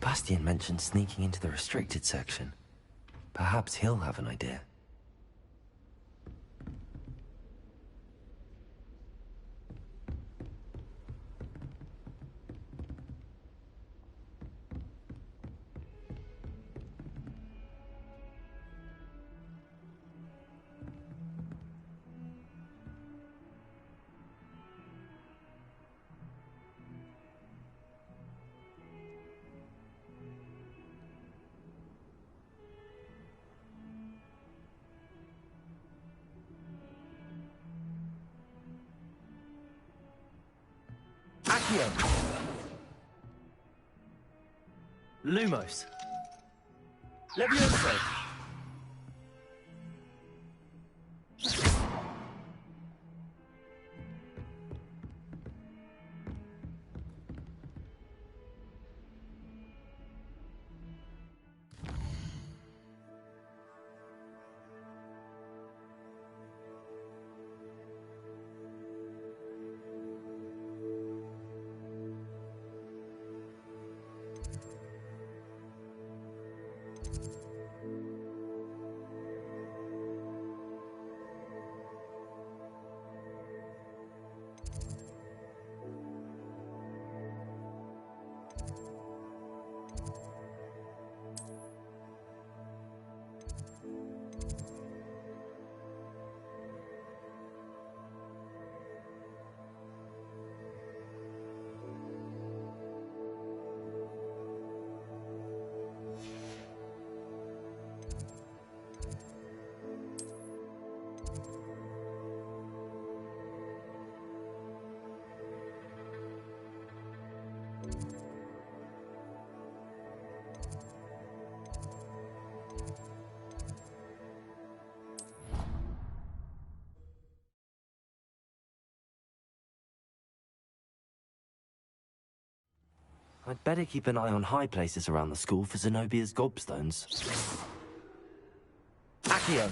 Sebastian mentioned sneaking into the restricted section. Perhaps he'll have an idea. Lumos. Levioso. I'd better keep an eye on high places around the school for Zenobia's gobstones. Accio.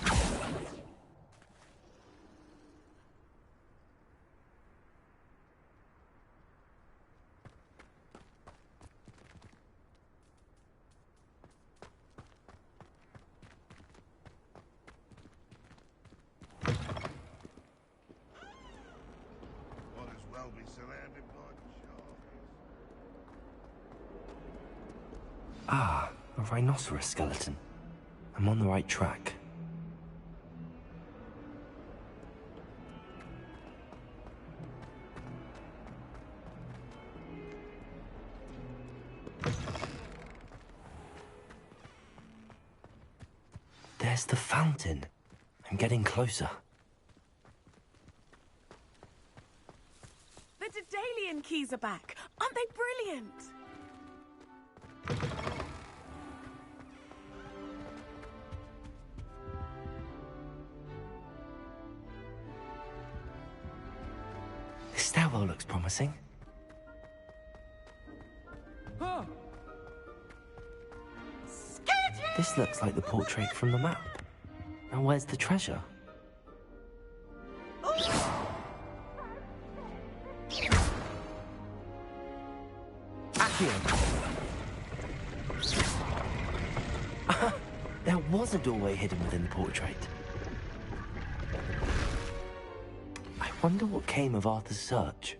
Might as well be surrounded by Ah, a rhinoceros skeleton. I'm on the right track. There's the fountain. I'm getting closer. The Daedalian keys are back. Aren't they brilliant? This stairwell looks promising. This looks like the portrait from the map. Now where's the treasure? There was a doorway hidden within the portrait. I wonder what came of Arthur's search.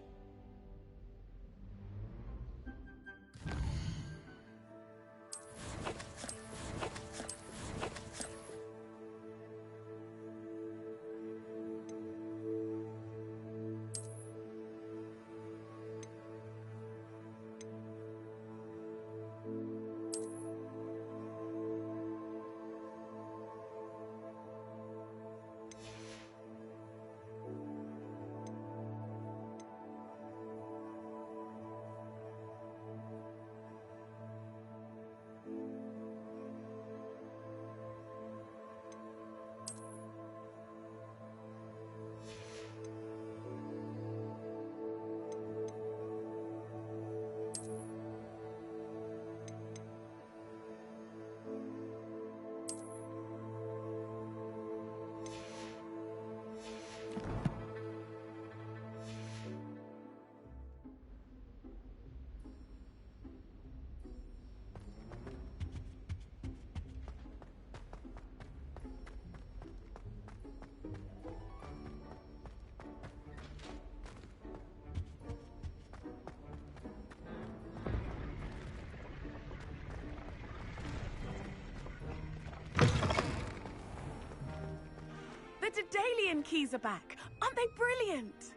Daedalian keys are back. Aren't they brilliant?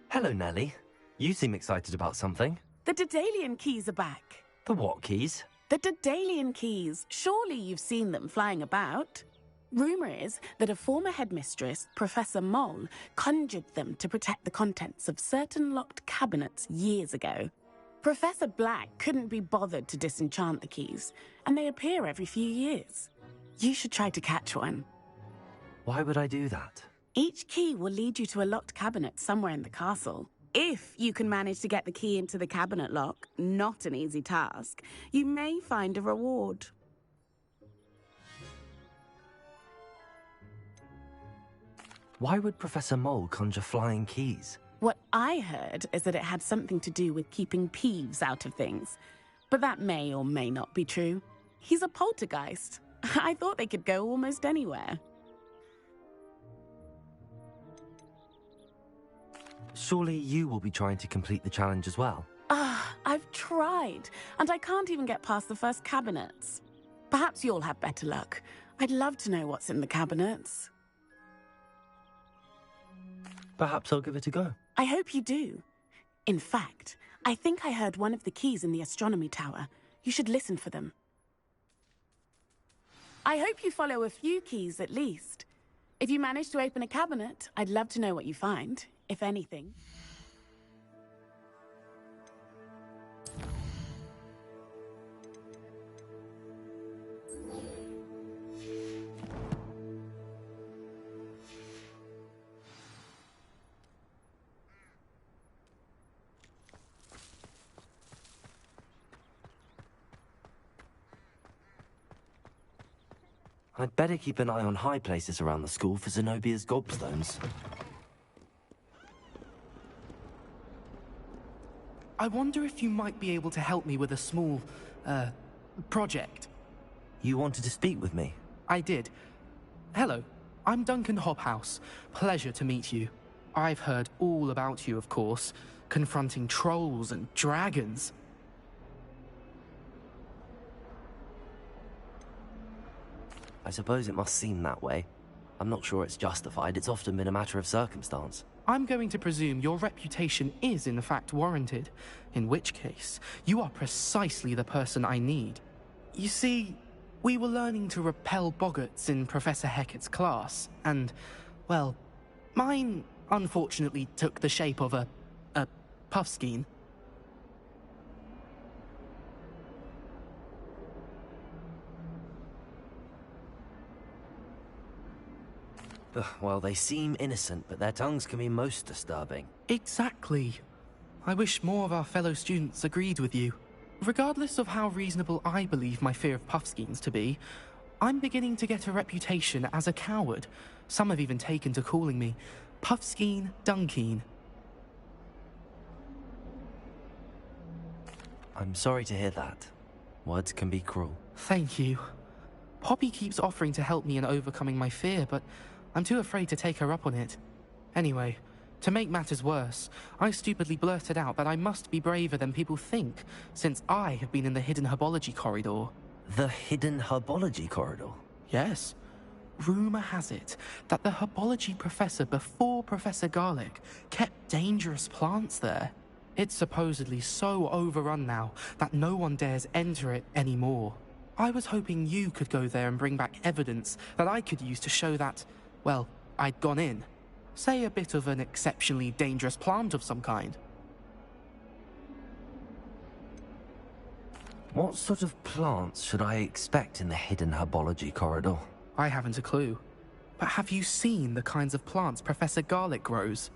Hello, Nellie. You seem excited about something. The Daedalian keys are back. The what keys? The Daedalian keys. Surely you've seen them flying about. Rumour is that a former headmistress, Professor Mole, conjured them to protect the contents of certain locked cabinets years ago. Professor Black couldn't be bothered to disenchant the keys, and they appear every few years. You should try to catch one. Why would I do that? Each key will lead you to a locked cabinet somewhere in the castle. If you can manage to get the key into the cabinet lock, not an easy task, you may find a reward. Why would Professor Mole conjure flying keys? What I heard is that it had something to do with keeping Peeves out of things. But that may or may not be true. He's a poltergeist. I thought they could go almost anywhere. Surely you will be trying to complete the challenge as well. I've tried, and I can't even get past the first cabinets. Perhaps you'll have better luck. I'd love to know what's in the cabinets. Perhaps I'll give it a go. I hope you do. In fact, I think I heard one of the keys in the astronomy tower. You should listen for them. I hope you follow a few keys at least. If you manage to open a cabinet, I'd love to know what you find, if anything. I'd better keep an eye on high places around the school for Zenobia's gobstones. I wonder if you might be able to help me with a small, project. You wanted to speak with me? I did. Hello, I'm Duncan Hobhouse. Pleasure to meet you. I've heard all about you, of course, confronting trolls and dragons. I suppose it must seem that way. I'm not sure it's justified. It's often been a matter of circumstance. I'm going to presume your reputation is in fact warranted, in which case, you are precisely the person I need. You see, we were learning to repel boggarts in Professor Hecat's class, and, well, mine unfortunately took the shape of a puffskein. Well, they seem innocent, but their tongues can be most disturbing. Exactly. I wish more of our fellow students agreed with you. Regardless of how reasonable I believe my fear of puffskeins to be, I'm beginning to get a reputation as a coward. Some have even taken to calling me Puffskeen Dunkeen. I'm sorry to hear that. Words can be cruel. Thank you. Poppy keeps offering to help me in overcoming my fear, but I'm too afraid to take her up on it. Anyway, to make matters worse, I stupidly blurted out that I must be braver than people think, since I have been in the hidden herbology corridor. The hidden herbology corridor? Yes. Rumour has it that the herbology professor before Professor Garlic kept dangerous plants there. It's supposedly so overrun now that no one dares enter it anymore. I was hoping you could go there and bring back evidence that I could use to show that, well, I'd gone in. Say a bit of an exceptionally dangerous plant of some kind. What sort of plants should I expect in the hidden herbology corridor? I haven't a clue. But have you seen the kinds of plants Professor Garlic grows?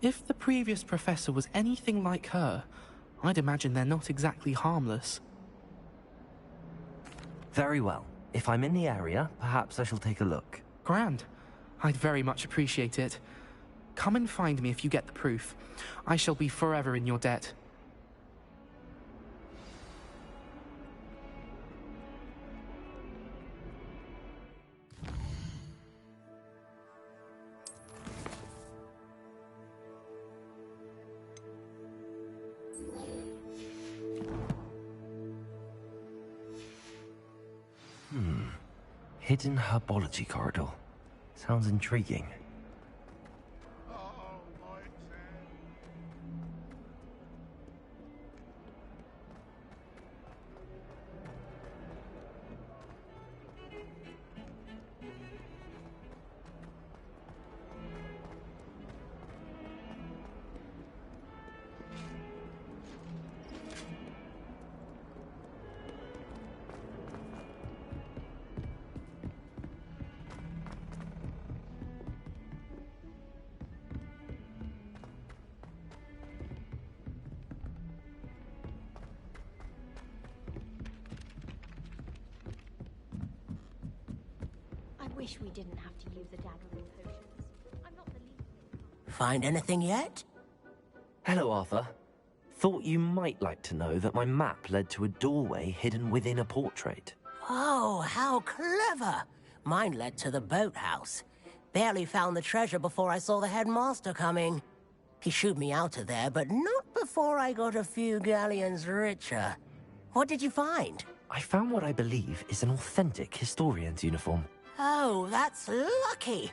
If the previous professor was anything like her, I'd imagine they're not exactly harmless. Very well. If I'm in the area, perhaps I shall take a look. Grand. I'd very much appreciate it. Come and find me if you get the proof. I shall be forever in your debt. Hidden herbology corridor. Sounds intriguing. I wish we didn't have to use the dagger with potions. I'm not the least. Find anything yet? Hello, Arthur. Thought you might like to know that my map led to a doorway hidden within a portrait. Oh, how clever! Mine led to the boathouse. Barely found the treasure before I saw the headmaster coming. He shooed me out of there, but not before I got a few galleons richer. What did you find? I found what I believe is an authentic historian's uniform. Oh, that's lucky.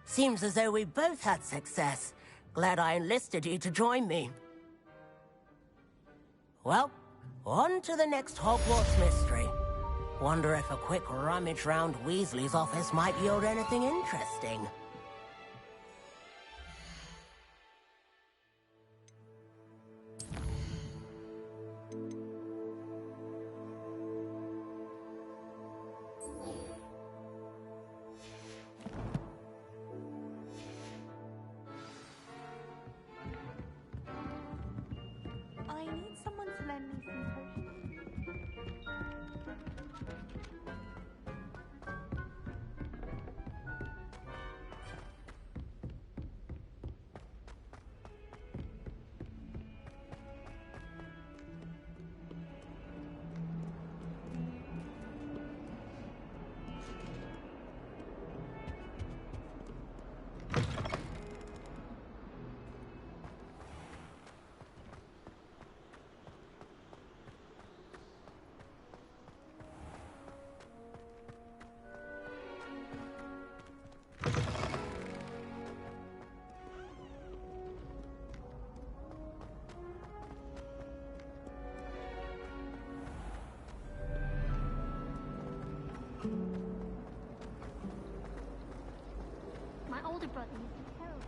Seems as though we both had success. Glad I enlisted you to join me. Well, on to the next Hogwarts mystery. Wonder if a quick rummage round Weasley's office might yield anything interesting. I need someone to lend me some potions. My older brother used to be terrible.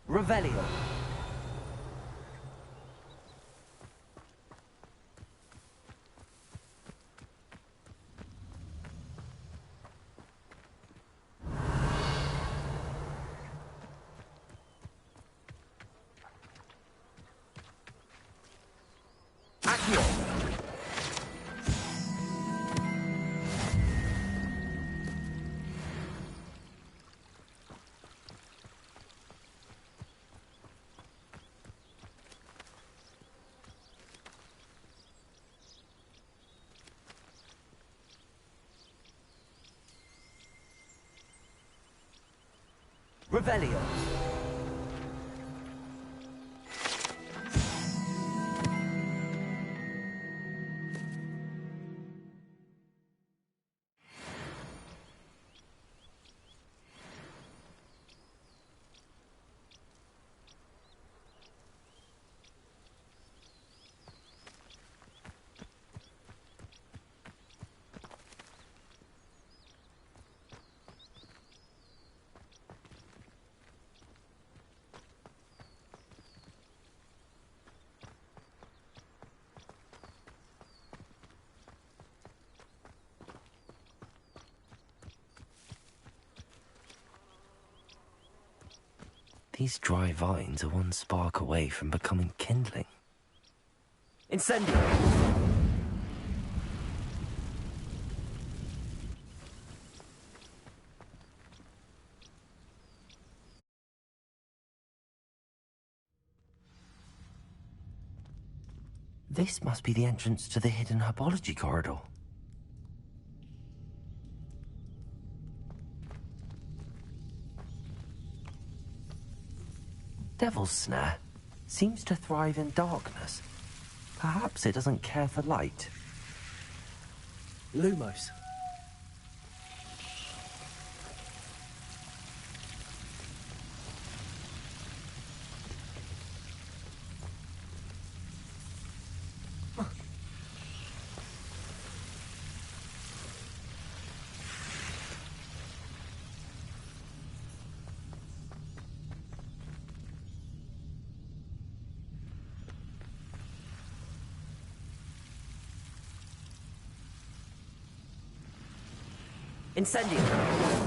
Revelio. Accio. Revelio. These dry vines are one spark away from becoming kindling. Incendio! This must be the entrance to the hidden herbology corridor. Devil's Snare seems to thrive in darkness. Perhaps it doesn't care for light. Lumos. Incendio!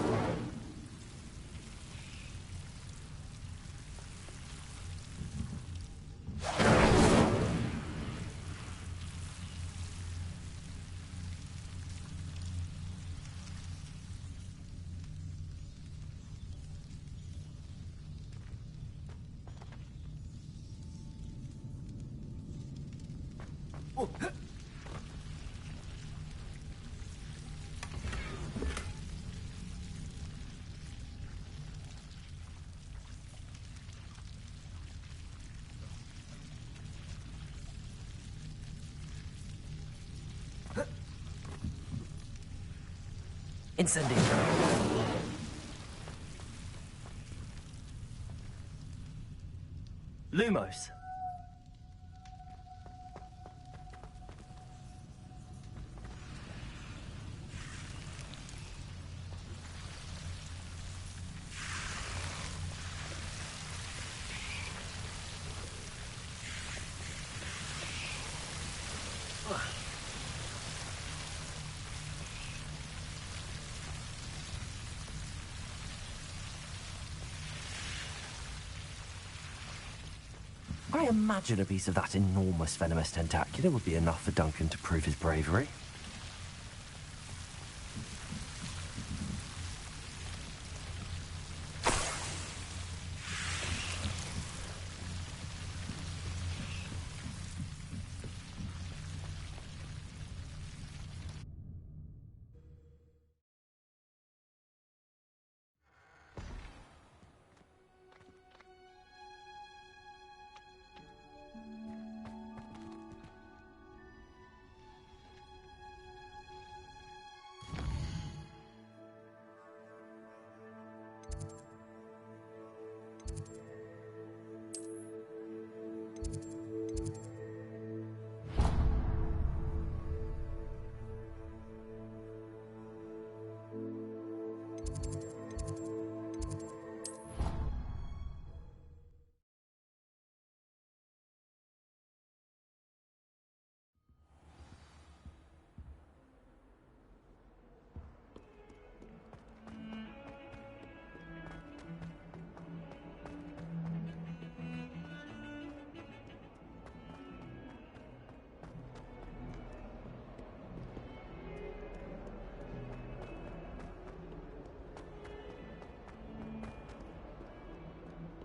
Incendio! Lumos! I imagine a piece of that enormous venomous tentacular would be enough for Duncan to prove his bravery.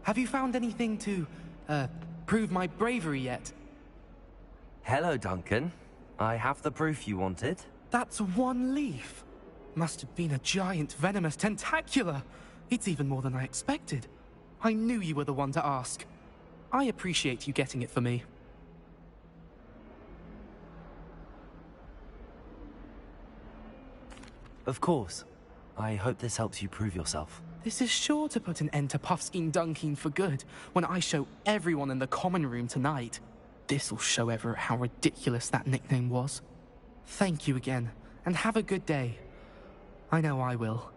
Have you found anything to, prove my bravery yet? Hello, Duncan. I have the proof you wanted. That's one leaf. Must have been a giant venomous tentacula. It's even more than I expected. I knew you were the one to ask. I appreciate you getting it for me. Of course. I hope this helps you prove yourself. This is sure to put an end to Puffskein Dunkin for good when I show everyone in the common room tonight. This'll show Everett how ridiculous that nickname was. Thank you again, and have a good day. I know I will.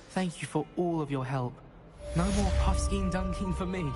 Thank you for all of your help. No more Puffskein Dunkin for me.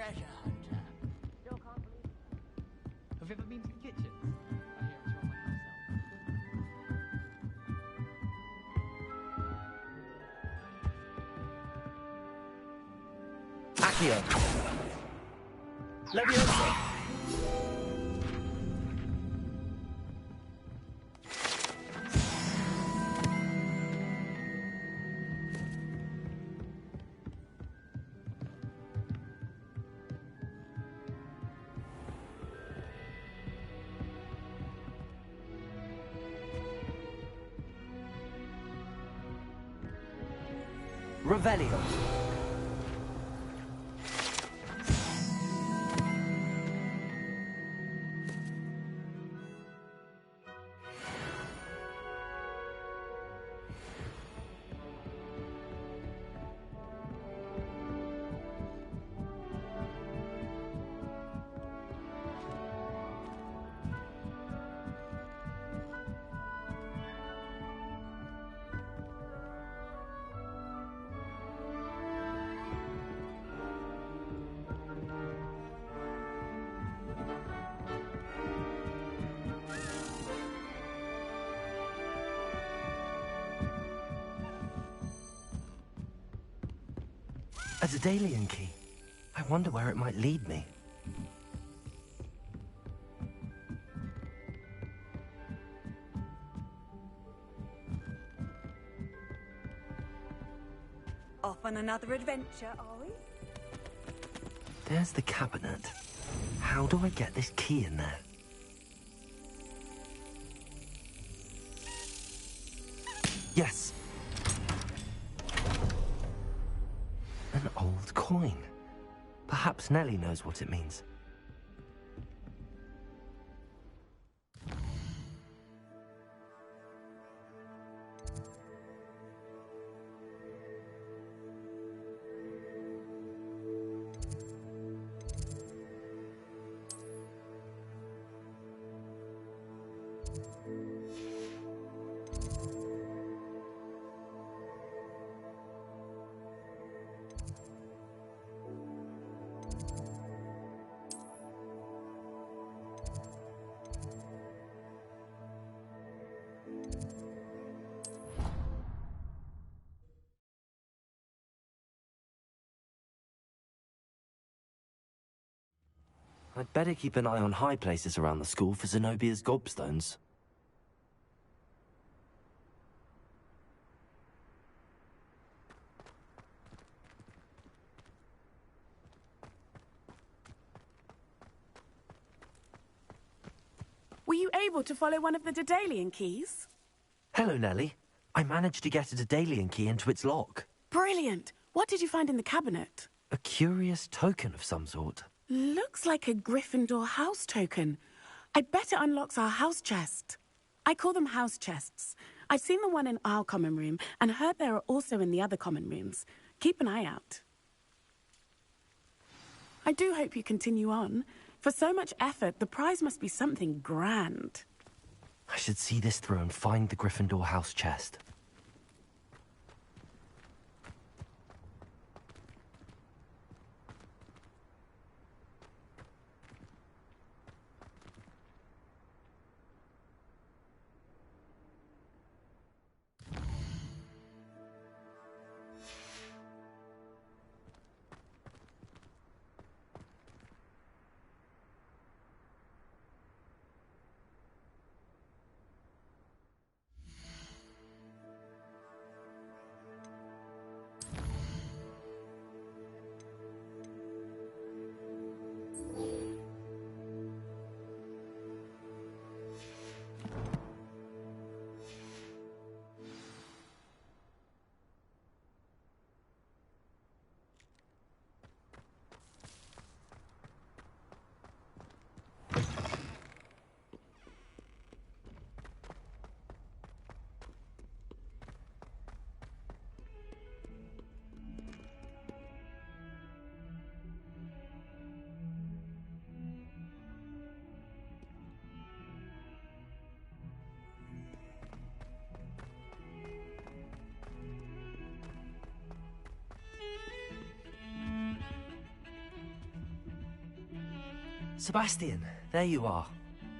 treasure hunter. Still can't believe it. Have you ever been to the kitchen? I hear it's run like myself. Accio! Leviosa! Revelio. A Daedalian key. I wonder where it might lead me. Off on another adventure, are we? There's the cabinet. How do I get this key in there? Yes! An old coin. Perhaps Nellie knows what it means. I'd better keep an eye on high places around the school for Zenobia's gobstones. Were you able to follow one of the Daedalian keys? Hello, Nellie. I managed to get a Daedalian key into its lock. Brilliant! What did you find in the cabinet? A curious token of some sort. Looks like a Gryffindor house token. I bet it unlocks our house chest. I call them house chests. I've seen the one in our common room and heard there are also in the other common rooms. Keep an eye out. I do hope you continue on. For so much effort, the prize must be something grand. I should see this through and find the Gryffindor house chest. Sebastian, there you are.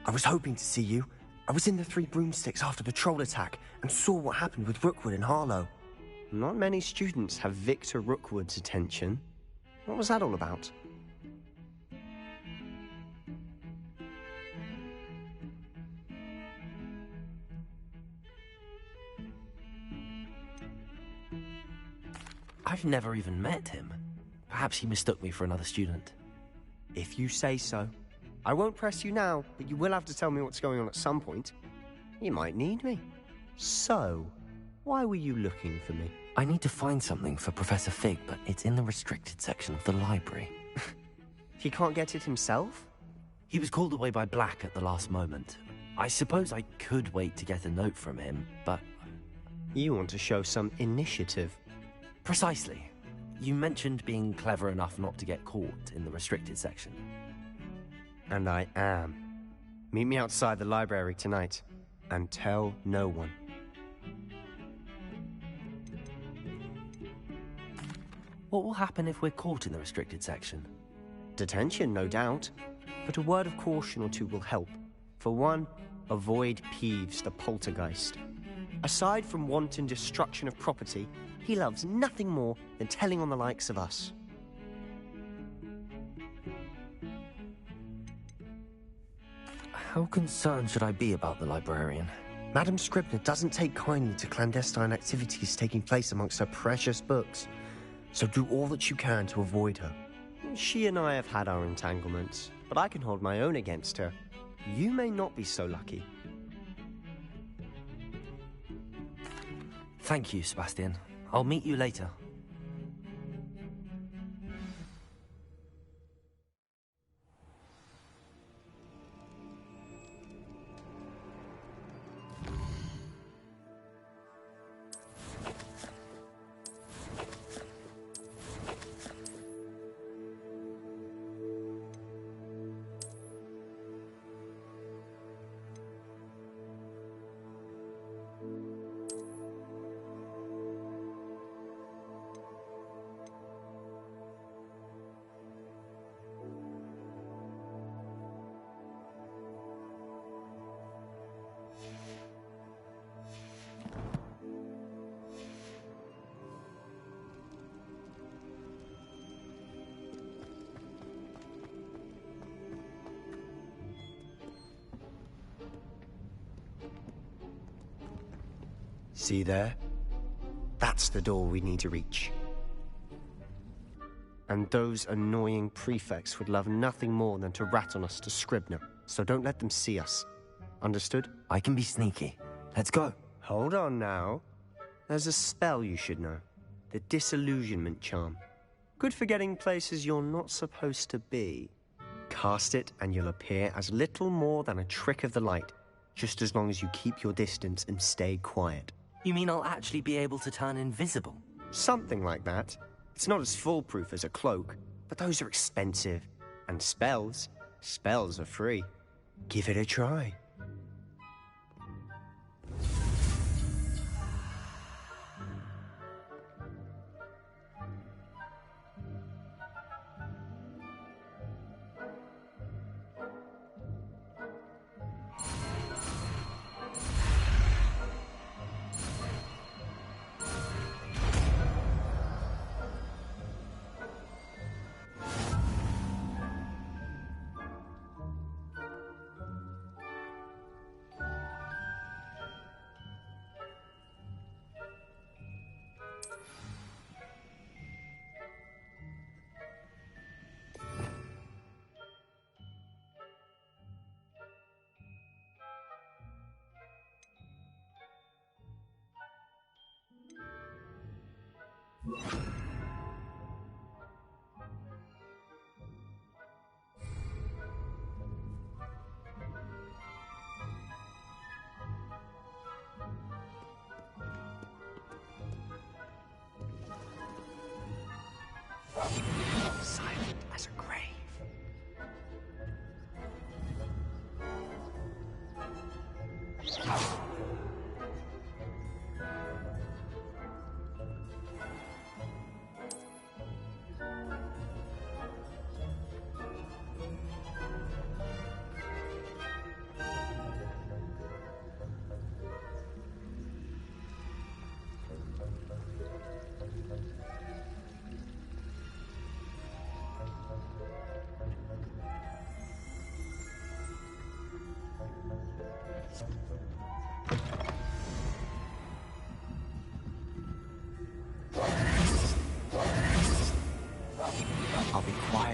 I was hoping to see you. I was in the Three Broomsticks after the troll attack and saw what happened with Rookwood and Harlow. Not many students have Victor Rookwood's attention. What was that all about? I've never even met him. Perhaps he mistook me for another student. If you say so. I won't press you now, but you will have to tell me what's going on at some point. You might need me. So, why were you looking for me? I need to find something for Professor Fig, but it's in the restricted section of the library. He can't get it himself? He was called away by Black at the last moment. I suppose I could wait to get a note from him, but... You want to show some initiative. Precisely. You mentioned being clever enough not to get caught in the restricted section. And I am. Meet me outside the library tonight, and tell no one. What will happen if we're caught in the restricted section? Detention, no doubt. But a word of caution or two will help. For one, avoid Peeves, the poltergeist. Aside from wanton destruction of property, he loves nothing more than telling on the likes of us. How concerned should I be about the librarian? Madam Scribner doesn't take kindly to clandestine activities taking place amongst her precious books, so do all that you can to avoid her. She and I have had our entanglements, but I can hold my own against her. You may not be so lucky. Thank you, Sebastian. I'll meet you later. See there? That's the door we need to reach. And those annoying prefects would love nothing more than to rat on us to Scribner, so don't let them see us. Understood? I can be sneaky. Let's go. Hold on now. There's a spell you should know. The Disillusionment Charm. Good for getting places you're not supposed to be. Cast it and you'll appear as little more than a trick of the light, just as long as you keep your distance and stay quiet. You mean I'll actually be able to turn invisible? Something like that. It's not as foolproof as a cloak, but those are expensive. And spells are free. Give it a try.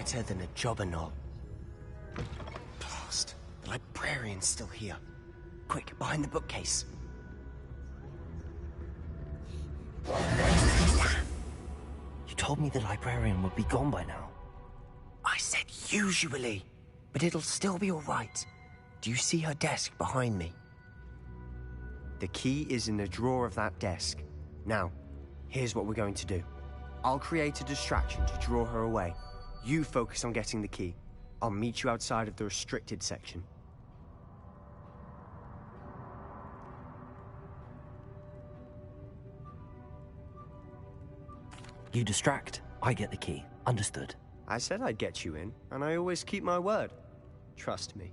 better than a jobberknoll. Blast. The librarian's still here. Quick, behind the bookcase. You told me the librarian would be gone by now. I said usually, but it'll still be all right. Do you see her desk behind me? The key is in the drawer of that desk. Now, here's what we're going to do. I'll create a distraction to draw her away. You focus on getting the key. I'll meet you outside of the restricted section. You distract, I get the key. Understood. I said I'd get you in, and I always keep my word. Trust me.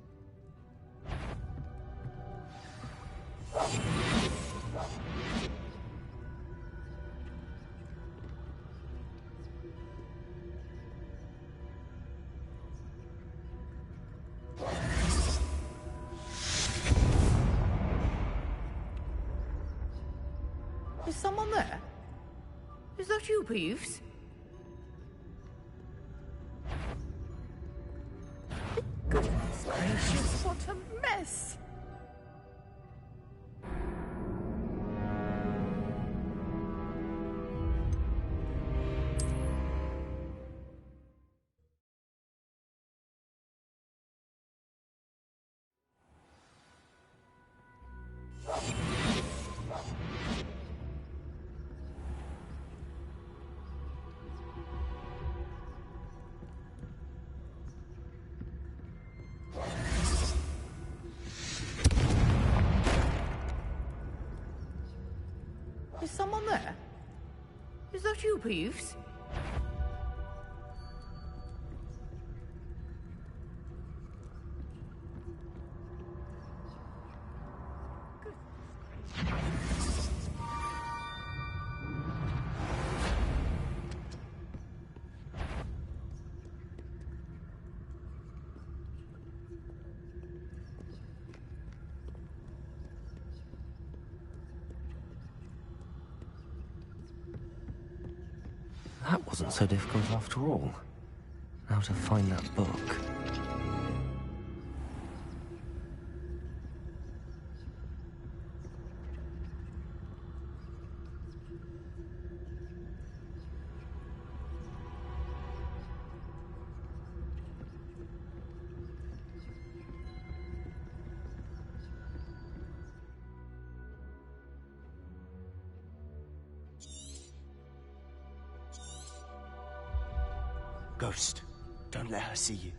Is someone there? Is that you, Peeves? Goodness gracious, what a mess! Is someone there? Is that you, Peeves? That wasn't so difficult after all. How to find that book. Ghost, don't let her see you.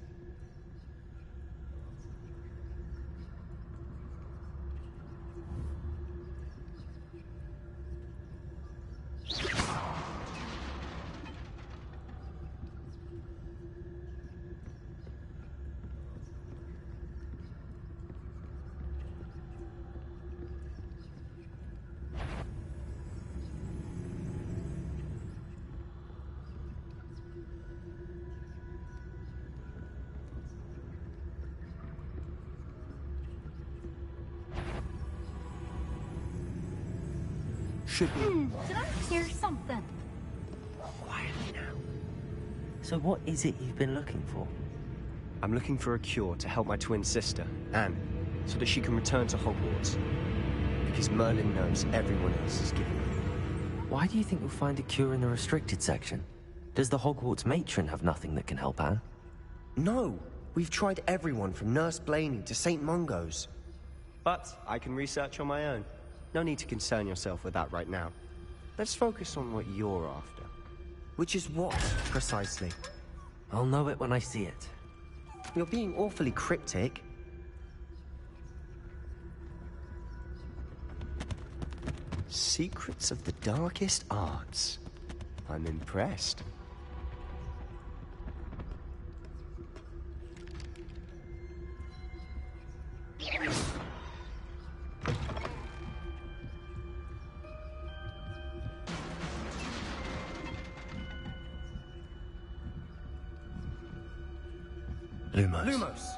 Should be. Did I hear something? Quietly now. So what is it you've been looking for? I'm looking for a cure to help my twin sister, Anne, so that she can return to Hogwarts. Because Merlin knows everyone else is giving up. Why do you think you'll find a cure in the restricted section? Does the Hogwarts matron have nothing that can help Anne? No, we've tried everyone from Nurse Blaney to St. Mungo's. But I can research on my own. No need to concern yourself with that right now. Let's focus on what you're after. Which is what, precisely? I'll know it when I see it. You're being awfully cryptic. Secrets of the darkest arts. I'm impressed. Lumos. Lumos!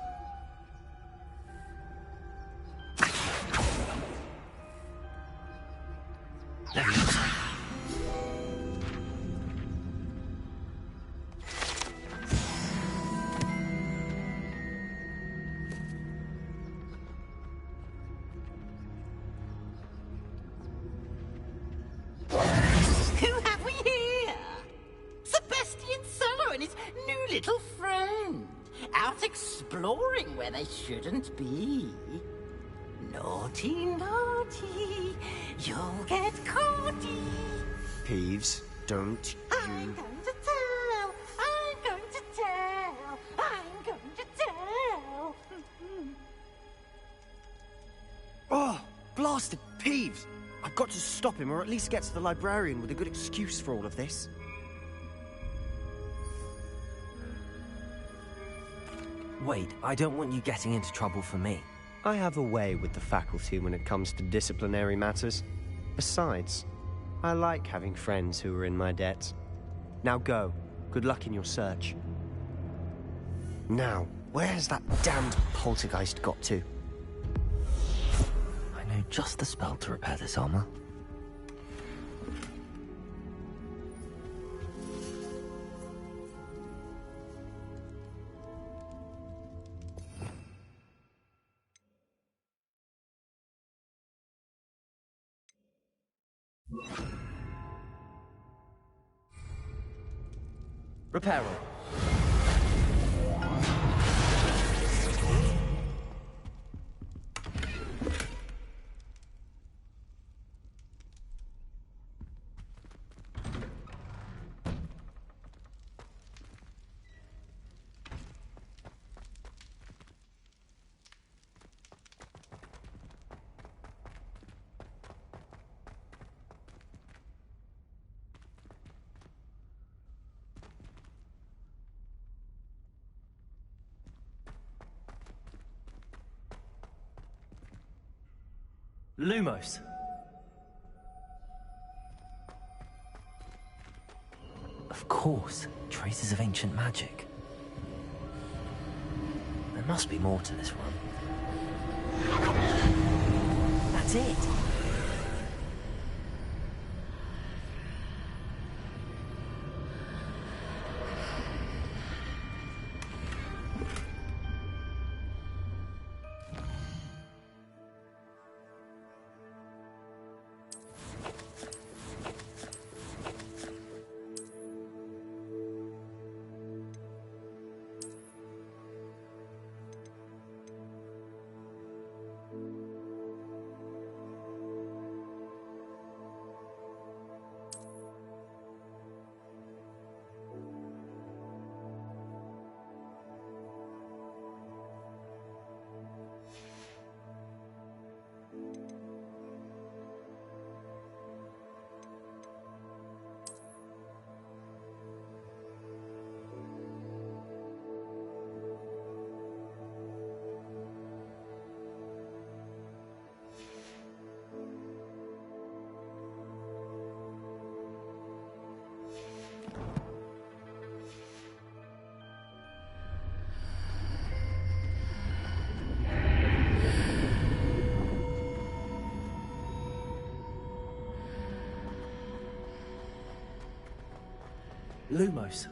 little friend, out exploring where they shouldn't be. Naughty, naughty, you'll get caughty. Peeves, don't I'm you... going to tell, I'm going to tell, I'm going to tell. Oh, blasted Peeves! I've got to stop him, or at least get to the librarian with a good excuse for all of this. Wait, I don't want you getting into trouble for me. I have a way with the faculty when it comes to disciplinary matters. Besides, I like having friends who are in my debt. Now go. Good luck in your search. Now, where has that damned poltergeist got to? I know just the spell to repair this armor. Reparo. Lumos. Of course, traces of ancient magic. There must be more to this one. That's it! Lumos.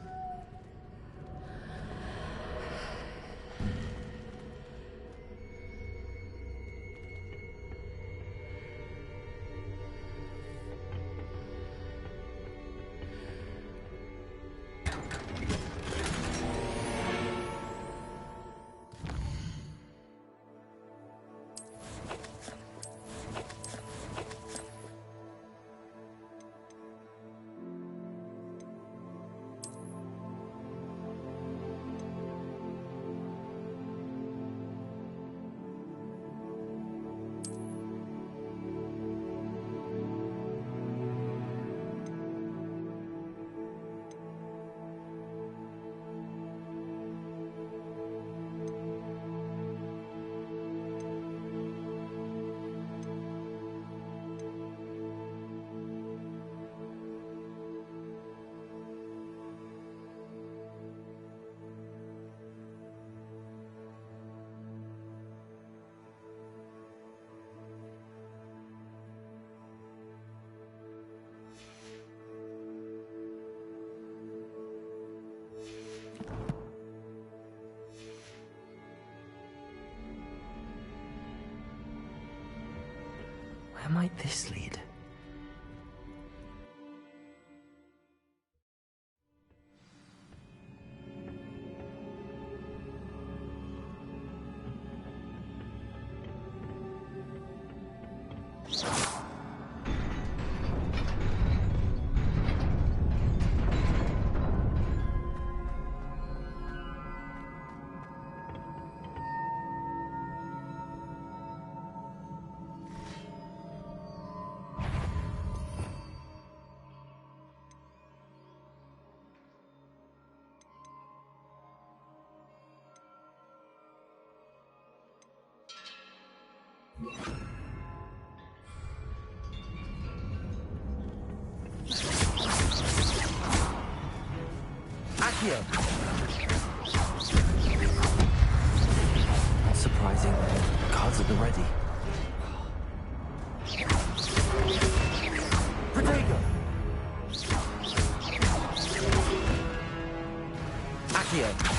Where might this lead? Accio! Not surprising. Cards at the ready. Protego! Accio!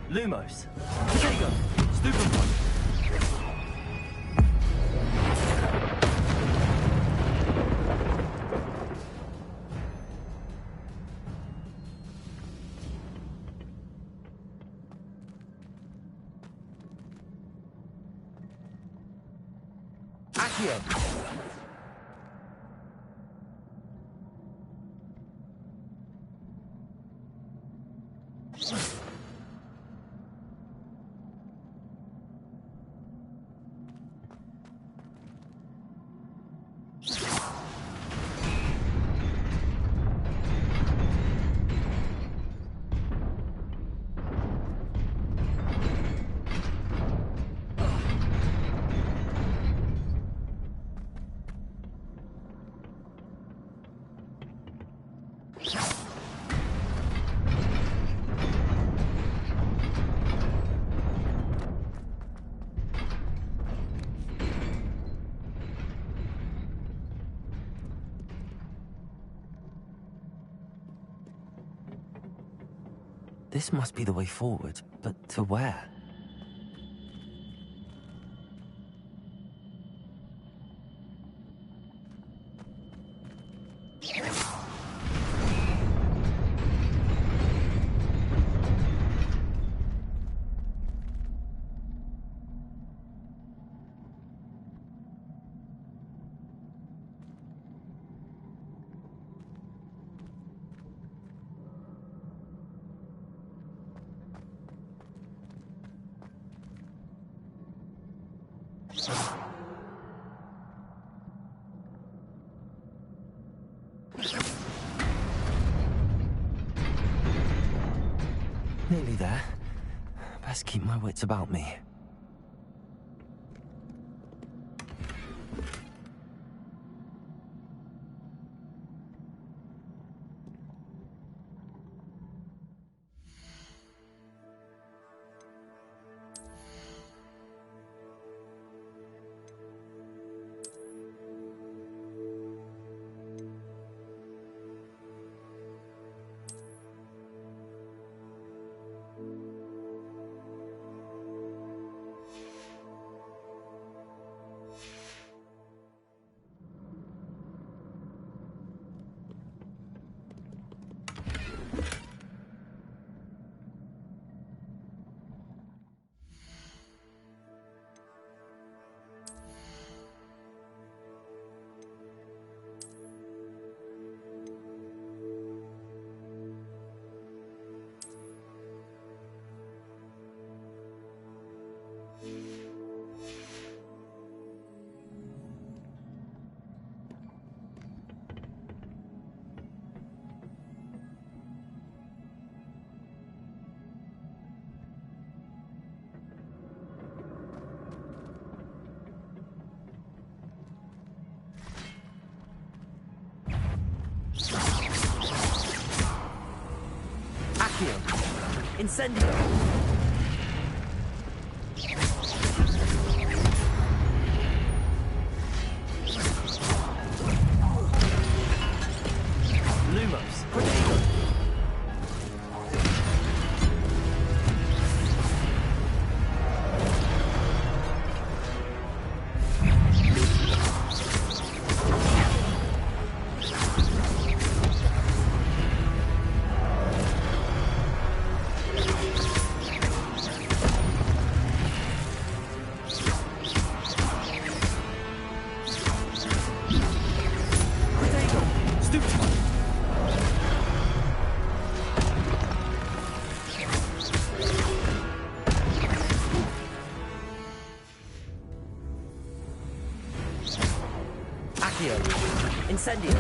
Lumos. Protego. Stupefy. Accio. This must be the way forward, but to where? Nearly there. Best keep my wits about me. Incendio! Lumos! Protego! Accio. Incendio.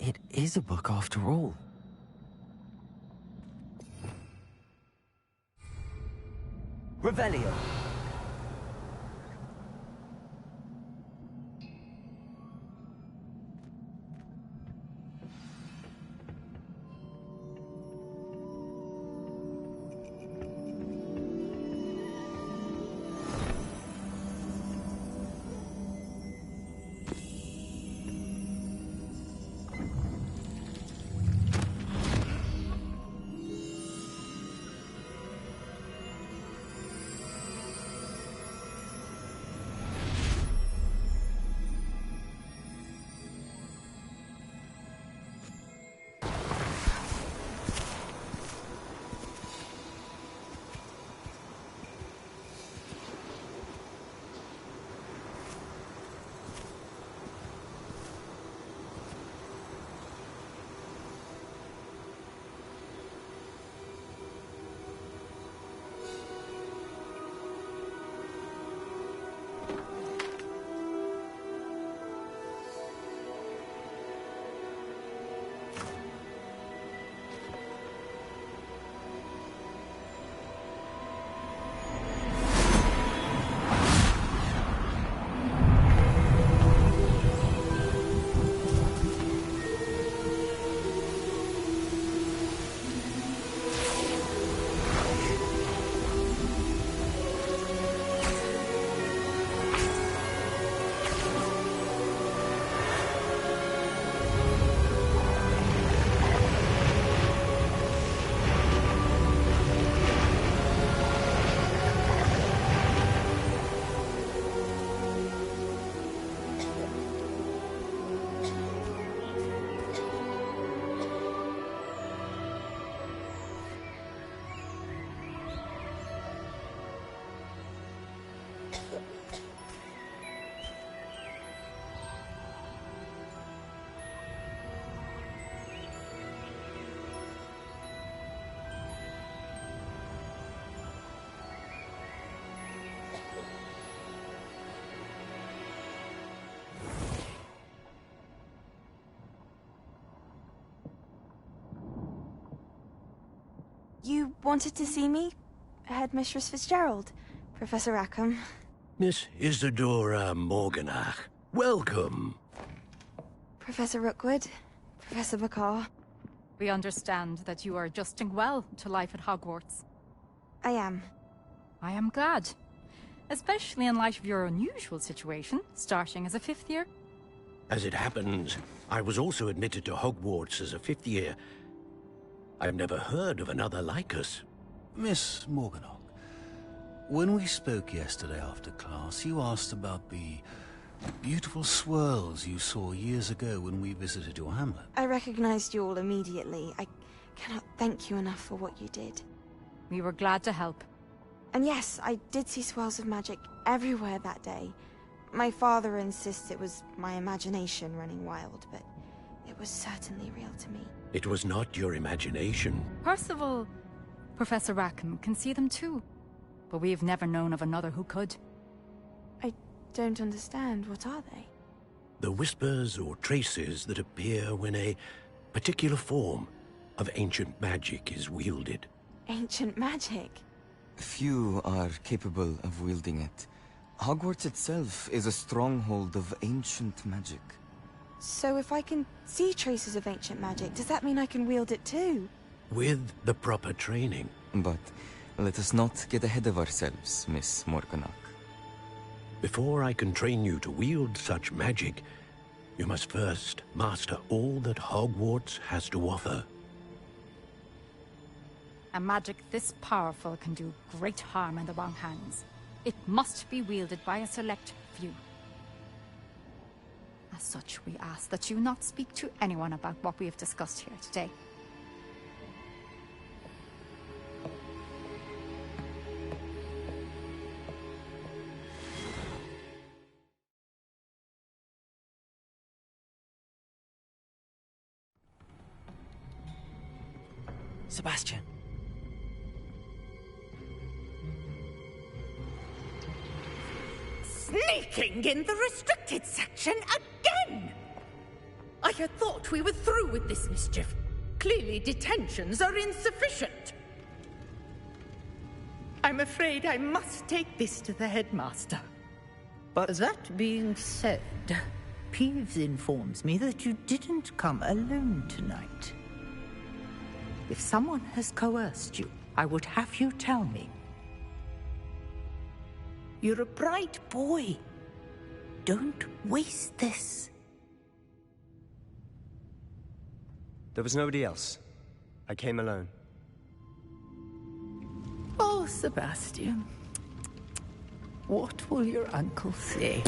It is a book after all. Revelio. You wanted to see me? Headmistress Fitzgerald? Professor Rackham? Miss Isadora Morganach, welcome. Professor Rookwood? Professor McCaw? We understand that you are adjusting well to life at Hogwarts. I am. I am glad. Especially in light of your unusual situation, starting as a 5th year. As it happens, I was also admitted to Hogwarts as a 5th year. I've never heard of another like us. Miss Morganach, when we spoke yesterday after class, you asked about the beautiful swirls you saw years ago when we visited your hamlet. I recognized you all immediately. I cannot thank you enough for what you did. We were glad to help. And yes, I did see swirls of magic everywhere that day. My father insists it was my imagination running wild, but it was certainly real to me. It was not your imagination. Percival, Professor Rackham can see them too. But we have never known of another who could. I don't understand. What are they? The whispers or traces that appear when a particular form of ancient magic is wielded. Ancient magic? Few are capable of wielding it. Hogwarts itself is a stronghold of ancient magic. So if I can see traces of ancient magic, does that mean I can wield it too? With the proper training. But let us not get ahead of ourselves, Miss Morganach. Before I can train you to wield such magic, you must first master all that Hogwarts has to offer. A magic this powerful can do great harm in the wrong hands. It must be wielded by a select few. As such, we ask that you not speak to anyone about what we have discussed here today. Sebastian, Sneaking in the restricted section again! I had thought we were through with this mischief. Clearly detentions are insufficient. I'm afraid I must take this to the headmaster. But that being said, Peeves informs me that you didn't come alone tonight. If someone has coerced you, I would have you tell me. You're a bright boy. Don't waste this. there was nobody else. I came alone. Oh, Sebastian. What will your uncle say?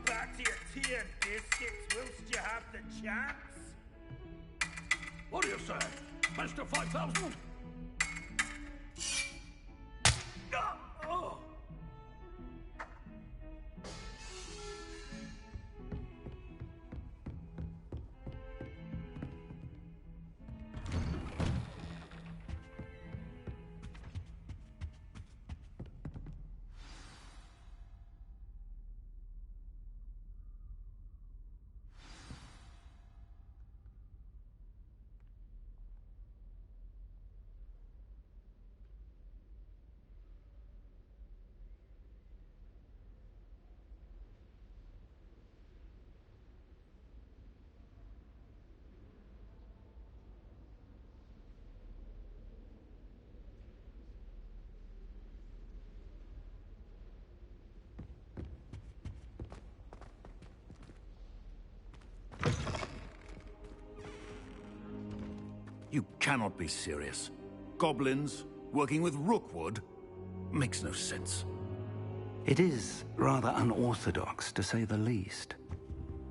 Back to your tea and biscuits whilst you have the chance. What do you say, Mr. 5000? You cannot be serious. Goblins working with Rookwood makes no sense. It is rather unorthodox, to say the least.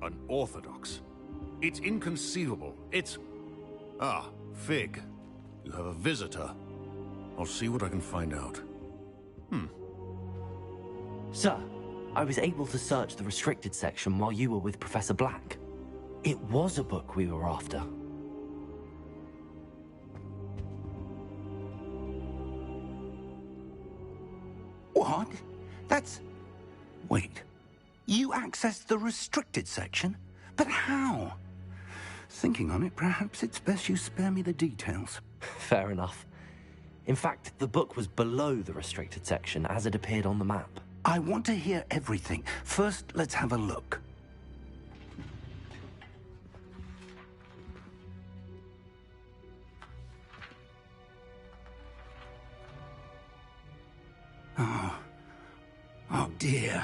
Unorthodox? It's inconceivable. It's... Ah, Fig. You have a visitor. I'll see what I can find out. Sir, I was able to search the restricted section while you were with Professor Black. It was a book we were after. What? That's... Wait. You accessed the restricted section? But how? Thinking on it, perhaps it's best you spare me the details. Fair enough. In fact, the book was below the restricted section as it appeared on the map. I want to hear everything. First, let's have a look. Oh, dear.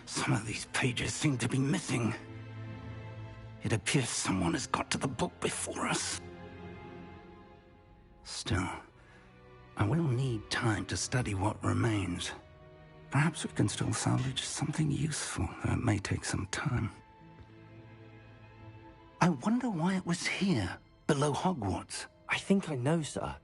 Some of these pages seem to be missing. It appears someone has got to the book before us. Still, I will need time to study what remains. Perhaps we can still salvage something useful, though it may take some time. I wonder why it was here, below Hogwarts. I think I know, sir.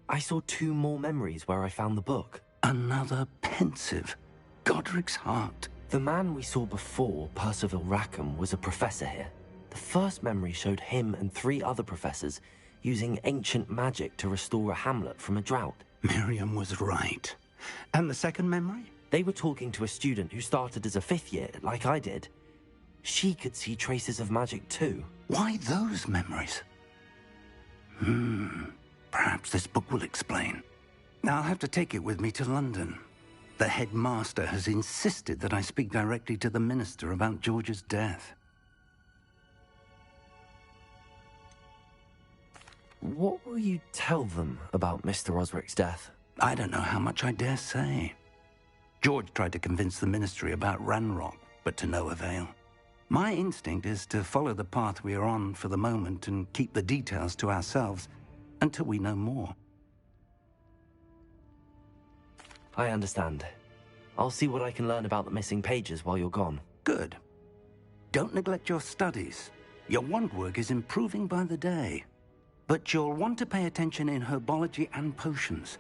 I saw 2 more memories where I found the book. Another pensive. Godric's heart. The man we saw before, Percival Rackham, was a professor here. The first memory showed him and 3 other professors using ancient magic to restore a hamlet from a drought. Miriam was right. And the second memory? They were talking to a student who started as a 5th year, like I did. She could see traces of magic too. Why those memories? Perhaps this book will explain. I'll have to take it with me to London. The headmaster has insisted that I speak directly to the minister about George's death. What will you tell them about Mr. Osric's death? I don't know how much I dare say. George tried to convince the ministry about Ranrock, but to no avail. My instinct is to follow the path we are on for the moment and keep the details to ourselves until we know more. I understand. I'll see what I can learn about the missing pages while you're gone. Good. Don't neglect your studies. Your wand work is improving by the day. But you'll want to pay attention in herbology and potions.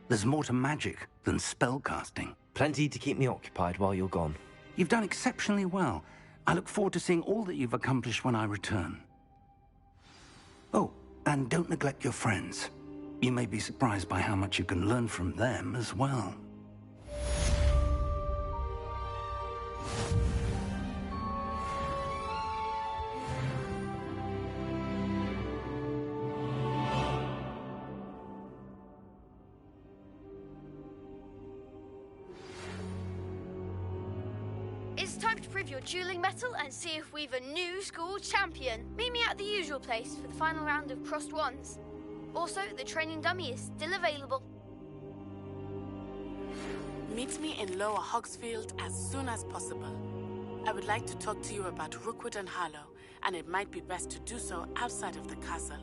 There's more to magic than spellcasting. Plenty to keep me occupied while you're gone. You've done exceptionally well. I look forward to seeing all that you've accomplished when I return. Oh, and don't neglect your friends. You may be surprised by how much you can learn from them as well. It's time to prove your dueling mettle and see if we've a new school champion. Meet me at the usual place for the final round of crossed wands. Also, the training dummy is still available. Meet me in Lower Hogsfield as soon as possible. I would like to talk to you about Rookwood and Harlow, and it might be best to do so outside of the castle.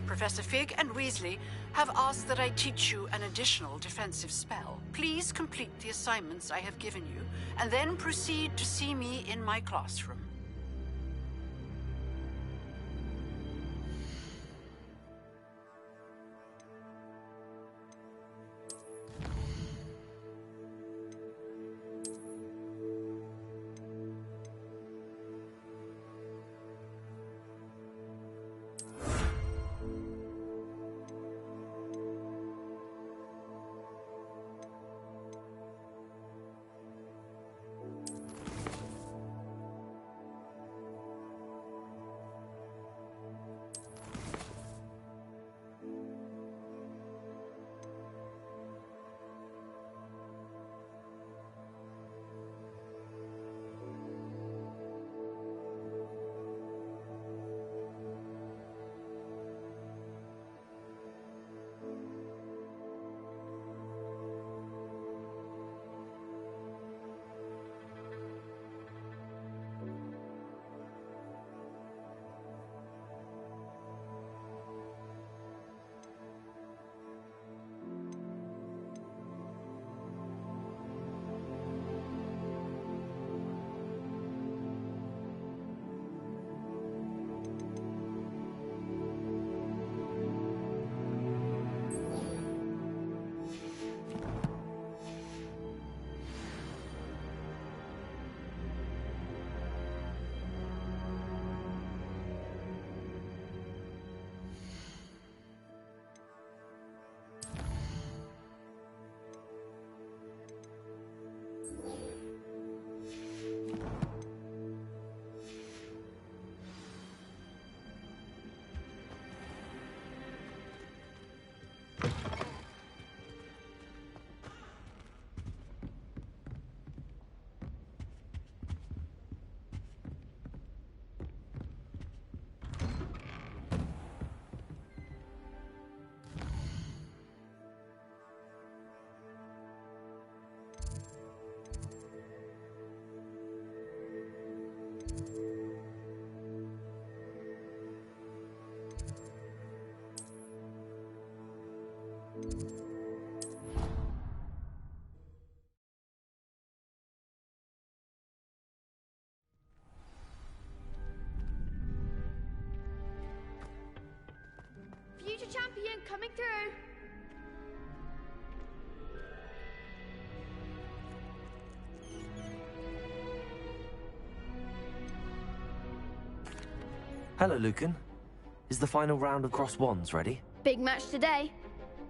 Professor Fig and Weasley have asked that I teach you an additional defensive spell. Please complete the assignments I have given you, and then proceed to see me in my classroom. champion coming through. Hello, Lucan. Is the final round of Cross Wands ready? Big match today.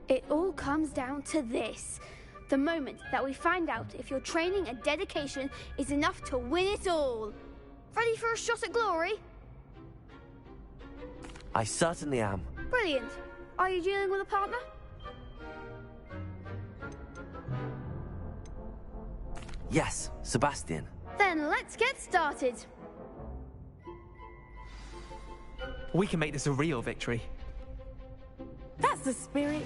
It all comes down to this. The moment that we find out if your training and dedication is enough to win it all. Ready for a shot at glory? I certainly am. Brilliant. Are you dealing with a partner? Yes, Sebastian. Then let's get started. We can make this a real victory. That's the spirit.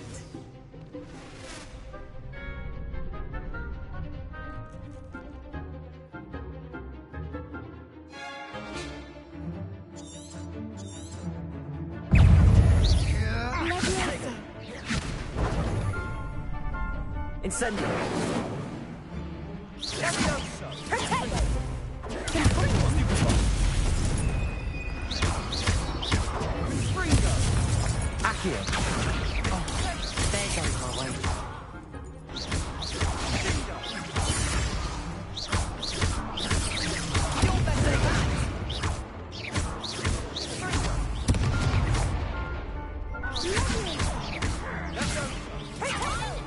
Incendio. Accio. Oh, there goes my way. You're better than that.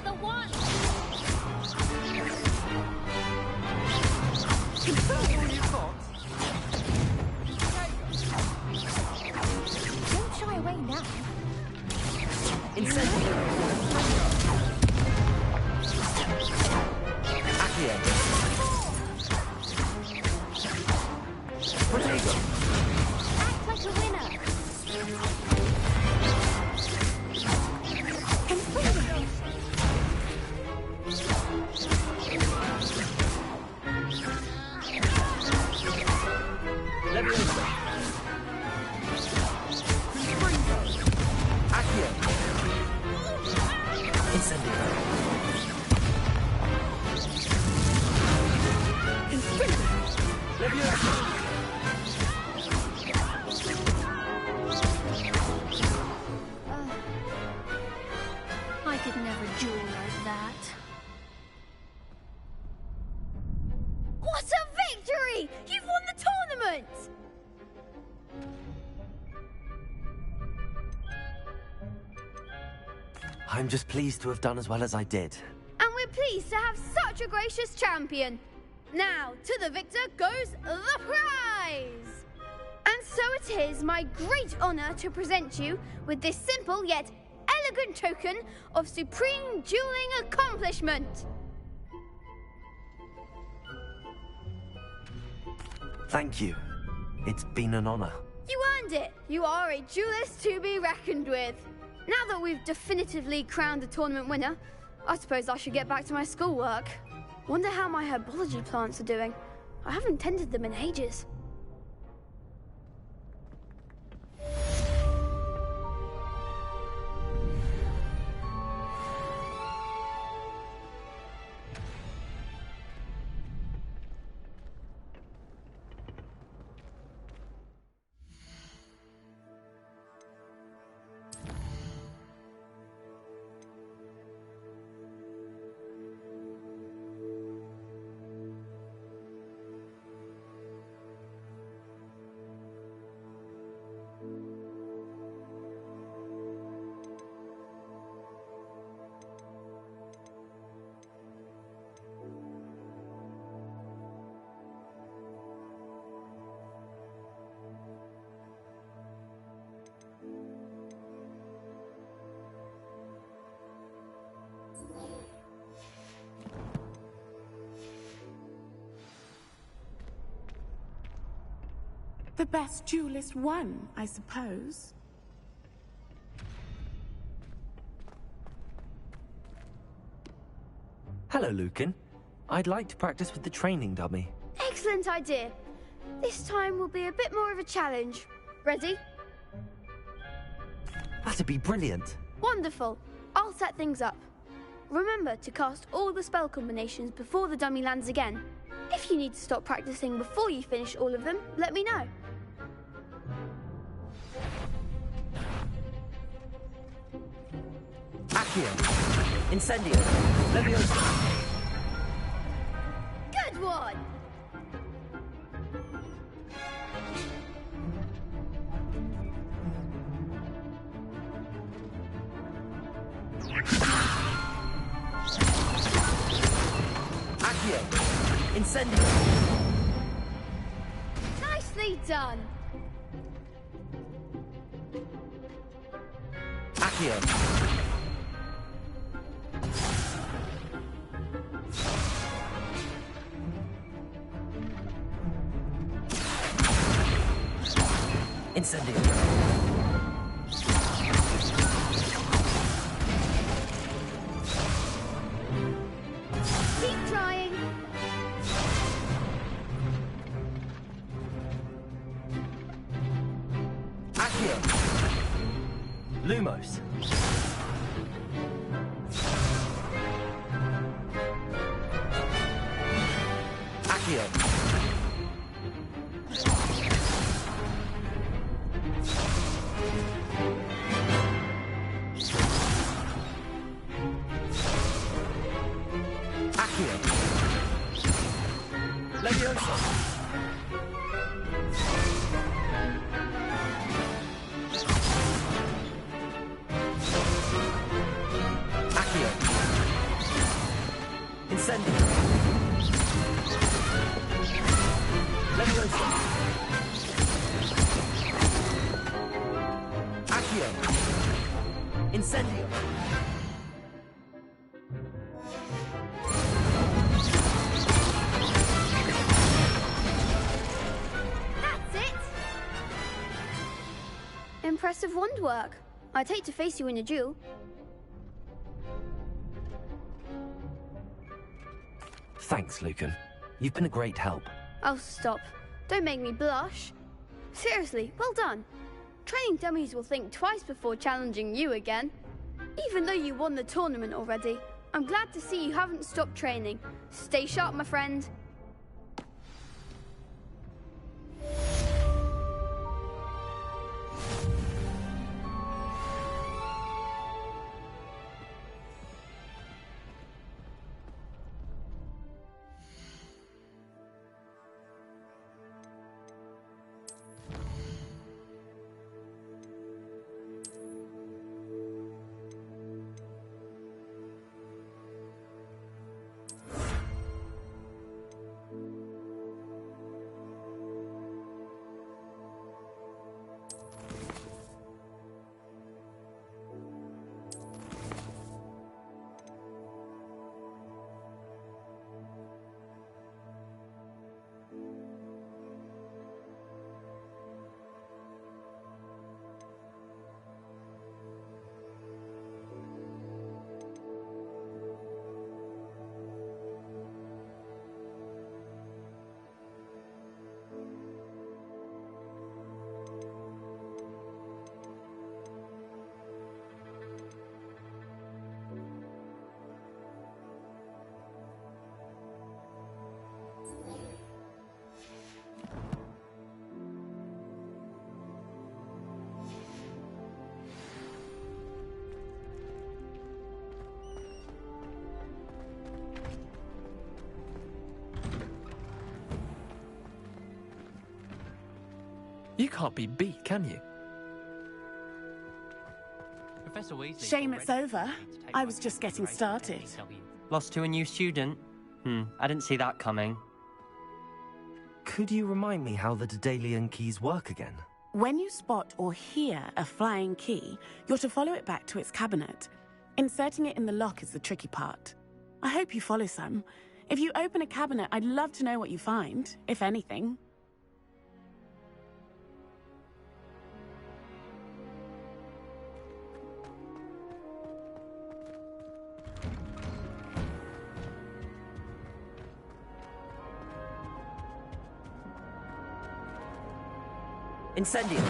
The one. Don't shy away now. Incendio. Accio. Protego. Act like a winner. Leviosa. Accio. Incendio. Leviosa. I could never duel like that. What a victory! You've won the tournament! I'm just pleased to have done as well as I did. And we're pleased to have such a gracious champion. Now, to the victor goes the prize! And so it is my great honor to present you with this simple yet elegant token of supreme dueling accomplishment. Thank you. It's been an honor. You earned it. You are a duelist to be reckoned with. Now that we've definitively crowned the tournament winner, I suppose I should get back to my schoolwork. Wonder how my herbology plants are doing. I haven't tended them in ages. The best duelist won, I suppose. Hello, Lucan. I'd like to practice with the training dummy. Excellent idea. This time will be a bit more of a challenge. Ready? That'd be brilliant. Wonderful. I'll set things up. Remember to cast all the spell combinations before the dummy lands again. If you need to stop practicing before you finish all of them, let me know. Accio. Incendio. Leviosa. Good one! Accio. Incendio. Nicely done! Accio. Incendio. Keep trying! Accio. Lumos. Accio. Accio. Leviosa. Accio. Incendio. Leviosa. Accio. Incendio. That's it! Impressive wand work. I'd hate to face you in a duel. Thanks, Lucan. You've been a great help. Oh, stop. Don't make me blush. Seriously, well done. Training dummies will think twice before challenging you again. Even though you won the tournament already, I'm glad to see you haven't stopped training. Stay sharp, my friend. You can't be beat, can you? Professor Weasley. Shame it's over. I was just getting started. Lost to a new student? I didn't see that coming. Could you remind me how the Daedalian keys work again? When you spot or hear a flying key, you're to follow it back to its cabinet. Inserting it in the lock is the tricky part. I hope you follow some. If you open a cabinet, I'd love to know what you find, if anything. Incendio.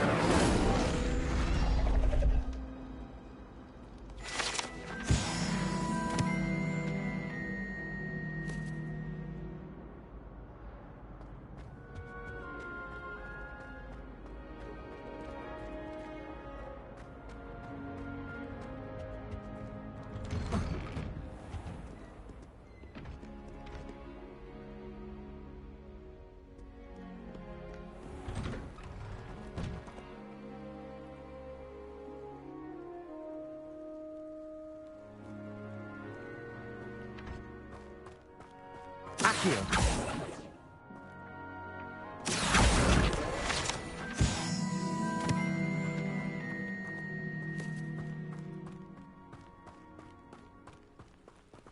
Accio.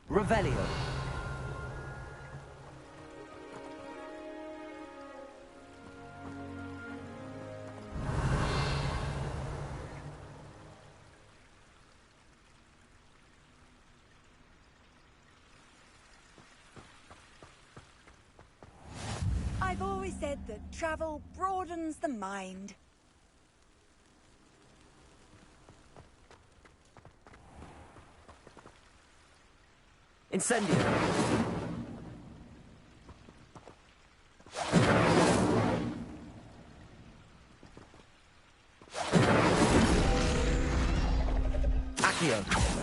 Revelio. I've always said that travel broadens the mind. Incendio. Accio.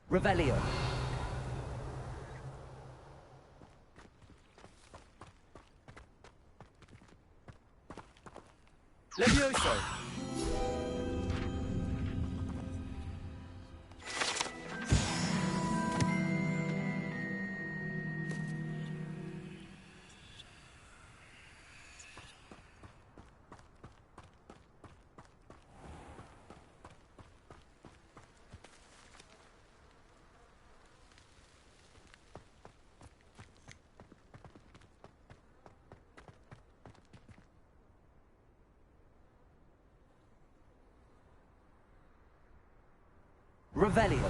Revelio. Levioso. Revelio.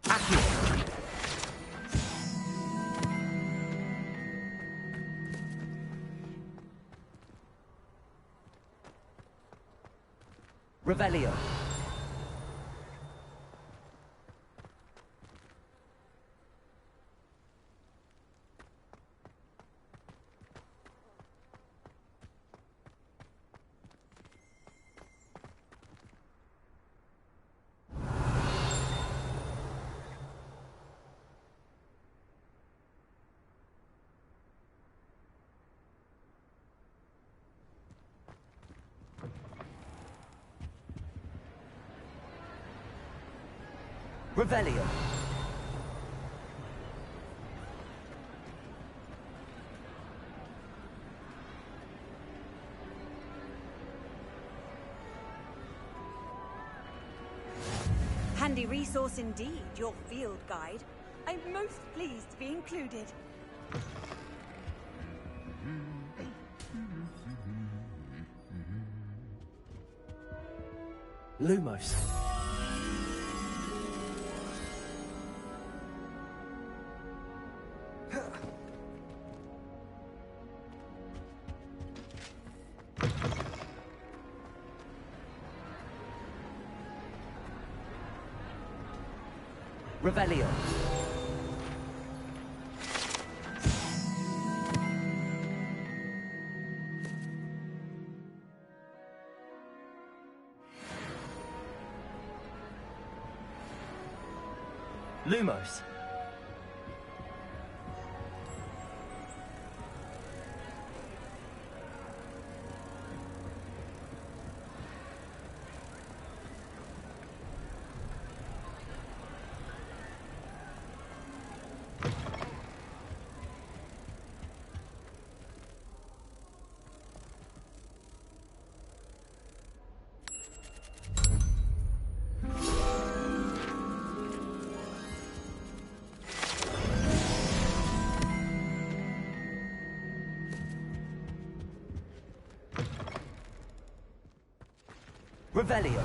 Accio. Revelio. Revelio. Handy resource indeed, your field guide. I'm most pleased to be included. Lumos. Revelio. Lumos. Revelio.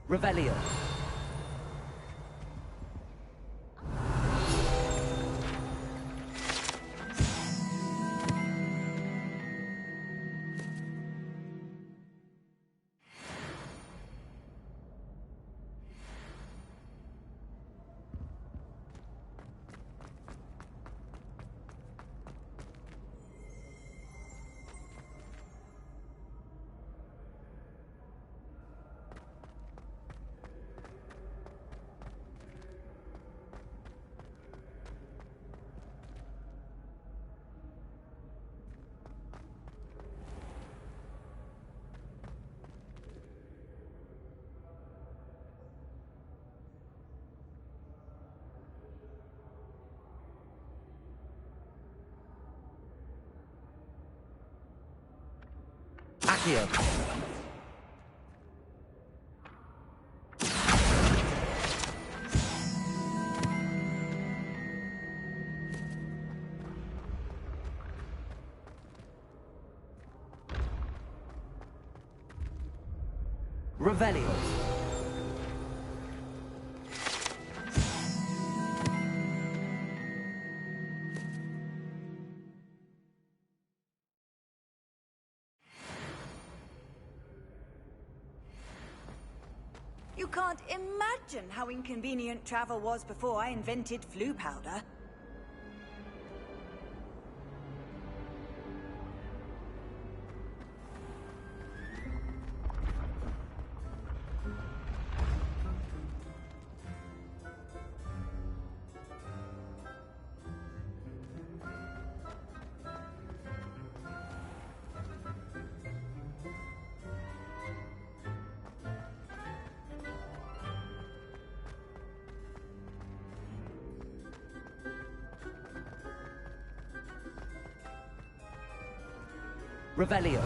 Revelio. Accio. Revelio. You can't imagine how inconvenient travel was before I invented flu powder. Revelio.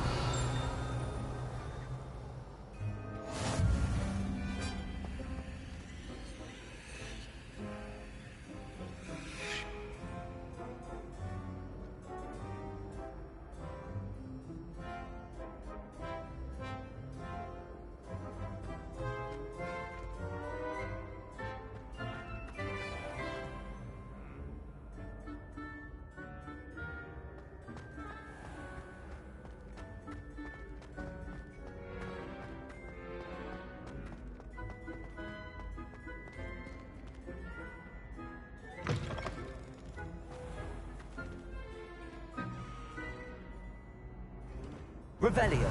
Revelio.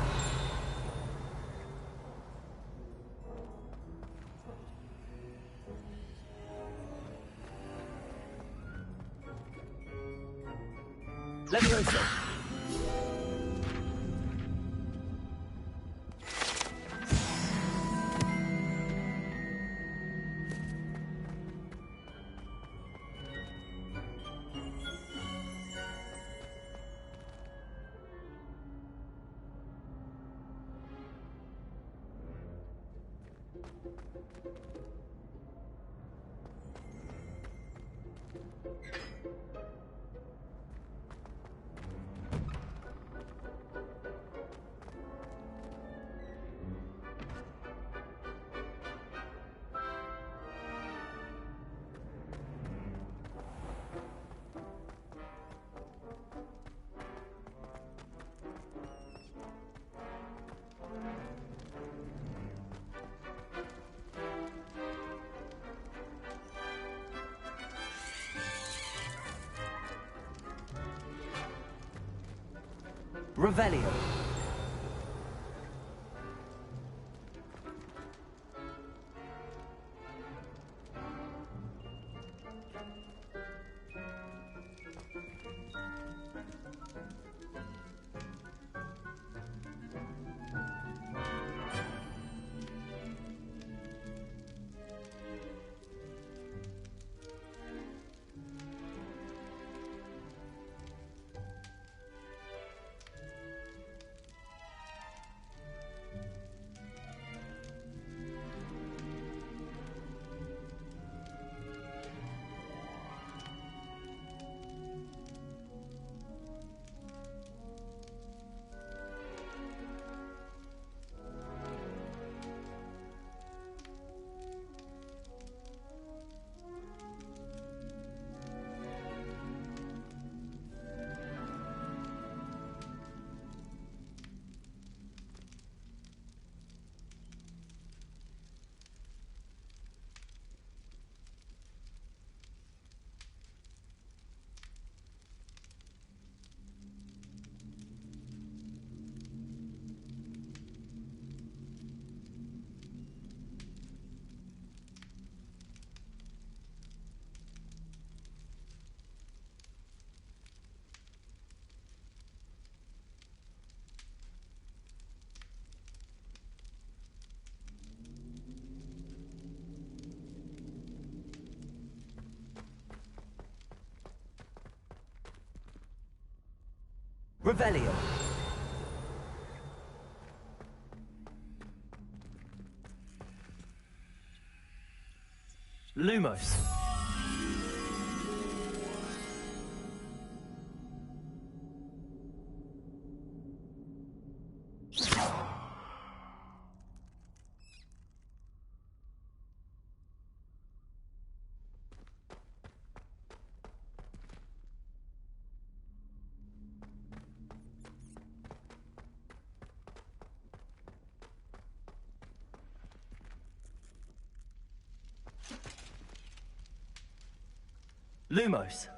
Levioso. Revelio. Revelio. Lumos. Lumos.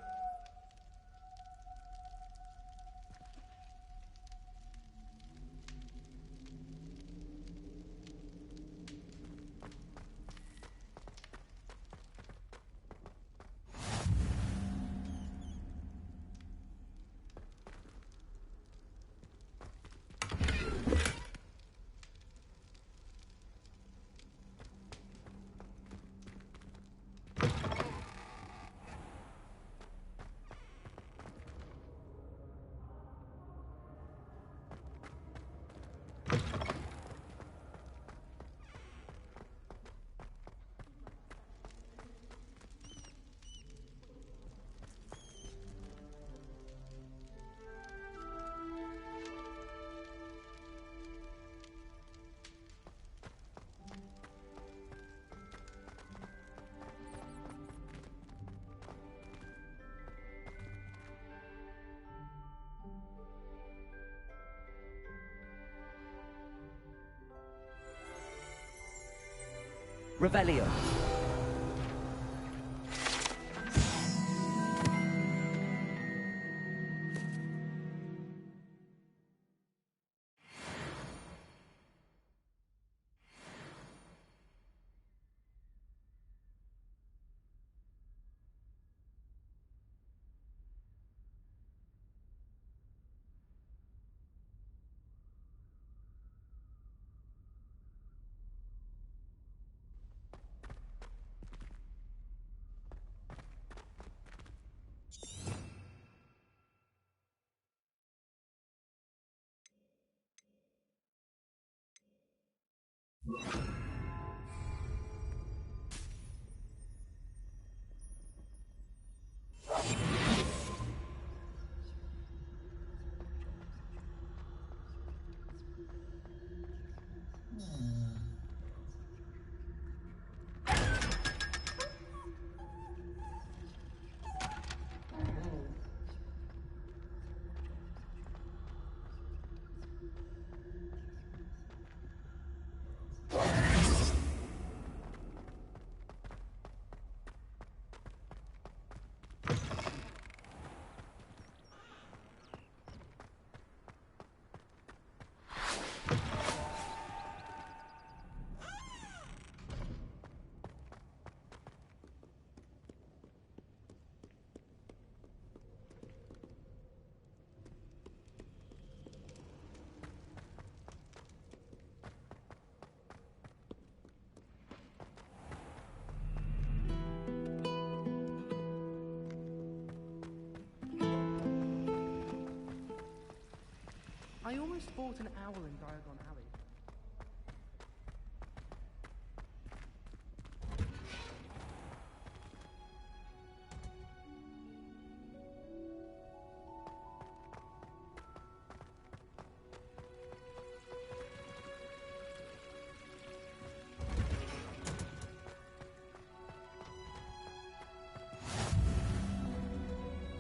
Revelio. I almost fought an owl in Diagon Alley.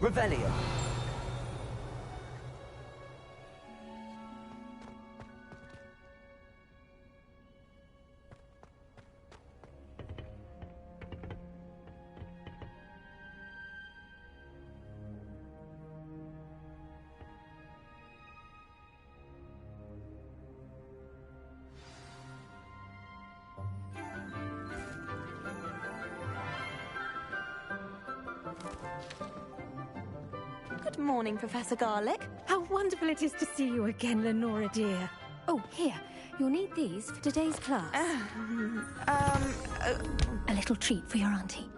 Revelio. Good morning, Professor Garlick. How wonderful it is to see you again, Lenora dear. Oh, here. You'll need these for today's class. A little treat for your auntie.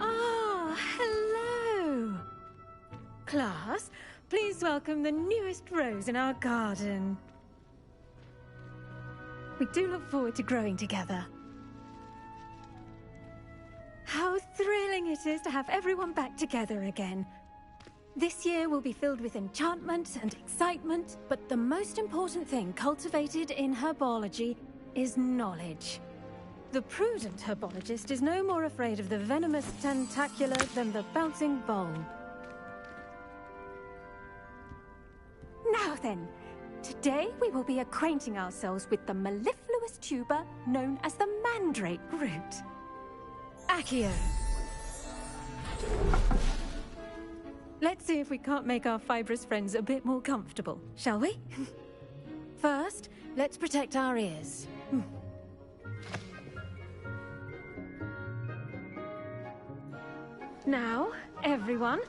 Oh, hello. Class, please welcome the newest rose in our garden. We do look forward to growing together. How thrilling it is to have everyone back together again. This year will be filled with enchantment and excitement, but the most important thing cultivated in herbology is knowledge. The prudent herbologist is no more afraid of the venomous tentacular than the bouncing bulb. Now then, today we will be acquainting ourselves with the mellifluous tuber known as the mandrake root. Accio. Let's see if we can't make our fibrous friends a bit more comfortable, shall we? First, let's protect our ears. Now, everyone,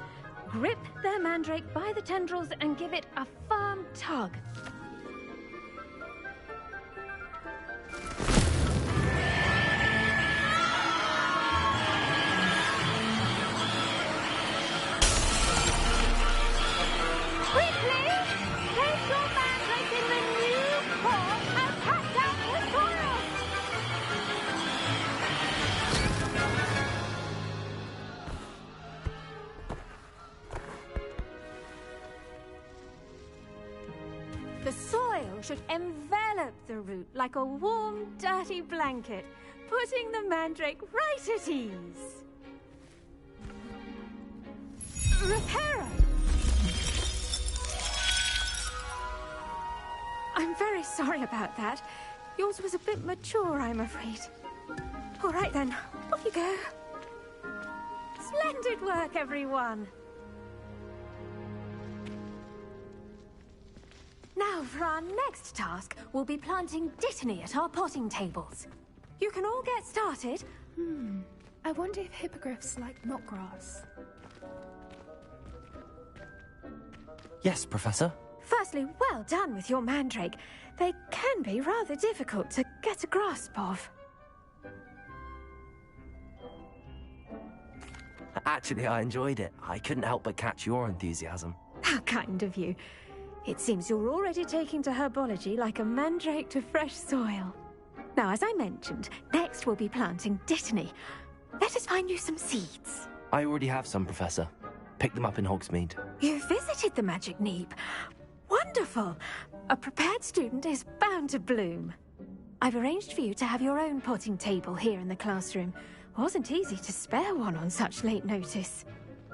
grip their mandrake by the tendrils and give it a firm tug. Quickly! Place your mandrake in the new pot and pat down the soil! The soil should envelop the root like a warm, dirty blanket, putting the mandrake right at ease. Reparo! I'm very sorry about that. Yours was a bit mature, I'm afraid. All right then, off you go. Splendid work, everyone. Now, for our next task, we'll be planting dittany at our potting tables. You can all get started. I wonder if hippogriffs like knotgrass. Yes, Professor. Firstly, well done with your mandrake. They can be rather difficult to get a grasp of. Actually, I enjoyed it. I couldn't help but catch your enthusiasm. How kind of you. It seems you're already taking to herbology like a mandrake to fresh soil. Now, as I mentioned, next we'll be planting dittany. Let us find you some seeds. I already have some, Professor. Picked them up in Hogsmeade. You visited the Magic Neep. Wonderful! A prepared student is bound to bloom. I've arranged for you to have your own potting table here in the classroom. Wasn't easy to spare one on such late notice.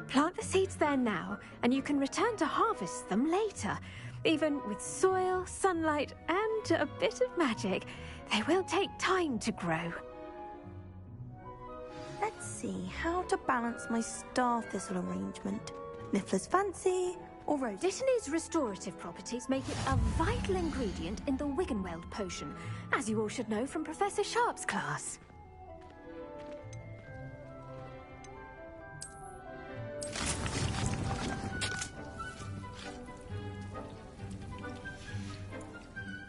Plant the seeds there now, and you can return to harvest them later. Even with soil, sunlight, and a bit of magic, they will take time to grow. Let's see how to balance my star thistle arrangement. Niffler's fancy or rose? Dittany's restorative properties make it a vital ingredient in the Wiggenweld potion, as you all should know from Professor Sharp's class.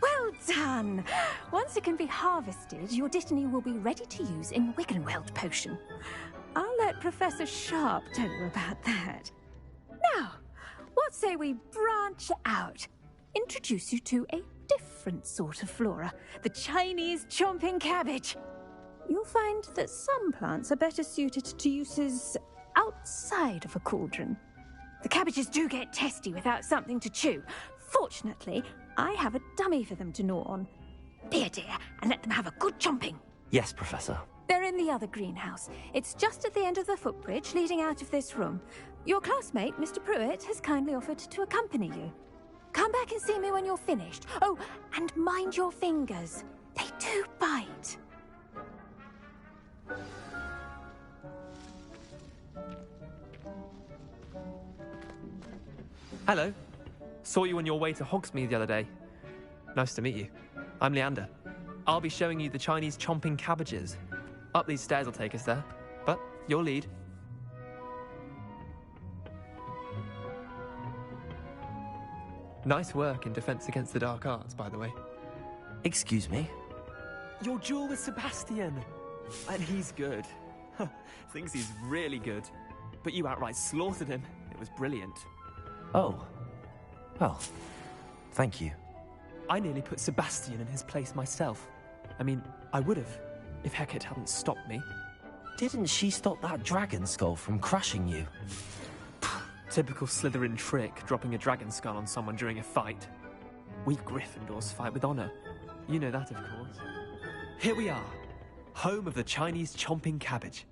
Well done! Once it can be harvested, your dittany will be ready to use in Wiggenweld potion. I'll let Professor Sharp tell you about that. Now, what say we branch out? Introduce you to a different sort of flora, the Chinese chomping cabbage. You'll find that some plants are better suited to uses outside of a cauldron. The cabbages do get testy without something to chew. Fortunately, I have a dummy for them to gnaw on. Be a dear and let them have a good chomping. Yes, Professor. They're in the other greenhouse. It's just at the end of the footbridge leading out of this room. Your classmate, Mr. Pruitt, has kindly offered to accompany you. Come back and see me when you're finished. Oh, and mind your fingers. They do bite. Hello. Saw you on your way to Hogsmeade the other day. Nice to meet you. I'm Leander. I'll be showing you the Chinese chomping cabbages. Up these stairs will take us there, but your lead. Nice work in Defense Against the Dark Arts, by the way. Excuse me? Your duel with Sebastian! And he's good. Thinks he's really good. But you outright slaughtered him. It was brilliant. Oh. Well, thank you. I nearly put Sebastian in his place myself. I mean, I would have, if Hecate hadn't stopped me. Didn't she stop that dragon skull from crushing you? Typical Slytherin trick, dropping a dragon skull on someone during a fight. We Gryffindors fight with honor. You know that, of course. Here we are, home of the Chinese chomping cabbage.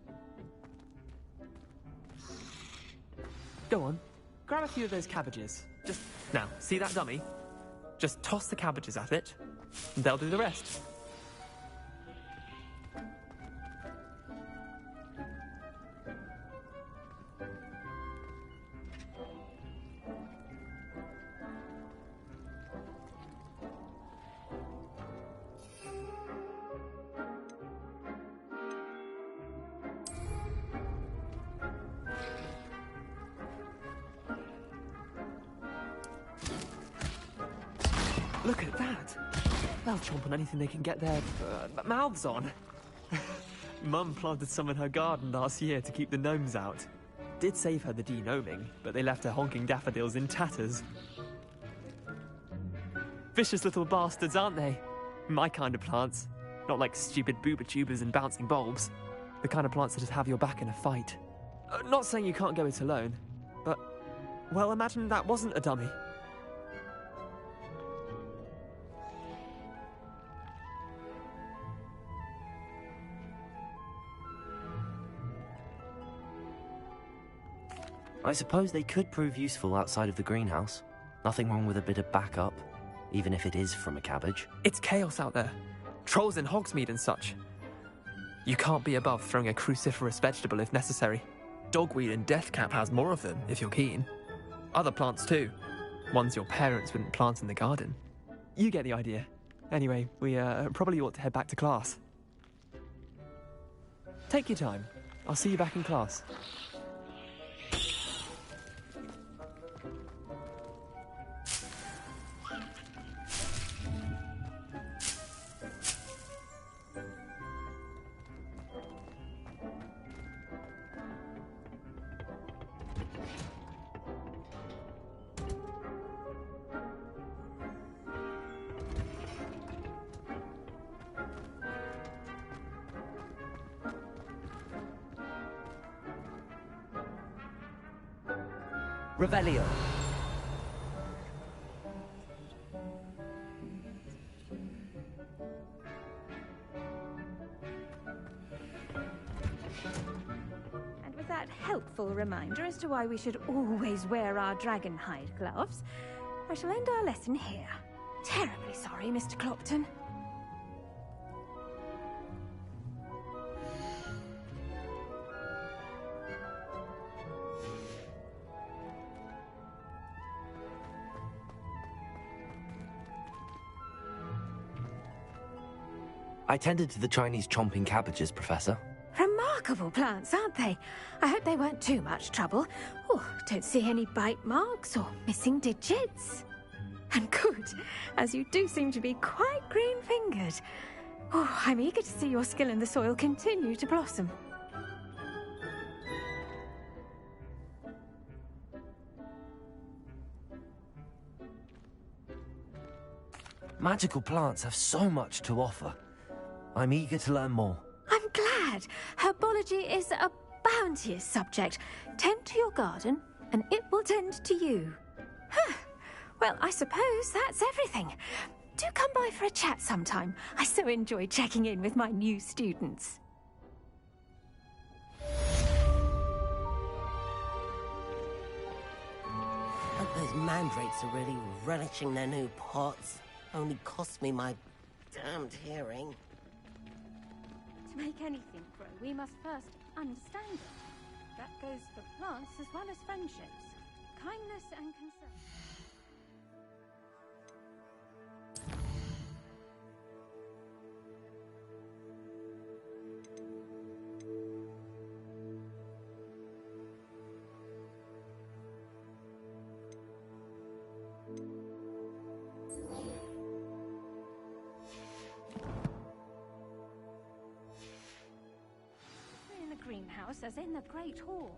Go on, grab a few of those cabbages. Just, now, see that dummy? Just toss the cabbages at it, and they'll do the rest. Look at that! They'll chomp on anything they can get their mouths on. Mum planted some in her garden last year to keep the gnomes out. Did save her the denoming, but they left her honking daffodils in tatters. Vicious little bastards, aren't they? My kind of plants. Not like stupid booba tubers and bouncing bulbs. The kind of plants that just have your back in a fight. Not saying you can't go it alone, but, well, imagine that wasn't a dummy. I suppose they could prove useful outside of the greenhouse. Nothing wrong with a bit of backup, even if it is from a cabbage. It's chaos out there. Trolls in Hogsmeade and such. You can't be above throwing a cruciferous vegetable if necessary. Dogweed and deathcap has more of them, if you're keen. Other plants too. Ones your parents wouldn't plant in the garden. You get the idea. Anyway, we probably ought to head back to class. Take your time. I'll see you back in class. Revelio. And with that helpful reminder as to why we should always wear our dragon hide gloves, I shall end our lesson here. Terribly sorry, Mr. Clopton. I tended to the Chinese chomping cabbages, Professor. Remarkable plants, aren't they? I hope they weren't too much trouble. Oh, don't see any bite marks or missing digits. And good, as you do seem to be quite green-fingered. Oh, I'm eager to see your skill in the soil continue to blossom. Magical plants have so much to offer. I'm eager to learn more. I'm glad. Herbology is a bounteous subject. Tend to your garden, and it will tend to you. Huh. Well, I suppose that's everything. Do come by for a chat sometime. I so enjoy checking in with my new students. Hope those mandrakes are really relishing their new pots. Only cost me my damned hearing. To make anything grow, we must first understand it. That goes for plants as well as friendships, kindness and concern. Greenhouse as in the Great Hall.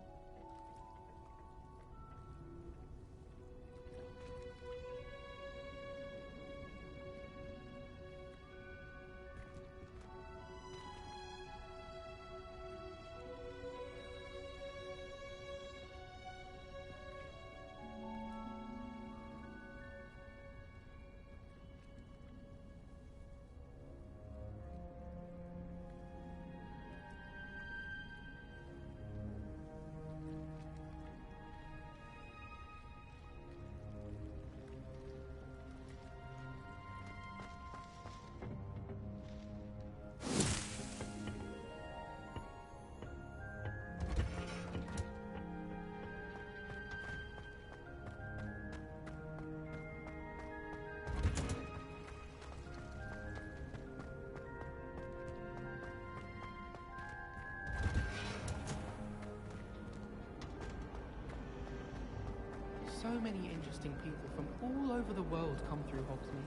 So many interesting people from all over the world come through Hogsmeade.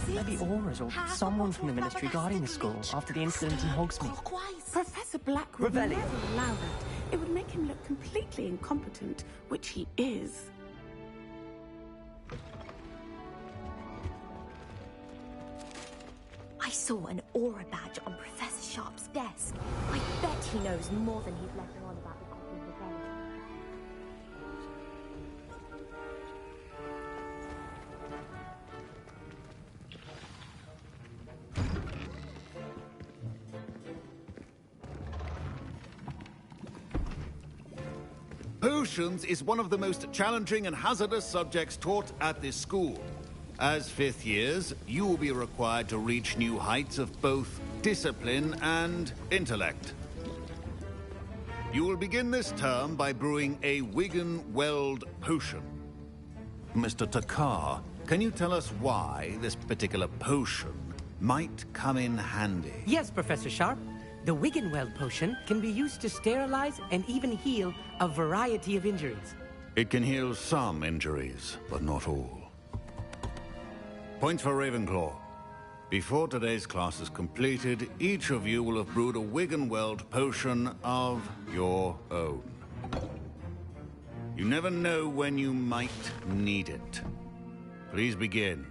Maybe Aura's or someone from the Ministry guarding the school after the incident in Hogsmeade. Professor Black would never allow that. It would make him look completely incompetent, which he is. I saw an aura badge on Professor Sharp's desk. I bet he knows more than he's letting on about the Goblin Rebellion. Potions is one of the most challenging and hazardous subjects taught at this school. As fifth years, you will be required to reach new heights of both discipline and intellect. You will begin this term by brewing a Wigan-Weld potion. Mr. Takar, can you tell us why this particular potion might come in handy? Yes, Professor Sharp. The Wigan-Weld potion can be used to sterilize and even heal a variety of injuries. It can heal some injuries, but not all. Points for Ravenclaw. Before today's class is completed, each of you will have brewed a Wigan-Weld potion of your own. You never know when you might need it. Please begin.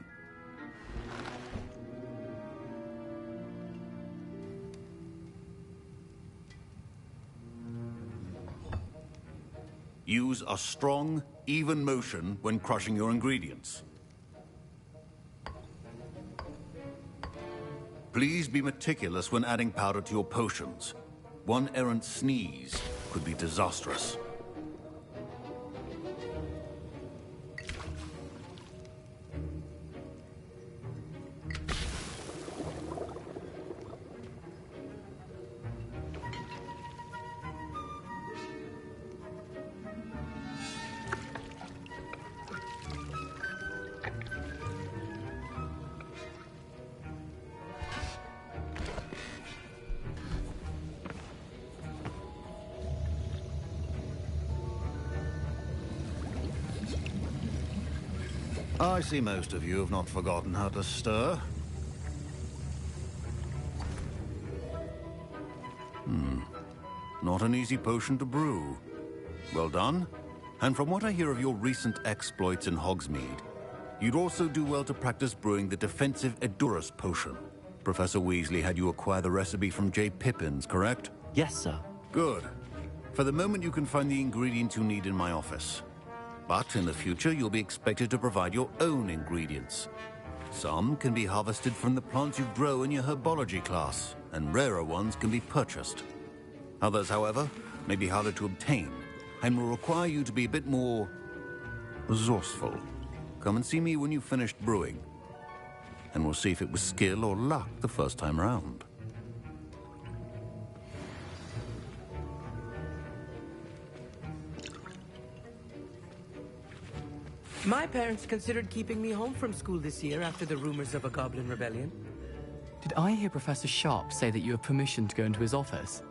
Use a strong, even motion when crushing your ingredients. Please be meticulous when adding powder to your potions. One errant sneeze could be disastrous. I see most of you have not forgotten how to stir. Not an easy potion to brew. Well done. And from what I hear of your recent exploits in Hogsmeade, you'd also do well to practice brewing the defensive Edurus potion. Professor Weasley had you acquire the recipe from J. Pippins, correct? Yes, sir. Good. For the moment, you can find the ingredients you need in my office. But in the future, you'll be expected to provide your own ingredients. Some can be harvested from the plants you grow in your herbology class, and rarer ones can be purchased. Others, however, may be harder to obtain, and will require you to be a bit more resourceful. Come and see me when you've finished brewing, and we'll see if it was skill or luck the first time around. My parents considered keeping me home from school this year after the rumors of a Goblin Rebellion. Did I hear Professor Sharp say that you have permission to go into his office?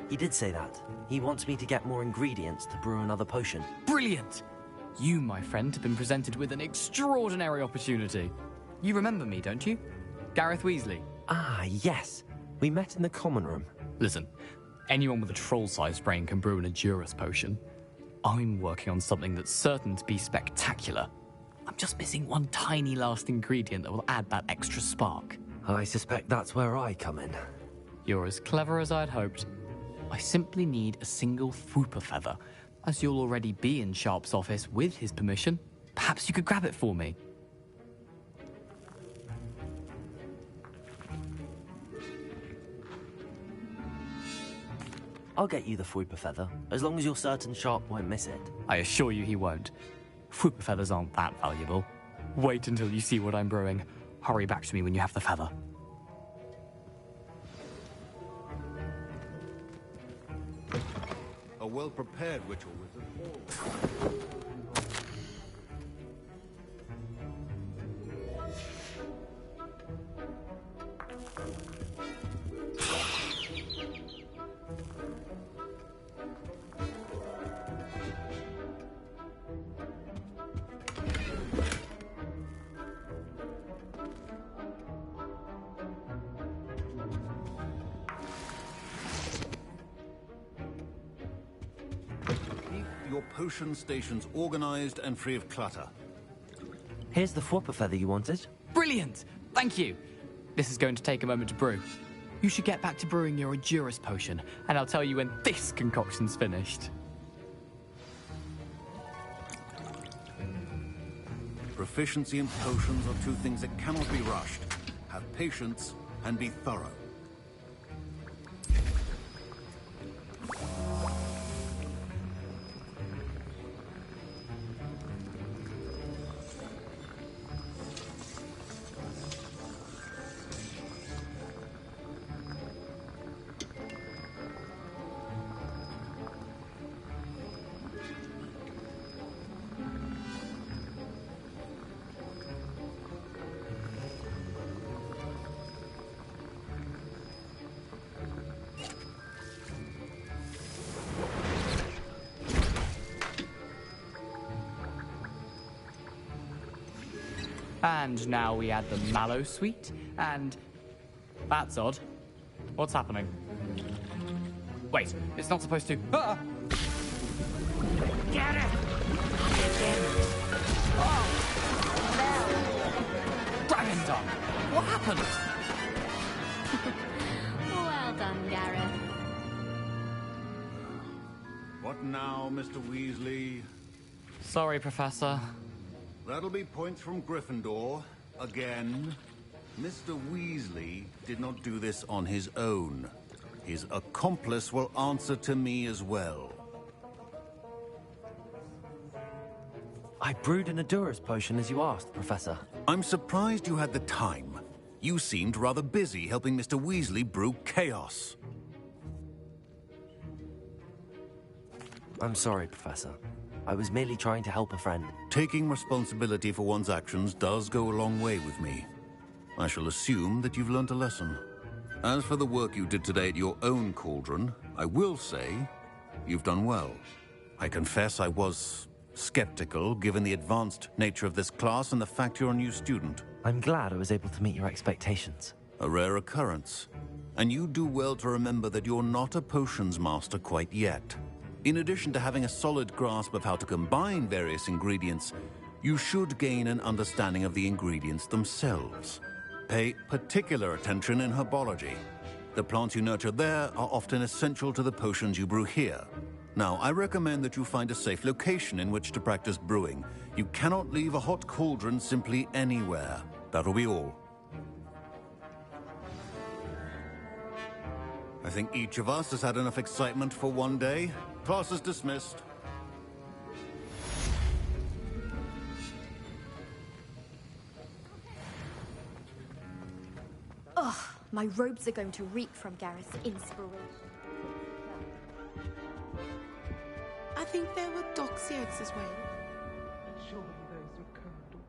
He did say that. He wants me to get more ingredients to brew another potion. Brilliant! You, my friend, have been presented with an extraordinary opportunity. You remember me, don't you? Gareth Weasley. Ah, yes. We met in the common room. Listen, anyone with a troll-sized brain can brew an Edurus potion. I'm working on something that's certain to be spectacular. I'm just missing one tiny last ingredient that will add that extra spark. I suspect that's where I come in. You're as clever as I'd hoped. I simply need a single Fwooper feather. As you'll already be in Sharp's office with his permission, perhaps you could grab it for me. I'll get you the Fwooper feather, as long as you're certain Sharp won't miss it. I assure you he won't. Fwooper feathers aren't that valuable. Wait until you see what I'm brewing. Hurry back to me when you have the feather. A well-prepared witch or wizard. potion stations organized and free of clutter. Here's the Whopper feather you wanted. Brilliant! Thank you! This is going to take a moment to brew. You should get back to brewing your Endurus potion, and I'll tell you when this concoction's finished. Proficiency in potions are two things that cannot be rushed. Have patience and be thorough. And now we add the mallow sweet, and... That's odd. What's happening? Wait, it's not supposed to... Ah! Get it! Dragon Tongue! What happened? Well done, Gareth. What now, Mr. Weasley? Sorry, Professor. That'll be points from Gryffindor. Again. Mr. Weasley did not do this on his own. His accomplice will answer to me as well. I brewed an Endurus potion as you asked, Professor. I'm surprised you had the time. You seemed rather busy helping Mr. Weasley brew chaos. I'm sorry, Professor. I was merely trying to help a friend. Taking responsibility for one's actions does go a long way with me. I shall assume that you've learnt a lesson. As for the work you did today at your own cauldron, I will say you've done well. I confess I was skeptical, given the advanced nature of this class and the fact you're a new student. I'm glad I was able to meet your expectations. A rare occurrence. And you do well to remember that you're not a potions master quite yet. In addition to having a solid grasp of how to combine various ingredients, you should gain an understanding of the ingredients themselves. Pay particular attention in herbology. The plants you nurture there are often essential to the potions you brew here. Now, I recommend that you find a safe location in which to practice brewing. You cannot leave a hot cauldron simply anywhere. That'll be all. I think each of us has had enough excitement for one day. Class is dismissed. Ugh, my robes are going to reek from Gareth's inspiration. I think there were doxy eggs as well. Surely those were curdled.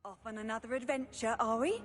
Off on another adventure, are we?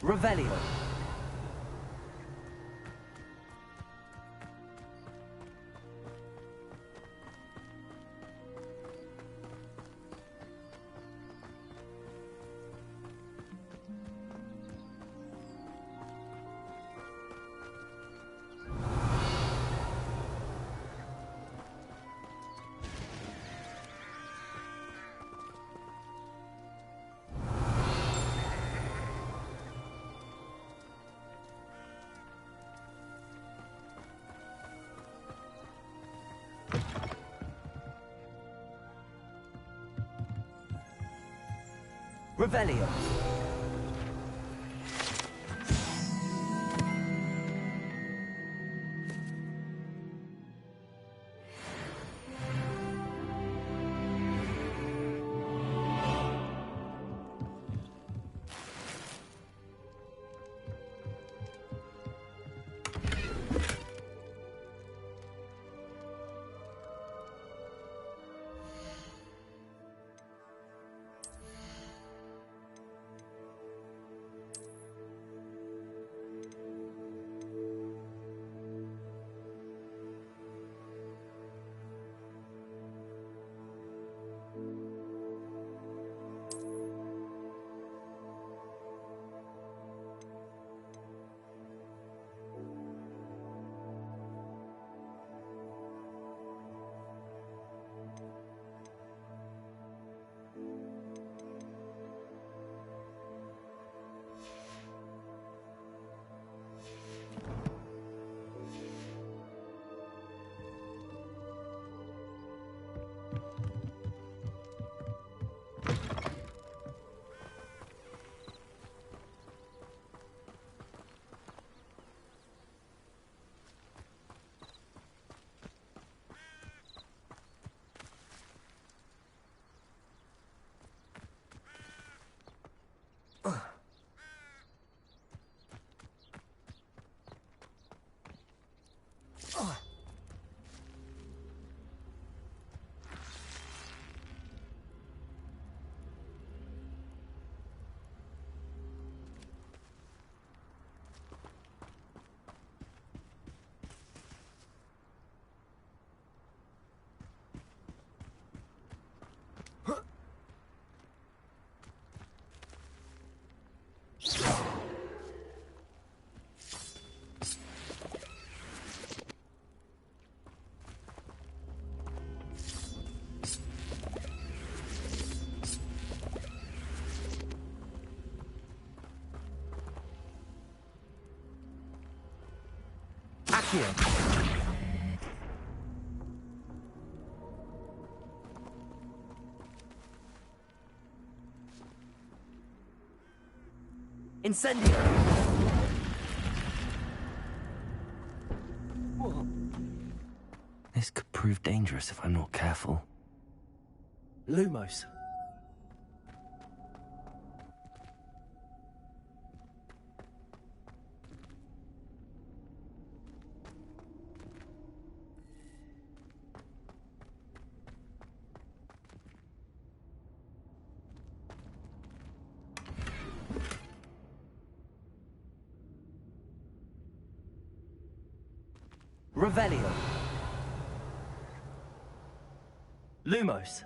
Revelio. Revelio. Accio. Incendio. Whoa. This could prove dangerous if I'm not careful. Lumos. Revelio. Lumos.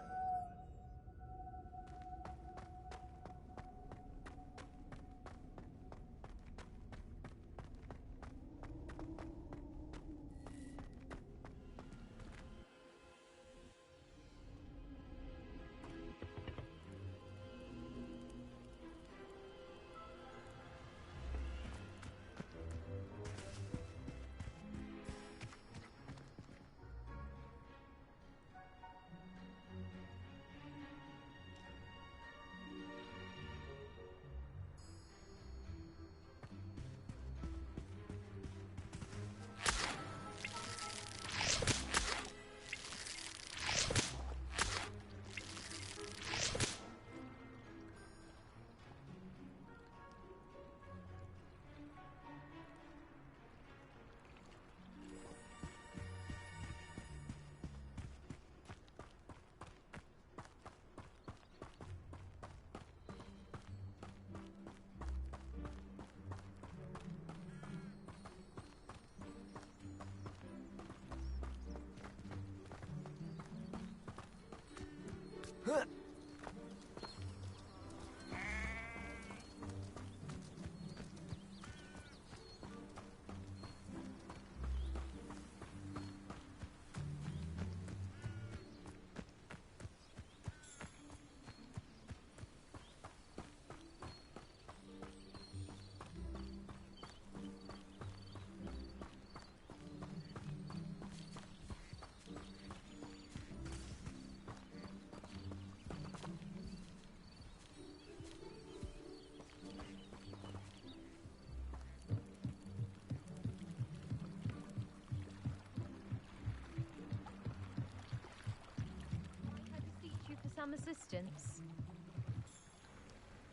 some assistance?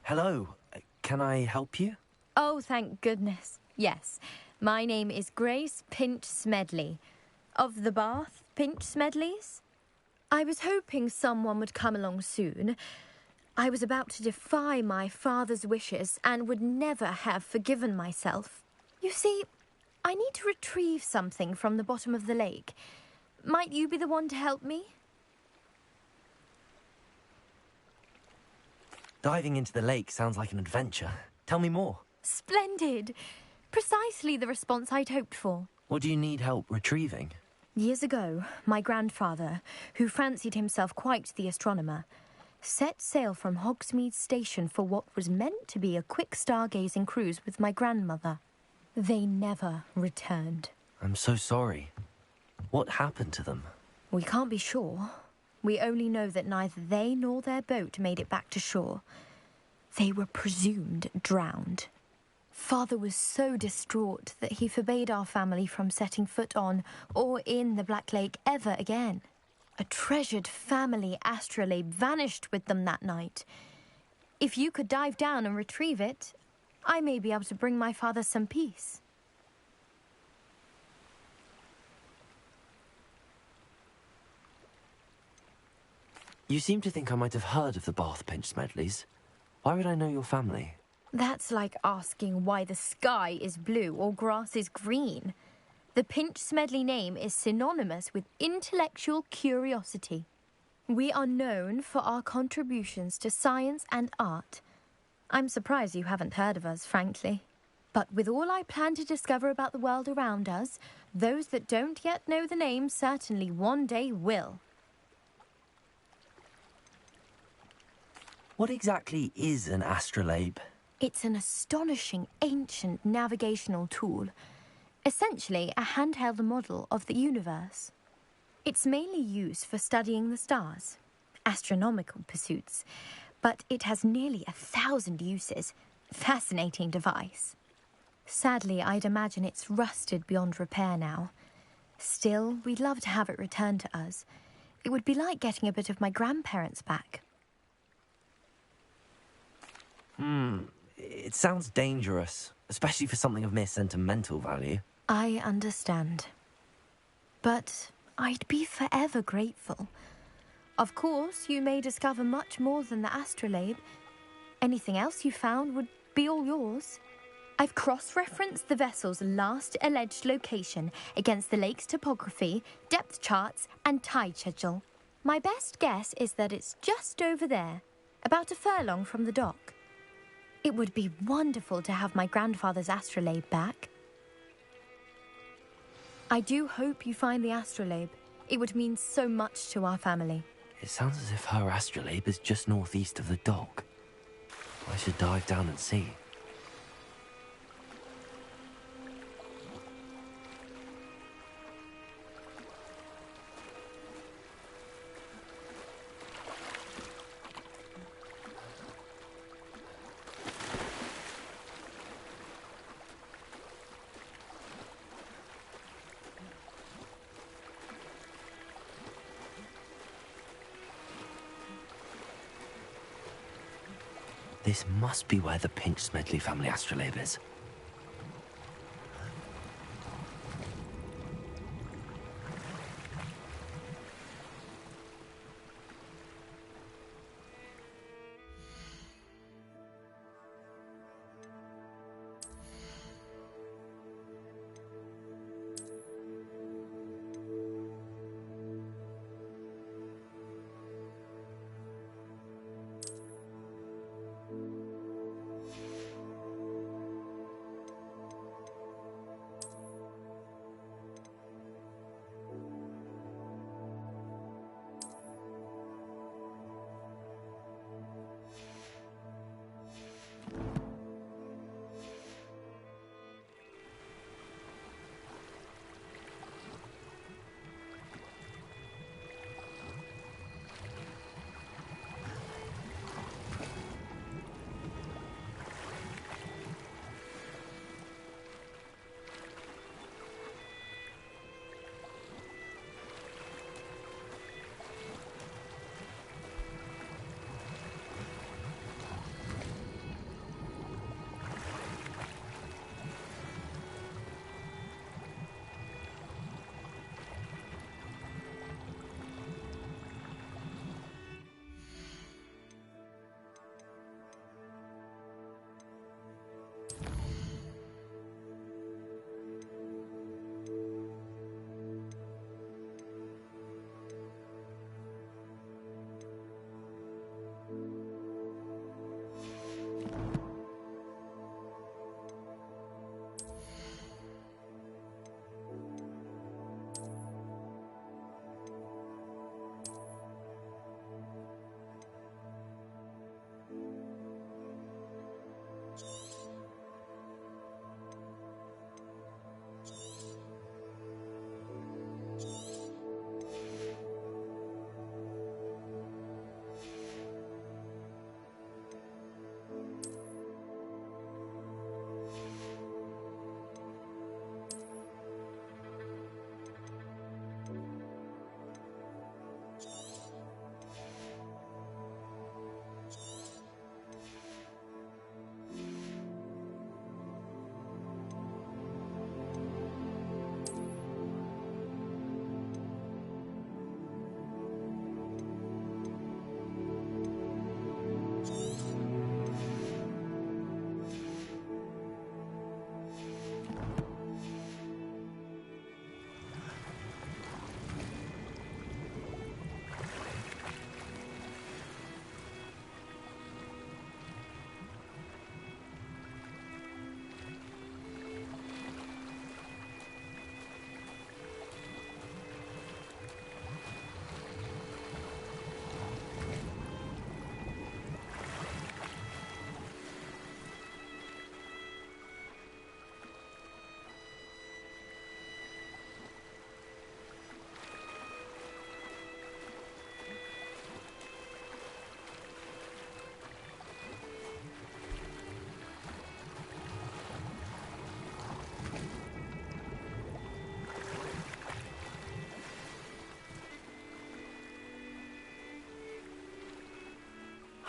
Hello. Can I help you? Oh, thank goodness. Yes. My name is Grace Pinch Smedley. Of the Bath Pinch Smedleys? I was hoping someone would come along soon. I was about to defy my father's wishes and would never have forgiven myself. You see, I need to retrieve something from the bottom of the lake. Might you be the one to help me? Diving into the lake sounds like an adventure. Tell me more. Splendid! Precisely the response I'd hoped for. What do you need help retrieving? Years ago, my grandfather, who fancied himself quite the astronomer, set sail from Hogsmeade Station for what was meant to be a quick stargazing cruise with my grandmother. They never returned. I'm so sorry. What happened to them? We can't be sure. We only know that neither they nor their boat made it back to shore. They were presumed drowned. Father was so distraught that he forbade our family from setting foot on or in the Black Lake ever again. A treasured family astrolabe vanished with them that night. If you could dive down and retrieve it, I may be able to bring my father some peace. You seem to think I might have heard of the Bath Pinch Smedleys. Why would I know your family? That's like asking why the sky is blue or grass is green. The Pinch Smedley name is synonymous with intellectual curiosity. We are known for our contributions to science and art. I'm surprised you haven't heard of us, frankly. But with all I plan to discover about the world around us, those that don't yet know the name certainly one day will. What exactly is an astrolabe? It's an astonishing ancient navigational tool. Essentially, a handheld model of the universe. It's mainly used for studying the stars, astronomical pursuits, but it has nearly 1,000 uses. Fascinating device. Sadly, I'd imagine it's rusted beyond repair now. Still, we'd love to have it returned to us. It would be like getting a bit of my grandparents back. It sounds dangerous, especially for something of mere sentimental value. I understand. But I'd be forever grateful. Of course, you may discover much more than the astrolabe. Anything else you found would be all yours. I've cross-referenced the vessel's last alleged location against the lake's topography, depth charts, and tide schedule. My best guess is that it's just over there, about a furlong from the dock. It would be wonderful to have my grandfather's astrolabe back. I do hope you find the astrolabe. It would mean so much to our family. It sounds as if her astrolabe is just northeast of the dock. I should dive down and see. This must be where the Pinch Smedley family astrolabe is.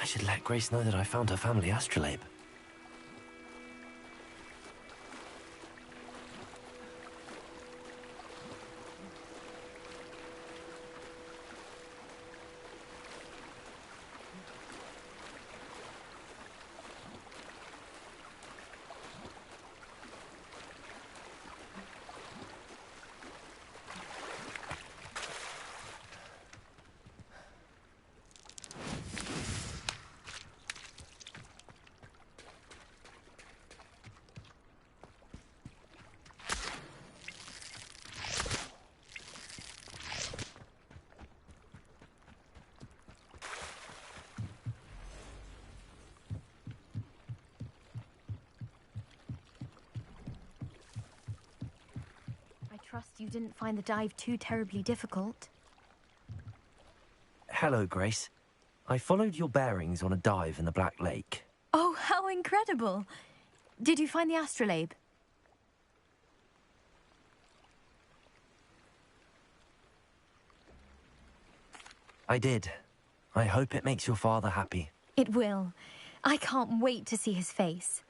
I should let Grace know that I found her family astrolabe. Trust you didn't find the dive too terribly difficult. Hello, Grace. I followed your bearings on a dive in the Black Lake. Oh, how incredible! Did you find the astrolabe? I did. I hope it makes your father happy. It will. I can't wait to see his face.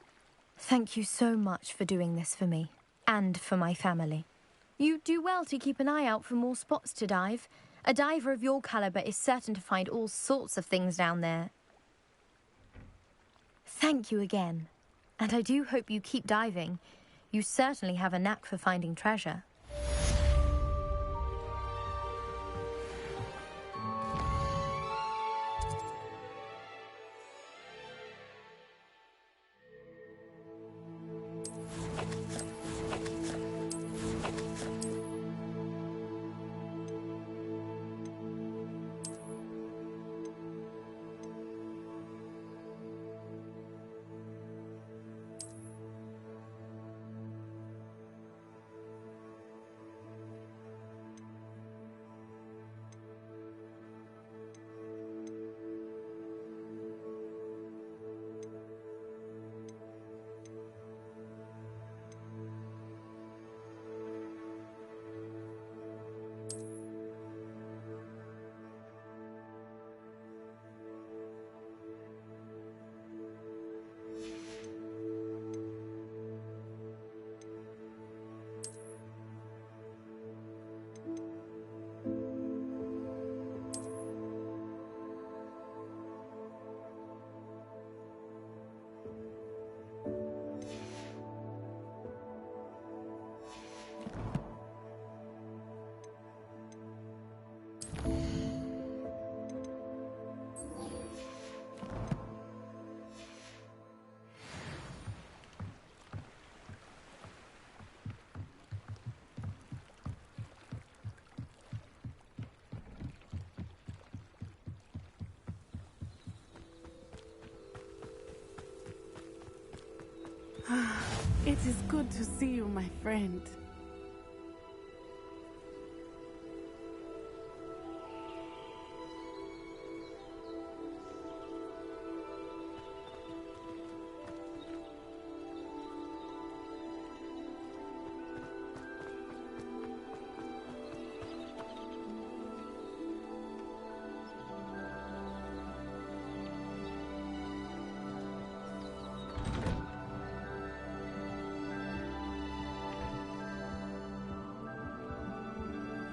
Thank you so much for doing this for me, and for my family. You do well to keep an eye out for more spots to dive. A diver of your caliber is certain to find all sorts of things down there. Thank you again. And I do hope you keep diving. You certainly have a knack for finding treasure. It is good to see you, my friend.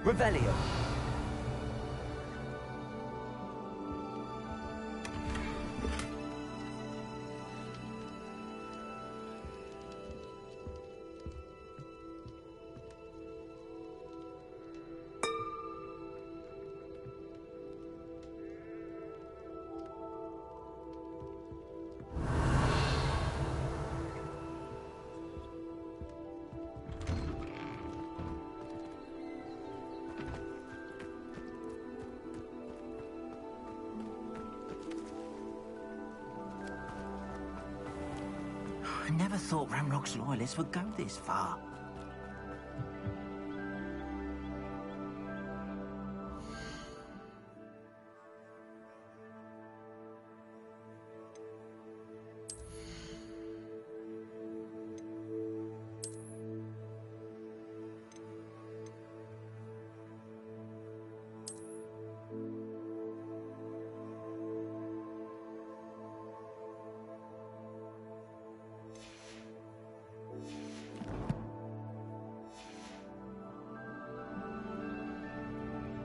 Revelio. I never thought Ramrock's loyalists would go this far.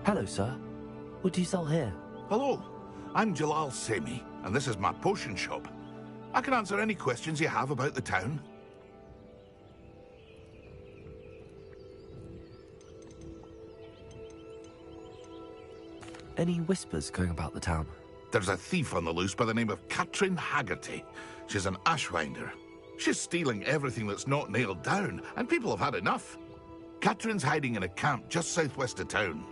Hello, sir. What do you sell here? Hello, I'm Jalal Semi, and this is my potion shop. I can answer any questions you have about the town. Any whispers going about the town? There's a thief on the loose by the name of Katrin Haggerty. She's an ashwinder. She's stealing everything that's not nailed down, and people have had enough. Katrin's hiding in a camp just southwest of town.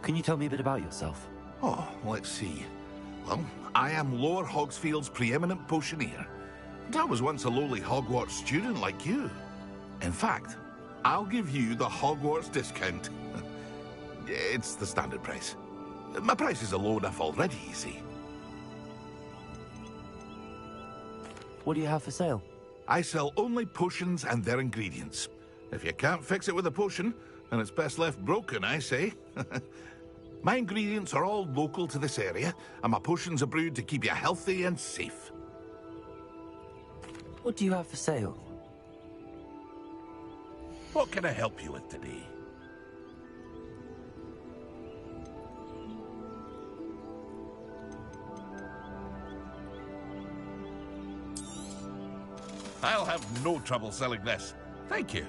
Can you tell me a bit about yourself? Oh, let's see. Well, I am Lower Hogsfield's preeminent potioneer. But I was once a lowly Hogwarts student like you. In fact, I'll give you the Hogwarts discount. It's the standard price. My prices are low enough already, you see. What do you have for sale? I sell only potions and their ingredients. If you can't fix it with a potion, then it's best left broken, I say. My ingredients are all local to this area, and my potions are brewed to keep you healthy and safe. What do you have for sale? What can I help you with today? I'll have no trouble selling this. Thank you.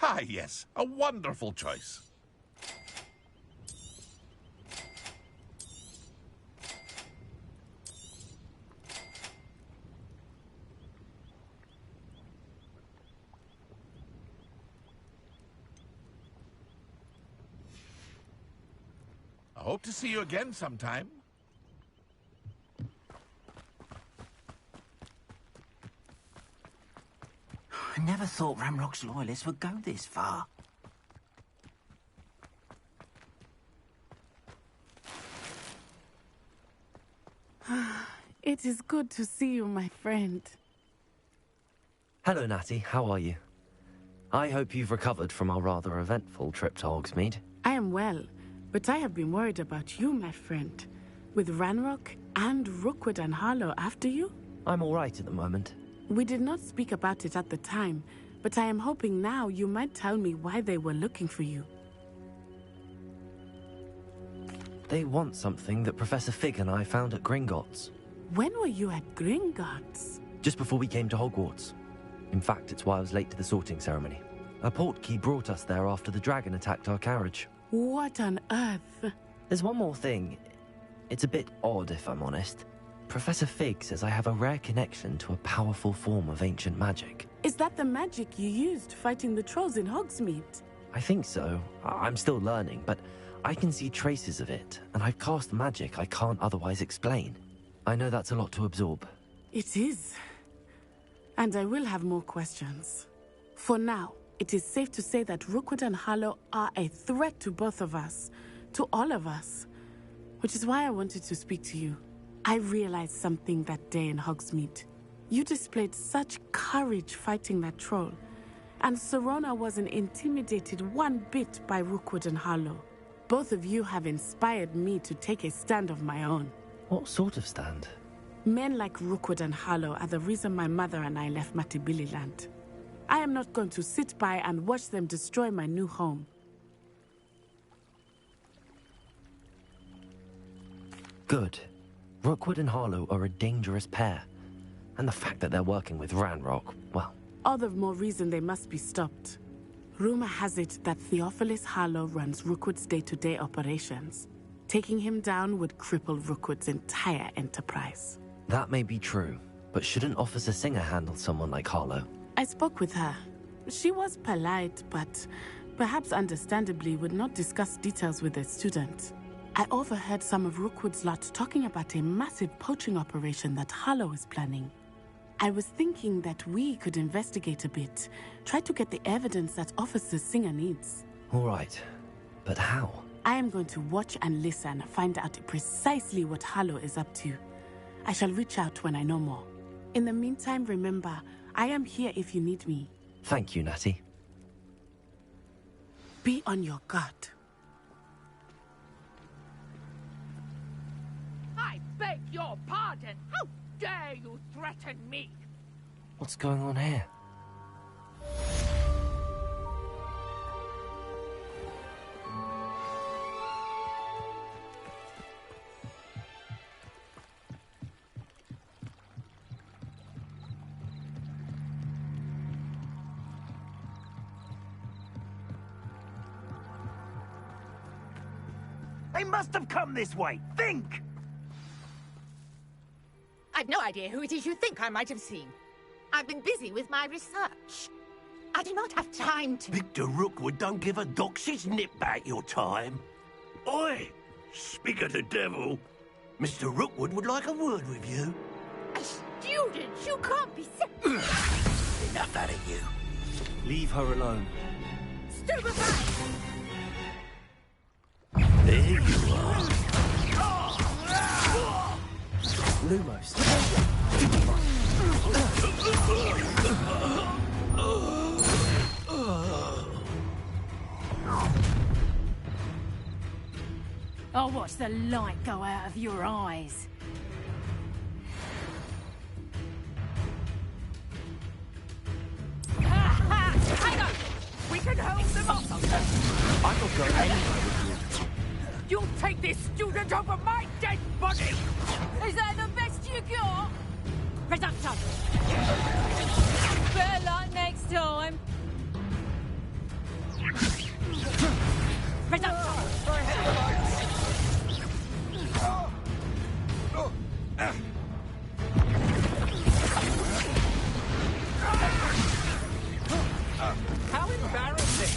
Ah, yes, a wonderful choice. I hope to see you again sometime. I never thought Ramrock's loyalists would go this far. It is good to see you, my friend. Hello, Natty. How are you? I hope you've recovered from our rather eventful trip to Hogsmeade. I am well, but I have been worried about you, my friend. With Ranrock and Rookwood and Harlow after you? I'm all right at the moment. We did not speak about it at the time, but I am hoping now you might tell me why they were looking for you. They want something that Professor Fig and I found at Gringotts. When were you at Gringotts? Just before we came to Hogwarts. In fact, it's why I was late to the sorting ceremony. A portkey brought us there after the dragon attacked our carriage. What on earth? There's one more thing. It's a bit odd, if I'm honest. Professor Fig says I have a rare connection to a powerful form of ancient magic. Is that the magic you used fighting the trolls in Hogsmeade? I think so. I'm still learning, but I can see traces of it, and I've cast magic I can't otherwise explain. I know that's a lot to absorb. It is. And I will have more questions. For now, it is safe to say that Rookwood and Harlow are a threat to both of us, to all of us. Which is why I wanted to speak to you. I realized something that day in Hogsmeade. You displayed such courage fighting that troll, and Serona wasn't intimidated one bit by Rookwood and Harlow. Both of you have inspired me to take a stand of my own. What sort of stand? Men like Rookwood and Harlow are the reason my mother and I left Matibili land. I am not going to sit by and watch them destroy my new home. Good. Rookwood and Harlow are a dangerous pair. And the fact that they're working with Ranrock, well... All the more reason they must be stopped. Rumor has it that Theophilus Harlow runs Rookwood's day-to-day operations. Taking him down would cripple Rookwood's entire enterprise. That may be true, but shouldn't Officer Singer handle someone like Harlow? I spoke with her. She was polite, but perhaps understandably would not discuss details with a student. I overheard some of Rookwood's lot talking about a massive poaching operation that Harlow is planning. I was thinking that we could investigate a bit, try to get the evidence that Officer Singer needs. All right, but how? I am going to watch and listen, find out precisely what Harlow is up to. I shall reach out when I know more. In the meantime, remember, I am here if you need me. Thank you, Natty. Be on your guard. I beg your pardon. How dare you threaten me? What's going on here? They must have come this way. Think! I've no idea who it is you think I might have seen. I've been busy with my research. I do not have time to... Victor Rookwood don't give a doxy's nip back your time. Oi! Speak of the devil. Mr. Rookwood would like a word with you. A student? You can't be... Enough out of you. Leave her alone. Stupefy! There you are. Lumos. I'll watch the light go out of your eyes. Hang on! We can hold them off! I'm not going anywhere with you. You'll take this student over my dead body! Is that the best you got? Presumption! Better luck next time! Presumption! How embarrassing!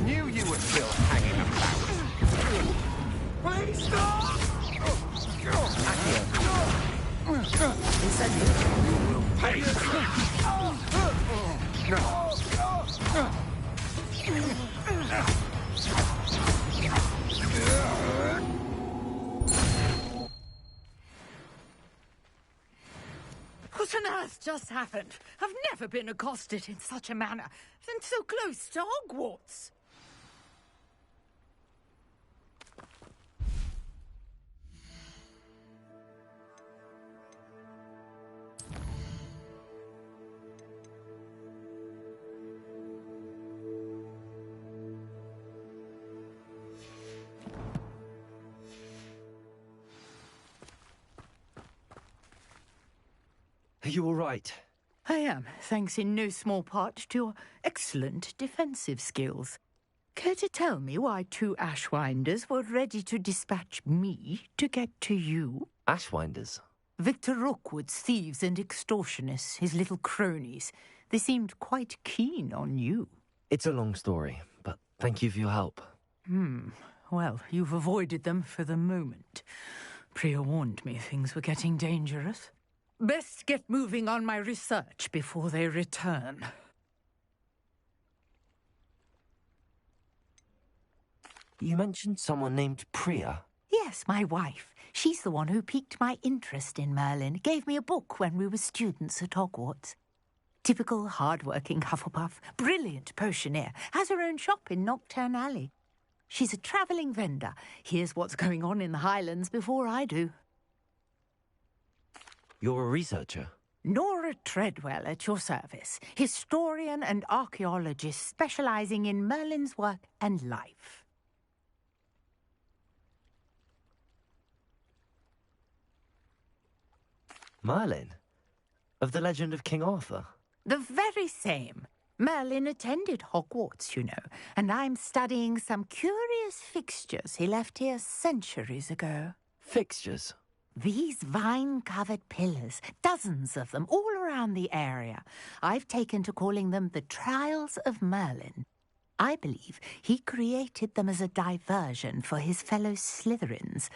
Knew you were still hanging about. Please stop! He said you will pay. What on earth just happened? I've never been accosted in such a manner, and so close to Hogwarts. Are you all right? I am, thanks in no small part to your excellent defensive skills. Care to tell me why two Ashwinders were ready to dispatch me to get to you? Ashwinders? Victor Rookwood's thieves and extortionists, his little cronies. They seemed quite keen on you. It's a long story, but thank you for your help. Well, you've avoided them for the moment. Priya warned me things were getting dangerous. Best get moving on my research before they return. You mentioned someone named Priya. Yes, my wife. She's the one who piqued my interest in Merlin. Gave me a book when we were students at Hogwarts. Typical hard-working Hufflepuff. Brilliant potioneer. Has her own shop in Knockturn Alley. She's a travelling vendor. Hears what's going on in the Highlands before I do. You're a researcher? Nora Treadwell at your service. Historian and archaeologist specialising in Merlin's work and life. Merlin? Of the legend of King Arthur? The very same. Merlin attended Hogwarts, you know, and I'm studying some curious fixtures he left here centuries ago. Fixtures? These vine-covered pillars, dozens of them, all around the area. I've taken to calling them the Trials of Merlin. I believe he created them as a diversion for his fellow Slytherins.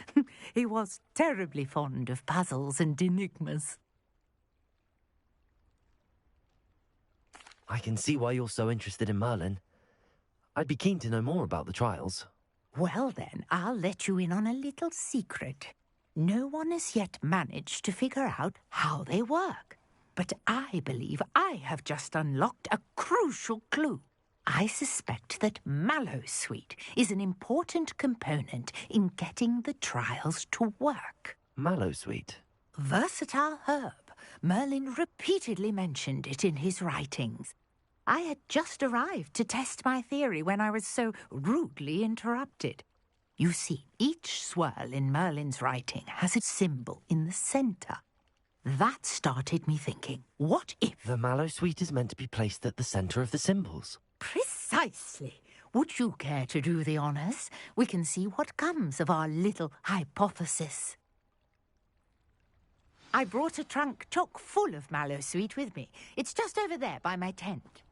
He was terribly fond of puzzles and enigmas. I can see why you're so interested in Merlin. I'd be keen to know more about the trials. Well then, I'll let you in on a little secret. No one has yet managed to figure out how they work. But I believe I have just unlocked a crucial clue. I suspect that Mallowsweet is an important component in getting the trials to work. Mallowsweet? Versatile herb. Merlin repeatedly mentioned it in his writings. I had just arrived to test my theory when I was so rudely interrupted. You see, each swirl in Merlin's writing has a symbol in the centre. That started me thinking, what if... The Mallowsweet is meant to be placed at the centre of the symbols. Precisely. Would you care to do the honours? We can see what comes of our little hypothesis. I brought a trunk chock full of Mallowsweet with me. It's just over there by my tent.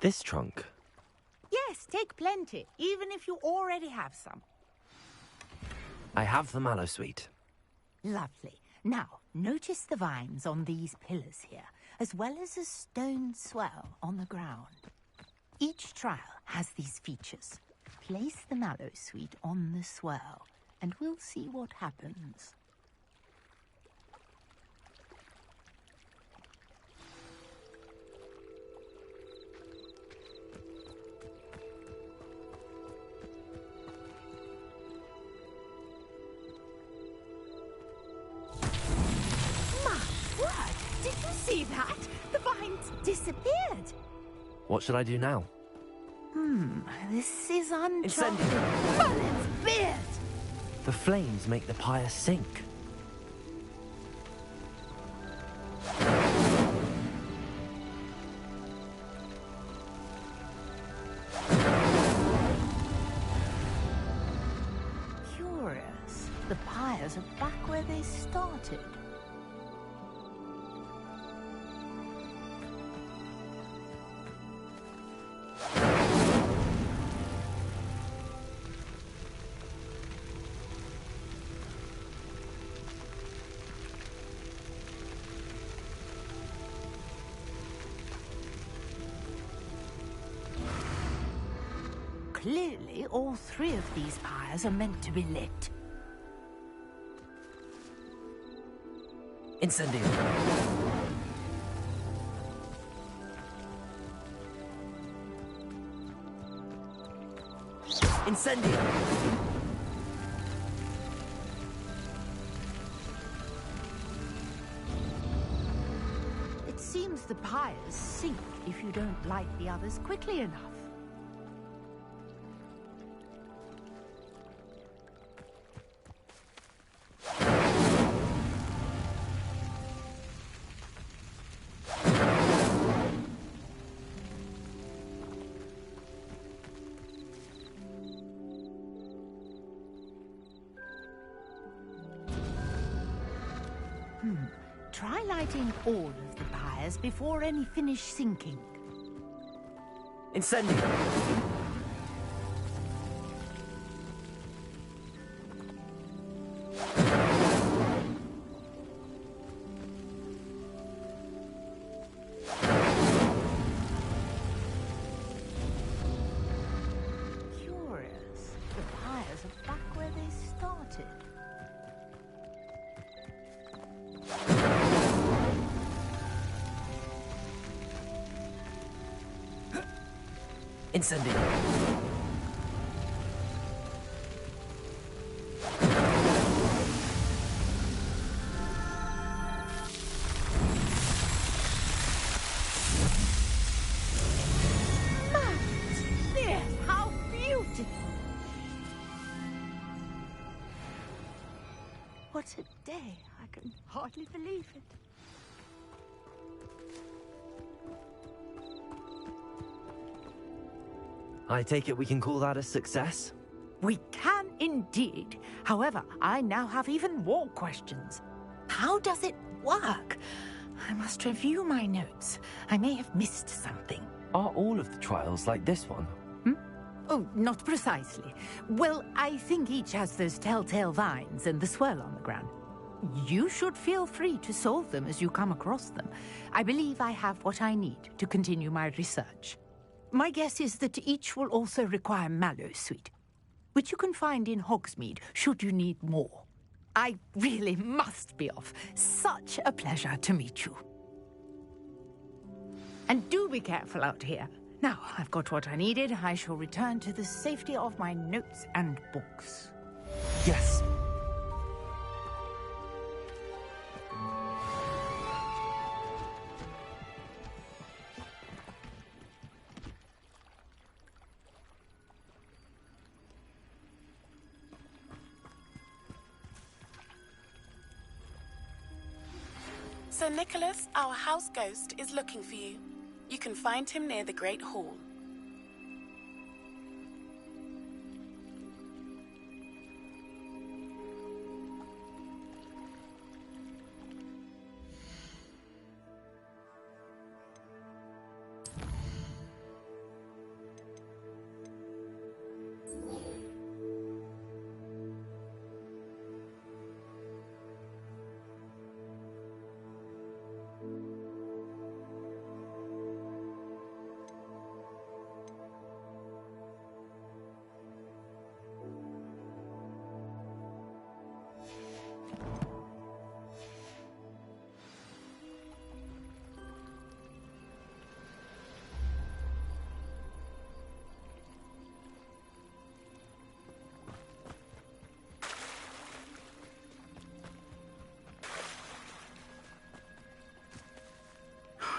This trunk? Yes, take plenty, even if you already have some. I have the Mallowsweet. Lovely. Now, notice the vines on these pillars here, as well as a stone swell on the ground. Each trial has these features. Place the Mallowsweet on the swell, and we'll see what happens. Did you see that? The vines disappeared. What should I do now? This is uncharted. Incendio! Merlin's beard! The flames make the pyre sink. Curious. The pyres are back where they started. Clearly, all three of these pyres are meant to be lit. Incendio! Incendio! It seems the pyres sink if you don't light the others quickly enough. Try lighting all of the pyres before any finish sinking. Incendio! Curious. The pyres are back where they started. Incendio! There! How beautiful! What a day. I can hardly believe it. I take it we can call that a success? We can indeed. However, I now have even more questions. How does it work? I must review my notes. I may have missed something. Are all of the trials like this one? Oh, not precisely. Well, I think each has those telltale vines and the swirl on the ground. You should feel free to solve them as you come across them. I believe I have what I need to continue my research. My guess is that each will also require mallow sweet, which you can find in Hogsmeade should you need more. I really must be off. Such a pleasure to meet you. And do be careful out here. Now, I've got what I needed. I shall return to the safety of my notes and books. Yes. Sir Nicholas, our house ghost, is looking for you. You can find him near the Great Hall.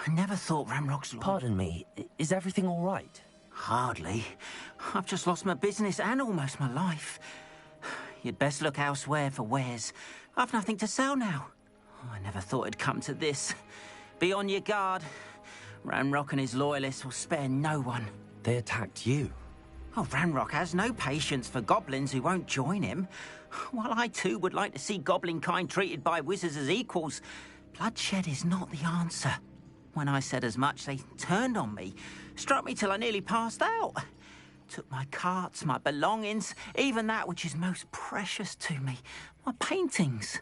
I never thought Ramrock's law... Pardon me, is everything all right? Hardly. I've just lost my business and almost my life. You'd best look elsewhere for wares. I've nothing to sell now. I never thought it'd come to this. Be on your guard. Ramrock and his loyalists will spare no one. They attacked you? Oh, Ranrock has no patience for goblins who won't join him. While I too would like to see goblin kind treated by wizards as equals, bloodshed is not the answer. When I said as much, they turned on me, struck me till I nearly passed out. Took my carts, my belongings, even that which is most precious to me, my paintings.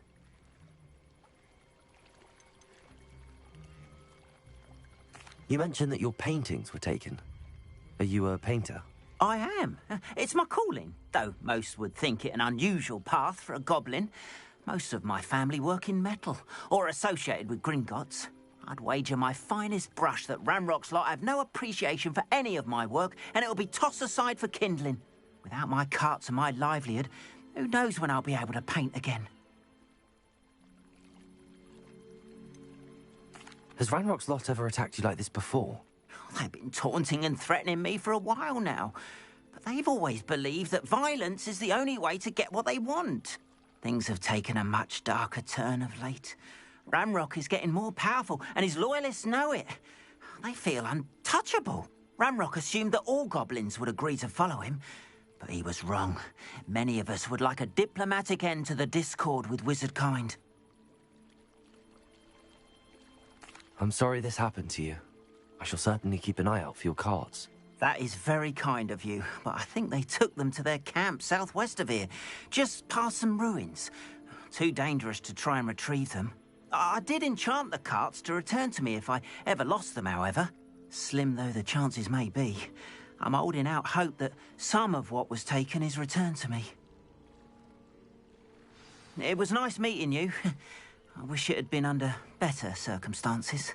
You mentioned that your paintings were taken. Are you a painter? I am. It's my calling, though most would think it an unusual path for a goblin. Most of my family work in metal, or associated with Gringotts. I'd wager my finest brush that Ramrock's lot have no appreciation for any of my work, and it'll be tossed aside for kindling. Without my carts and my livelihood, who knows when I'll be able to paint again? Has Ranrock's lot ever attacked you like this before? They've been taunting and threatening me for a while now, but they've always believed that violence is the only way to get what they want. Things have taken a much darker turn of late. Ramrock is getting more powerful, and his loyalists know it. They feel untouchable. Ramrock assumed that all goblins would agree to follow him, but he was wrong. Many of us would like a diplomatic end to the discord with wizard kind. I'm sorry this happened to you. I shall certainly keep an eye out for your carts. That is very kind of you, but I think they took them to their camp southwest of here, just past some ruins. Too dangerous to try and retrieve them. I did enchant the carts to return to me if I ever lost them, however. Slim though the chances may be, I'm holding out hope that some of what was taken is returned to me. It was nice meeting you. I wish it had been under better circumstances.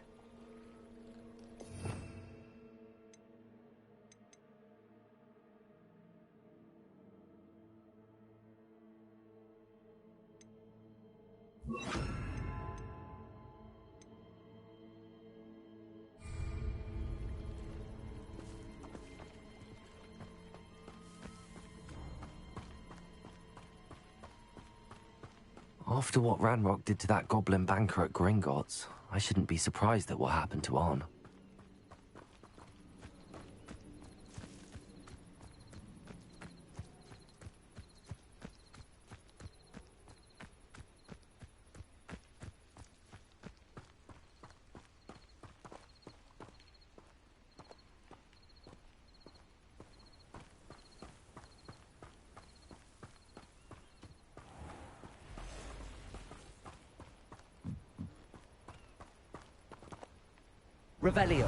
After what Ranrock did to that goblin banker at Gringotts, I shouldn't be surprised at what happened to Arn. Revelio.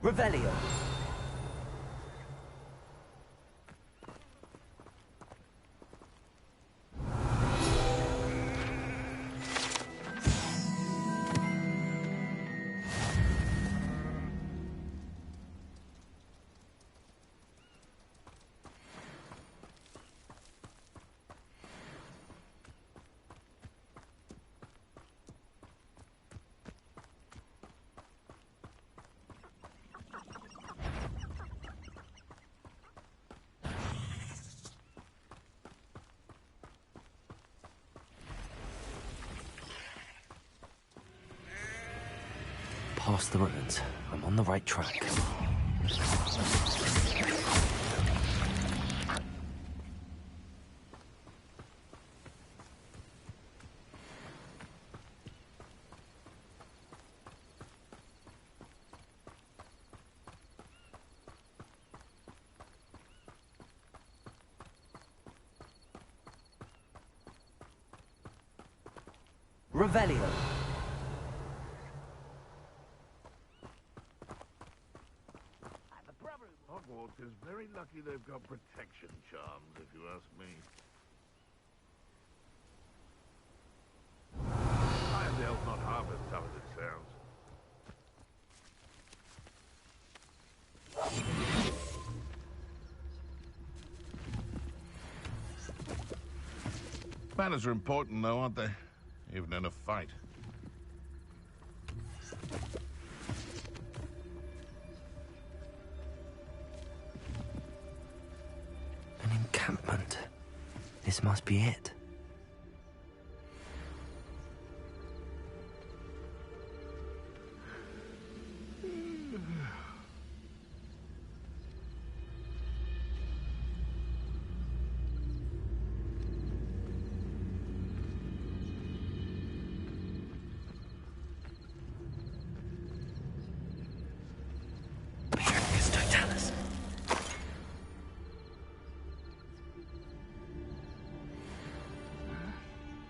Revelio. Past the ruins. I'm on the right track. Revelio. Hogwarts is very lucky they've got protection charms, if you ask me. Irondale's not half as tough as it sounds. Manners are important, though, aren't they? Even in a fight. An encampment. This must be it.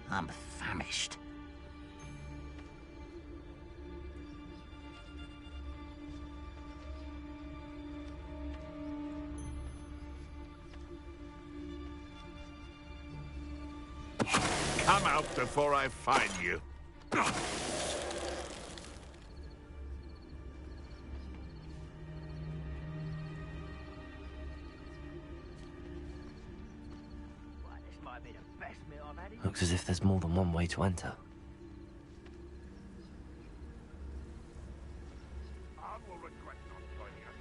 I'm famished. Come out before I find you. Looks as if there's more than one way to enter. Arn will regret not joining us.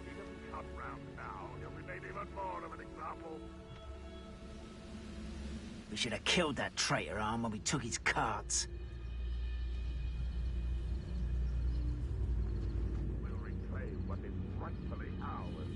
If he doesn't come round now, he'll be made even more of an example. We should have killed that traitor Arn when we took his carts. We'll reclaim what is rightfully ours.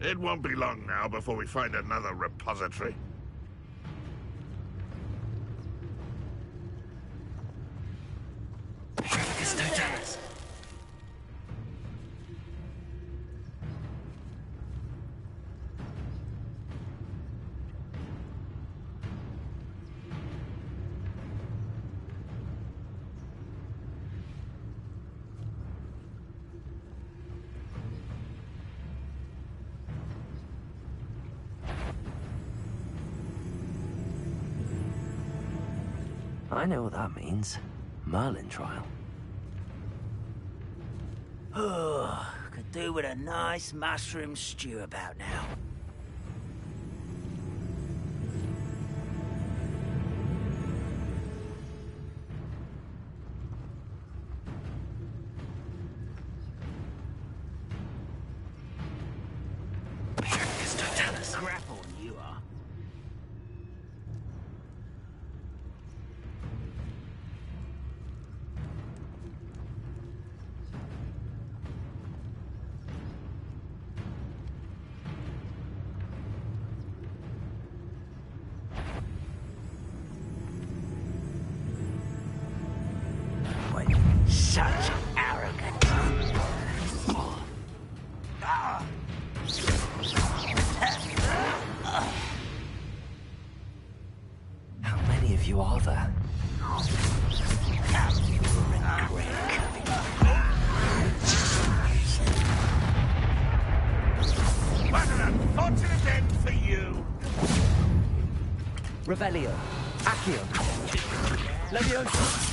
It won't be long now before we find another repository. It's no I know what that means. Merlin trial. Oh, could do with a nice mushroom stew about now. Grapple, you are. Such arrogance. How many of you are there? What an unfortunate end for you! Revelio. Accio. Leviosa.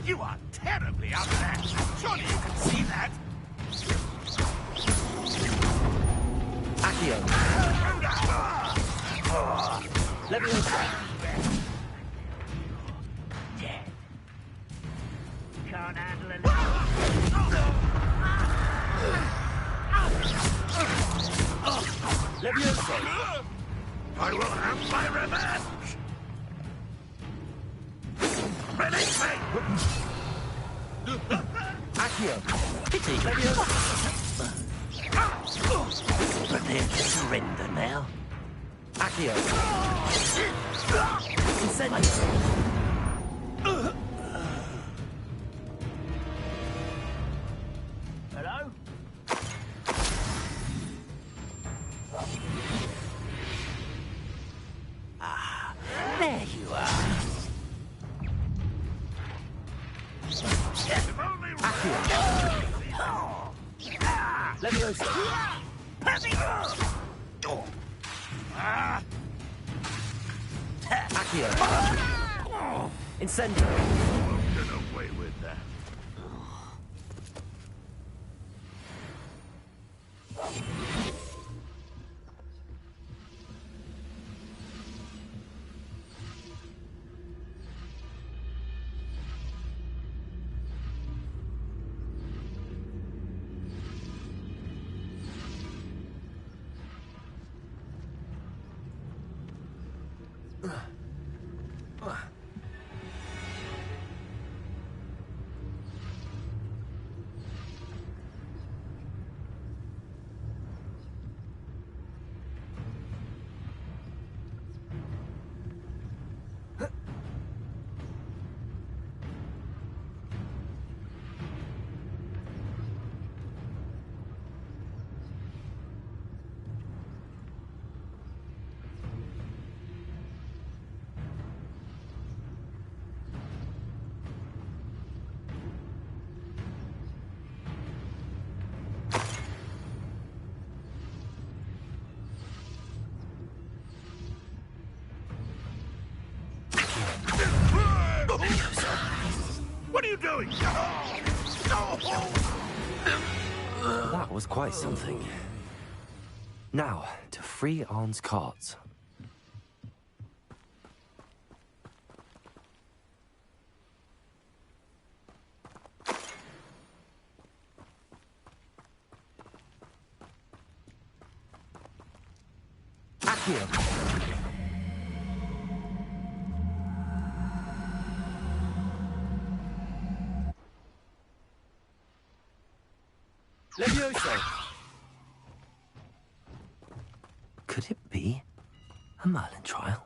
You are terribly upset. Surely you can see that. Accio. Leviosa. Can't handle it. Leviosa. I will have my revenge. Release me! Accio. Pity. Leviosa. Prepare to surrender now. Accio. Incendio. Hello? Ah, there you are. Leviosa. Accio. Incendio. Get away with that. What are you doing? That was quite something. Now, to free Arn's carts. Accio. Leviosa. Could it be a Merlin trial?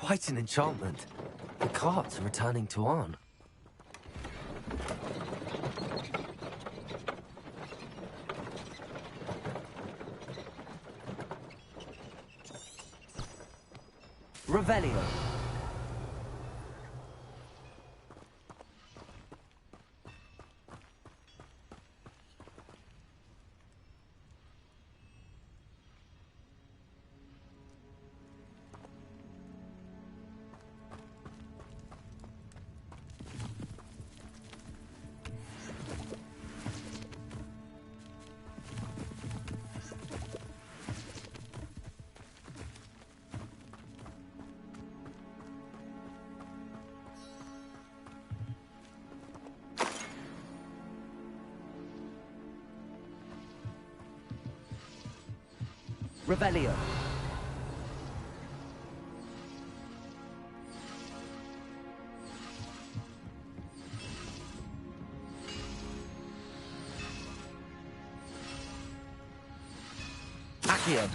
Quite an enchantment. The carts are returning to Arn. Revelio. Revelio. Accio.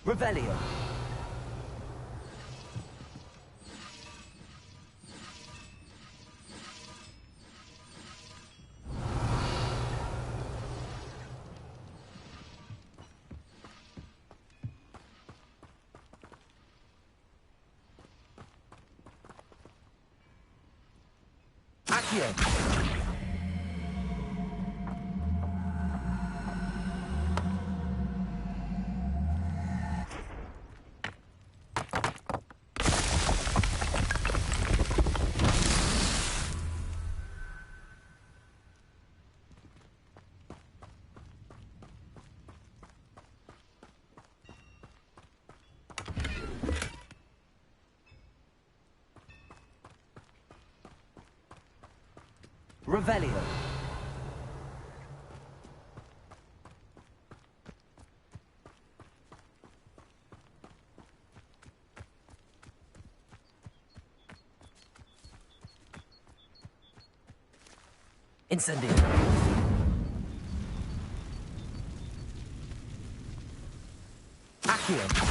Revelio. Accio. Revelio. Incendio. Accio.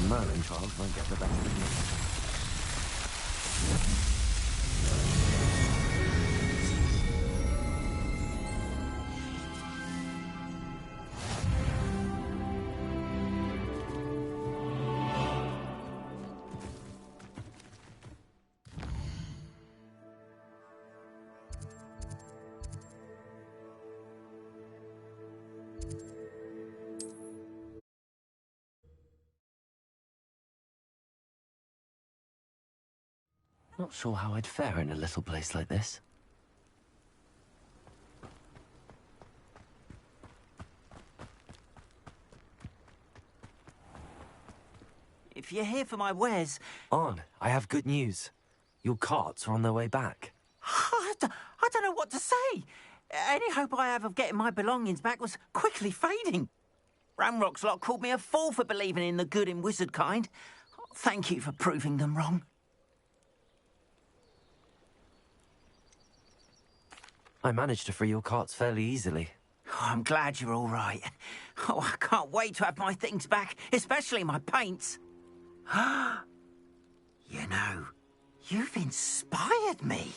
Merlin trials won't get the best of me. Not sure how I'd fare in a little place like this. If you're here for my wares... Arn, I have good news. Your carts are on their way back. I don't know what to say. Any hope I have of getting my belongings back was quickly fading. Ramrock's lot called me a fool for believing in the good in wizard kind. Thank you for proving them wrong. I managed to free your carts fairly easily. Oh, I'm glad you're all right. Oh, I can't wait to have my things back, especially my paints. You know, you've inspired me.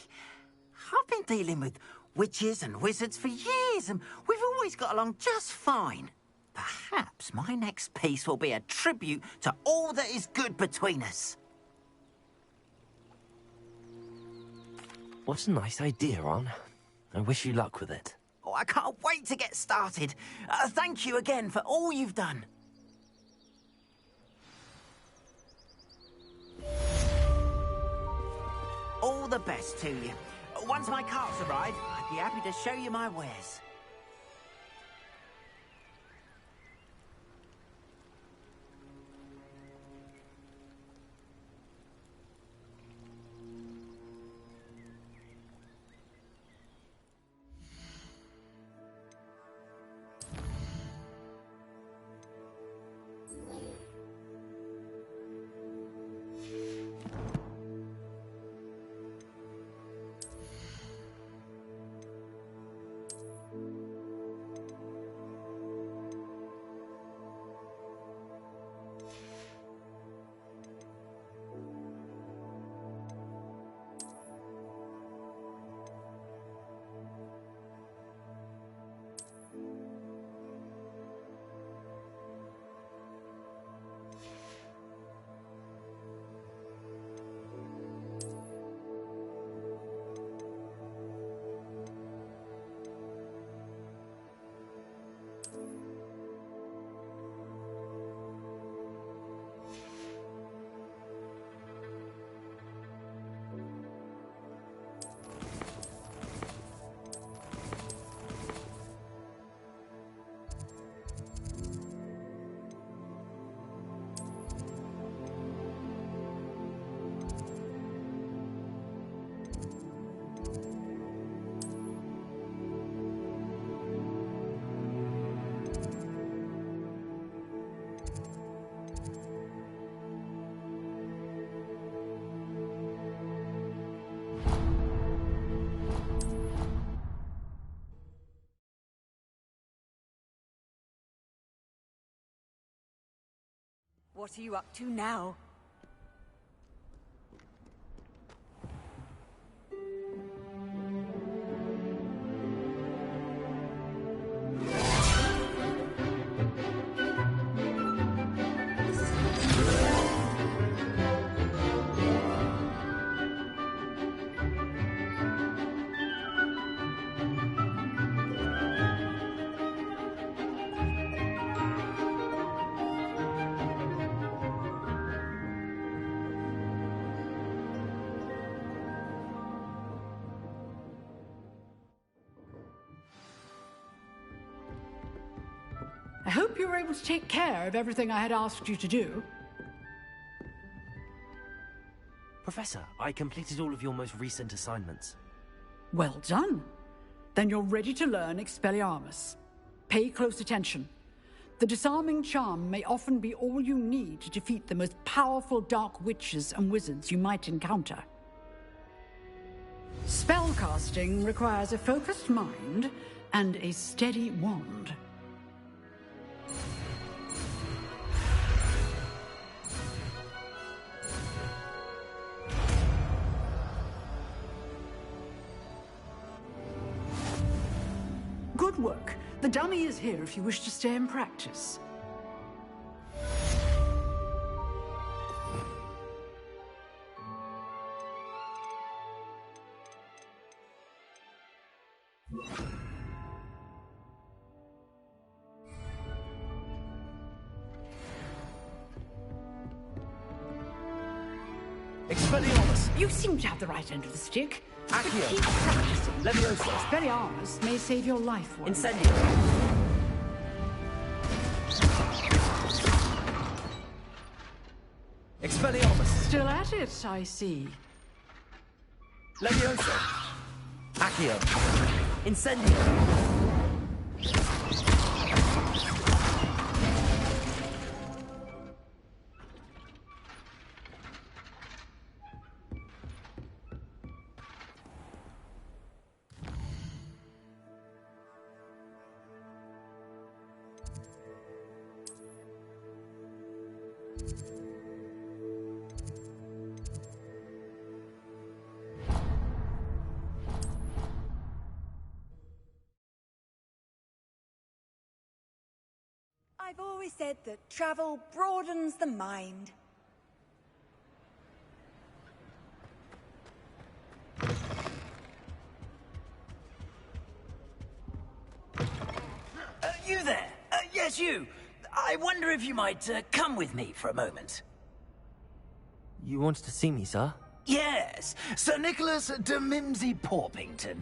I've been dealing with witches and wizards for years, and we've always got along just fine. Perhaps my next piece will be a tribute to all that is good between us. What a nice idea, Arn. I wish you luck with it. Oh, I can't wait to get started. Thank you again for all you've done. All the best to you. Once my carts arrive, I'd be happy to show you my wares. What are you up to now? I hope you were able to take care of everything I had asked you to do. Professor, I completed all of your most recent assignments. Well done. Then you're ready to learn Expelliarmus. Pay close attention. The disarming charm may often be all you need to defeat the most powerful dark witches and wizards you might encounter. Spellcasting requires a focused mind and a steady wand. Good work. The dummy is here if you wish to stay and practice. Expelliarmus! You seem to have the right end of the stick. Accio! Keep practicing. Leviosa! Expelliarmus may save your life one day. Incendio! Expelliarmus! Still at it, I see. Leviosa! Accio! Incendio! I've always said that travel broadens the mind. You there! Yes, you! I wonder if you might come with me for a moment. You wanted to see me, sir? Yes, Sir Nicholas de Mimsy Porpington,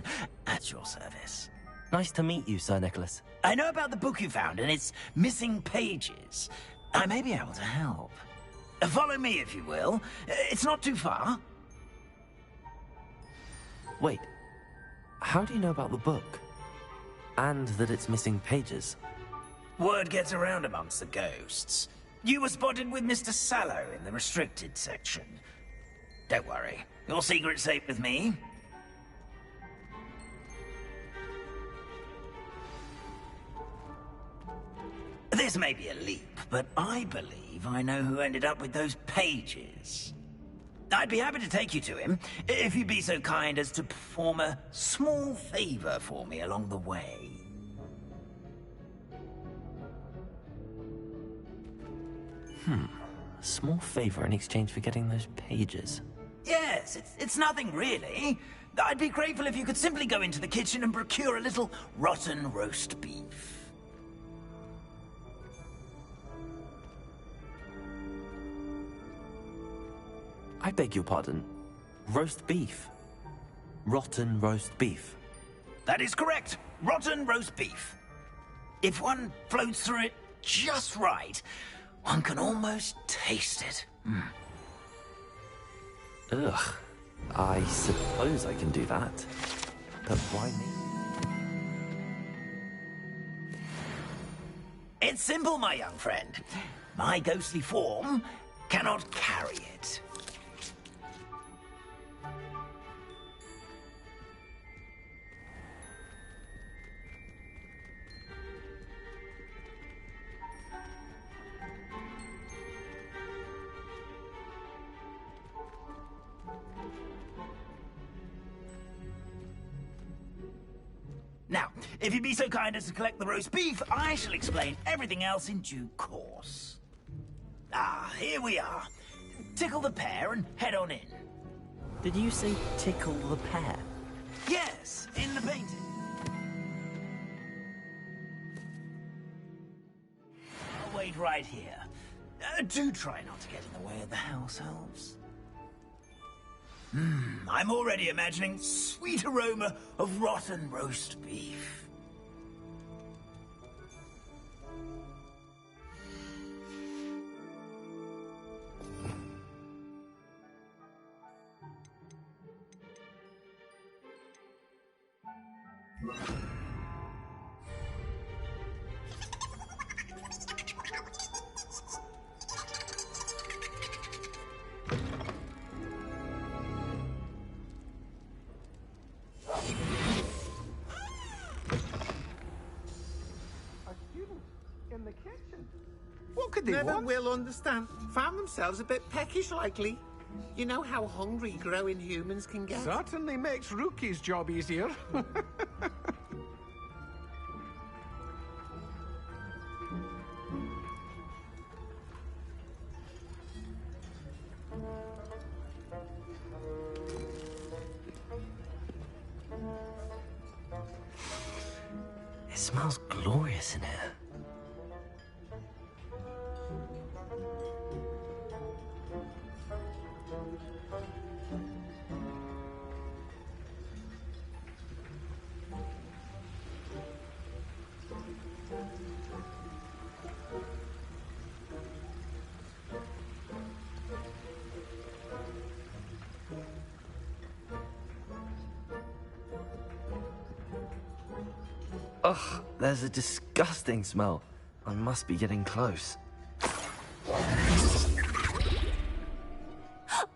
at your service. Nice to meet you, Sir Nicholas. I know about the book you found and its missing pages. I may be able to help. Follow me, if you will. It's not too far. Wait, how do you know about the book? And that it's missing pages? Word gets around amongst the ghosts. You were spotted with Mr. Sallow in the restricted section. Don't worry, your secret's safe with me. This may be a leap, but I believe I know who ended up with those pages. I'd be happy to take you to him, if you'd be so kind as to perform a small favor for me along the way. A small favor in exchange for getting those pages. Yes, it's nothing really. I'd be grateful if you could simply go into the kitchen and procure a little rotten roast beef. I beg your pardon. Roast beef. Rotten roast beef. That is correct. Rotten roast beef. If one floats through it just right, one can almost taste it. Ugh. I suppose I can do that. But why me? It's simple, my young friend. My ghostly form cannot carry it. Now, if you'd be so kind as to collect the roast beef, I shall explain everything else in due course. Ah, here we are. Tickle the pear and head on in. Did you say tickle the pear? Yes, in the painting. I'll wait right here. Do try not to get in the way of the house elves. I'm already imagining sweet aroma of rotten roast beef. What could they Never will understand. Found themselves a bit peckish, likely. You know how hungry growing humans can get? Certainly makes Rookie's job easier. It smells glorious in here. Ugh, there's a disgusting smell. I must be getting close.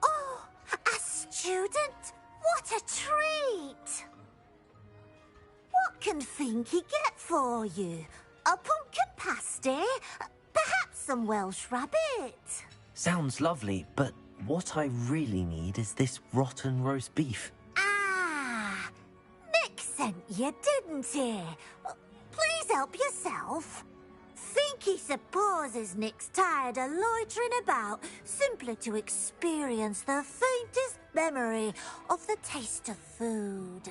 Oh, a student? What a treat! What can Finky get for you? A pumpkin pasty? Perhaps some Welsh rabbit? Sounds lovely, but what I really need is this rotten roast beef. Ah, Nick sent you, didn't he? Please help yourself. Finky supposes Nick's tired of loitering about simply to experience the faintest memory of the taste of food.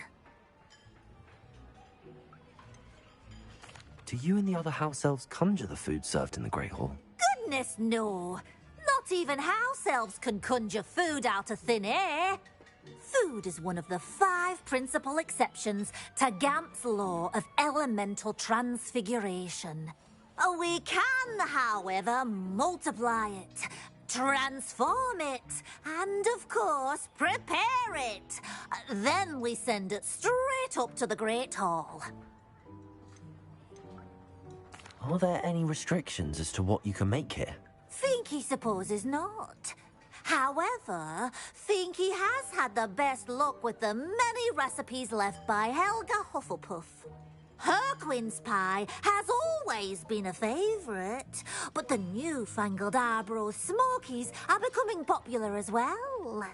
Do you and the other house elves conjure the food served in the Great Hall? Goodness, no. Not Not even house elves can conjure food out of thin air. Food is one of the 5 principal exceptions to Gamp's law of elemental transfiguration. We can, however, multiply it, transform it, and, of course, prepare it. Then we send it straight up to the Great Hall. Are there any restrictions as to what you can make here? Finky supposes not. However, Finky has had the best luck with the many recipes left by Helga Hufflepuff. Her quince pie has always been a favourite, but the newfangled Arborough Smokies are becoming popular as well.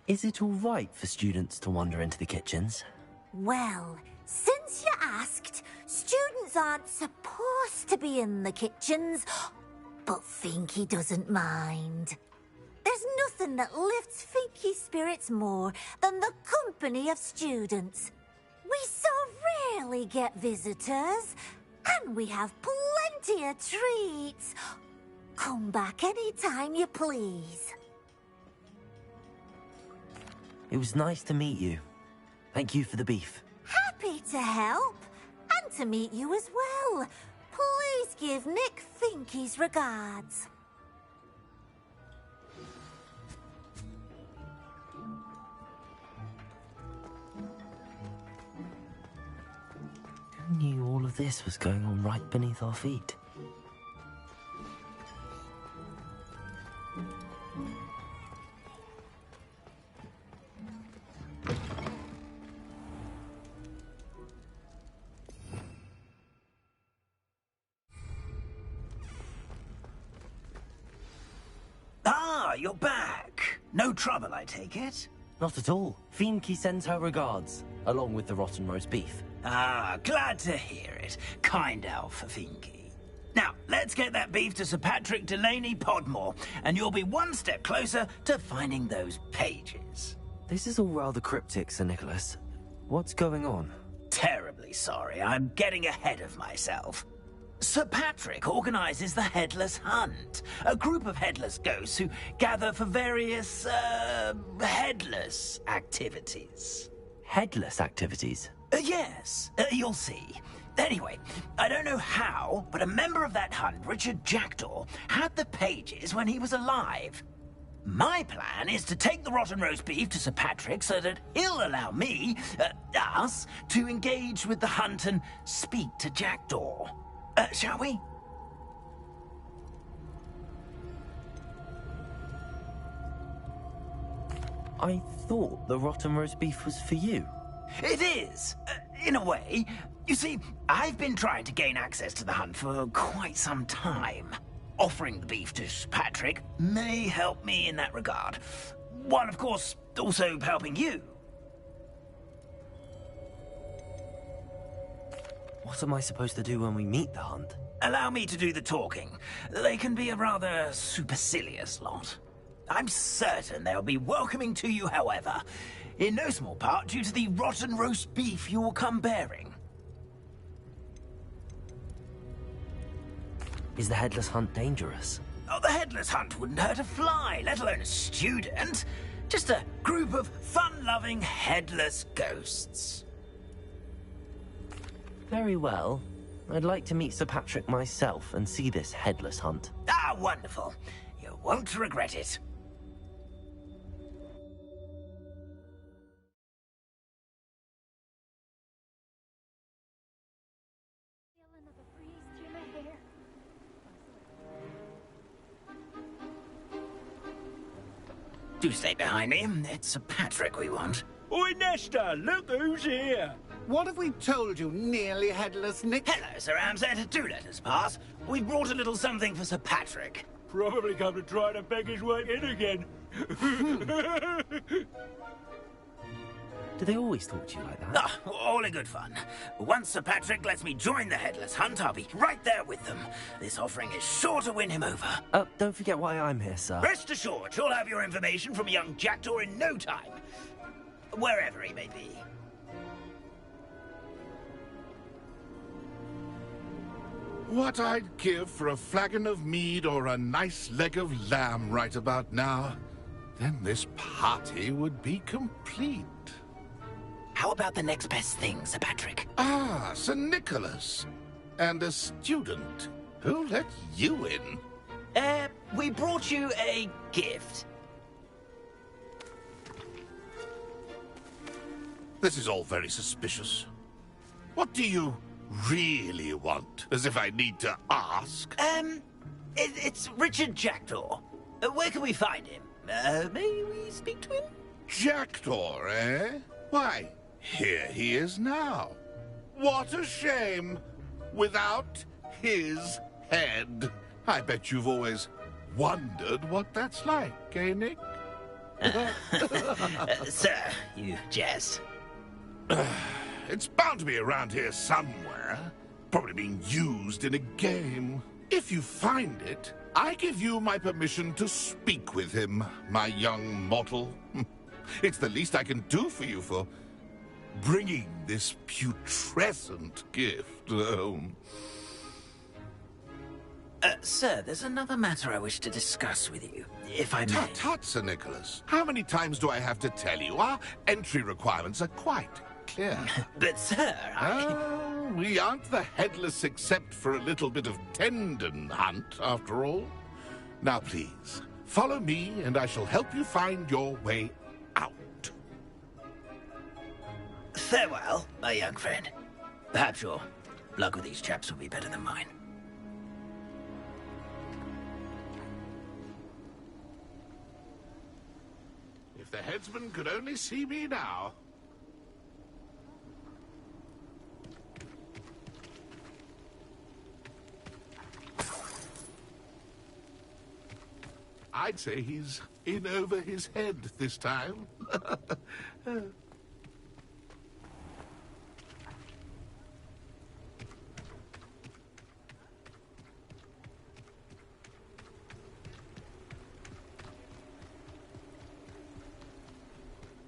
Is it all right for students to wander into the kitchens? Well, since you asked, students aren't supposed to be in the kitchens, but Finky doesn't mind. There's nothing that lifts Finky's spirits more than the company of students. We so rarely get visitors, and we have plenty of treats. Come back any time you please. It was nice to meet you. Thank you for the beef. Happy to help, and to meet you as well. Please give Nick Finky's regards. Who knew all of this was going on right beneath our feet? Ah, you're back. No trouble, I take it? Not at all. Finky sends her regards, along with the rotten roast beef. Ah, glad to hear it. Kind elf for Finky. Now, let's get that beef to Sir Patrick Delaney Podmore, and you'll be one step closer to finding those pages. This is all rather cryptic, Sir Nicholas. What's going on? Terribly sorry, I'm getting ahead of myself. Sir Patrick organises the Headless Hunt, a group of headless ghosts who gather for various, headless activities. Headless activities? Yes, you'll see. Anyway, I don't know how, but a member of that hunt, Richard Jackdaw, had the pages when he was alive. My plan is to take the rotten roast beef to Sir Patrick so that he'll allow me, us, to engage with the hunt and speak to Jackdaw. Shall we? I thought the rotten roast beef was for you. It is, in a way. You see, I've been trying to gain access to the hunt for quite some time. Offering the beef to Patrick may help me in that regard. While, of course, also helping you. What am I supposed to do when we meet the hunt? Allow me to do the talking. They can be a rather supercilious lot. I'm certain they'll be welcoming to you, however, in no small part due to the rotten roast beef you'll come bearing. Is the Headless Hunt dangerous? Oh, the Headless Hunt wouldn't hurt a fly, let alone a student. Just a group of fun-loving headless ghosts. Very well. I'd like to meet Sir Patrick myself and see this Headless Hunt. Ah, wonderful. You won't regret it. Do stay behind me. It's Sir Patrick we want. Oi, Nesta, look who's here. What have we told you, nearly headless Nick? Hello, Sir Ramsay. Do let us pass. We've brought a little something for Sir Patrick. Probably come to try to beg his way in again. Do they always talk to you like that? Ah, all in good fun. Once Sir Patrick lets me join the Headless Hunt, I'll be right there with them. This offering is sure to win him over. Don't forget why I'm here, sir. Rest assured, you'll have your information from young Jackdaw in no time. Wherever he may be. What I'd give for a flagon of mead or a nice leg of lamb right about now. Then this party would be complete. How about the next best thing, Sir Patrick? Ah, Sir Nicholas. And a student. Who let you in? We brought you a gift. This is all very suspicious. What do you really want? As if I need to ask. It's Richard Jackdaw. Where can we find him? May we speak to him? Jackdaw, eh? Why, here he is now. What a shame. Without his head. I bet you've always wondered what that's like, eh, Nick? Sir, you jest. It's bound to be around here somewhere. Probably being used in a game. If you find it, I give you my permission to speak with him, my young mortal. It's the least I can do for you for bringing this putrescent gift home. Sir, there's another matter I wish to discuss with you, if I may. Tut, tut, Sir Nicholas. How many times do I have to tell you? Our entry requirements are quite clear. But, sir, we aren't the headless except for a little bit of tendon hunt, after all. Now, please, follow me, and I shall help you find your way out. Farewell, my young friend. Perhaps your luck with these chaps will be better than mine. If the headsman could only see me now. I'd say he's in over his head this time.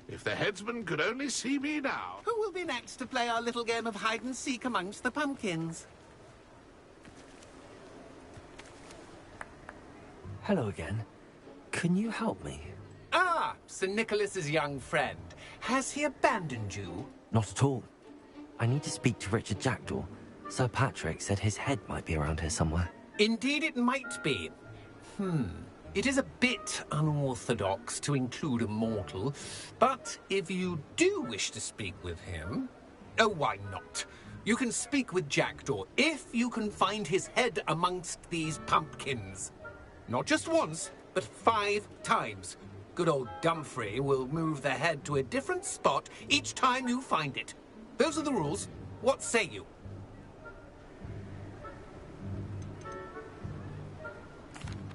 If the headsman could only see me now. Who will be next to play our little game of hide-and-seek amongst the pumpkins? Hello again. Can you help me? Ah, Sir Nicholas's young friend. Has he abandoned you? Not at all. I need to speak to Richard Jackdaw. Sir Patrick said his head might be around here somewhere. Indeed it might be. It is a bit unorthodox to include a mortal, but if you do wish to speak with him... Oh, why not? You can speak with Jackdaw if you can find his head amongst these pumpkins. Not just once, but 5 times. Good old Dumfrey will move the head to a different spot each time you find it. Those are the rules. What say you?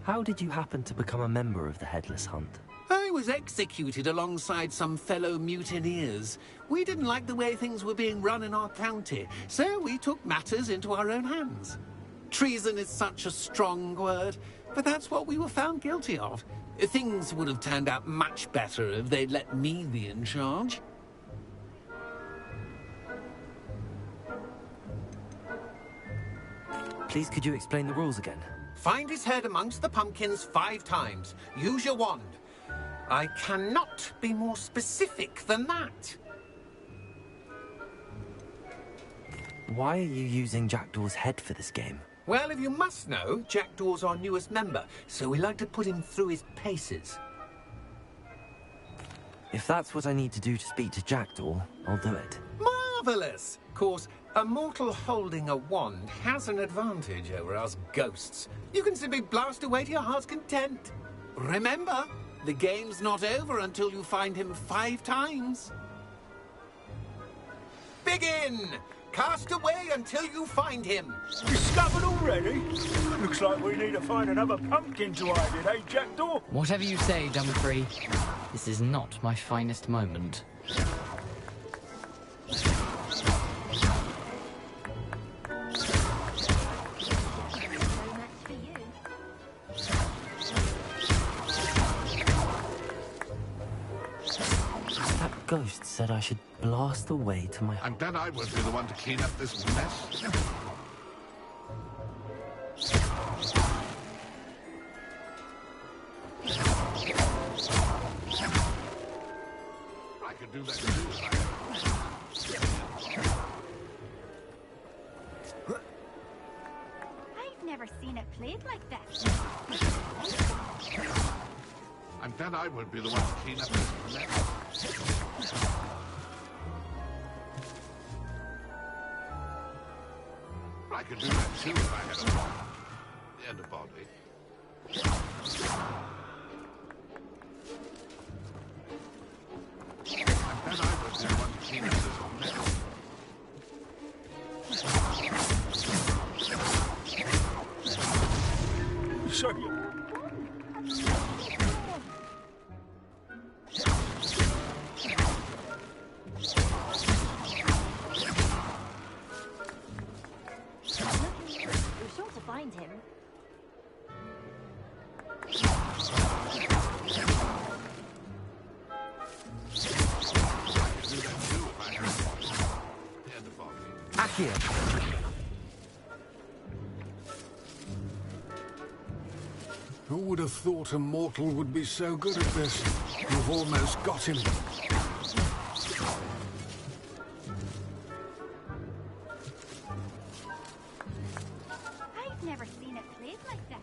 How did you happen to become a member of the Headless Hunt? I was executed alongside some fellow mutineers. We didn't like the way things were being run in our county, so we took matters into our own hands. Treason is such a strong word, but that's what we were found guilty of. Things would have turned out much better if they'd let me be in charge. Please, could you explain the rules again? Find his head amongst the pumpkins 5 times. Use your wand. I cannot be more specific than that. Why are you using Jackdaw's head for this game? Well, if you must know, Jackdaw's our newest member, so we like to put him through his paces. If that's what I need to do to speak to Jackdaw, I'll do it. Marvellous! Of course, a mortal holding a wand has an advantage over us ghosts. You can simply blast away to your heart's content. Remember, the game's not over until you find him 5 times. Begin! Cast away until you find him. Discovered already? Looks like we need to find another pumpkin to hide in, eh, Jackdaw? Whatever you say, Dumfrey. This is not my finest moment. That ghost said I should blast away to my... And then I won't be the one to clean up this mess. do that too. I've never seen it played like this. I'm glad I won't be the one to clean up this mess. I could do that too if I had a wand and a body. I'm glad I was the one to clean up this mess. So you... We're sure to find him. Accio! Who would have thought a mortal would be so good at this? You've almost got him. I've never seen it played like this.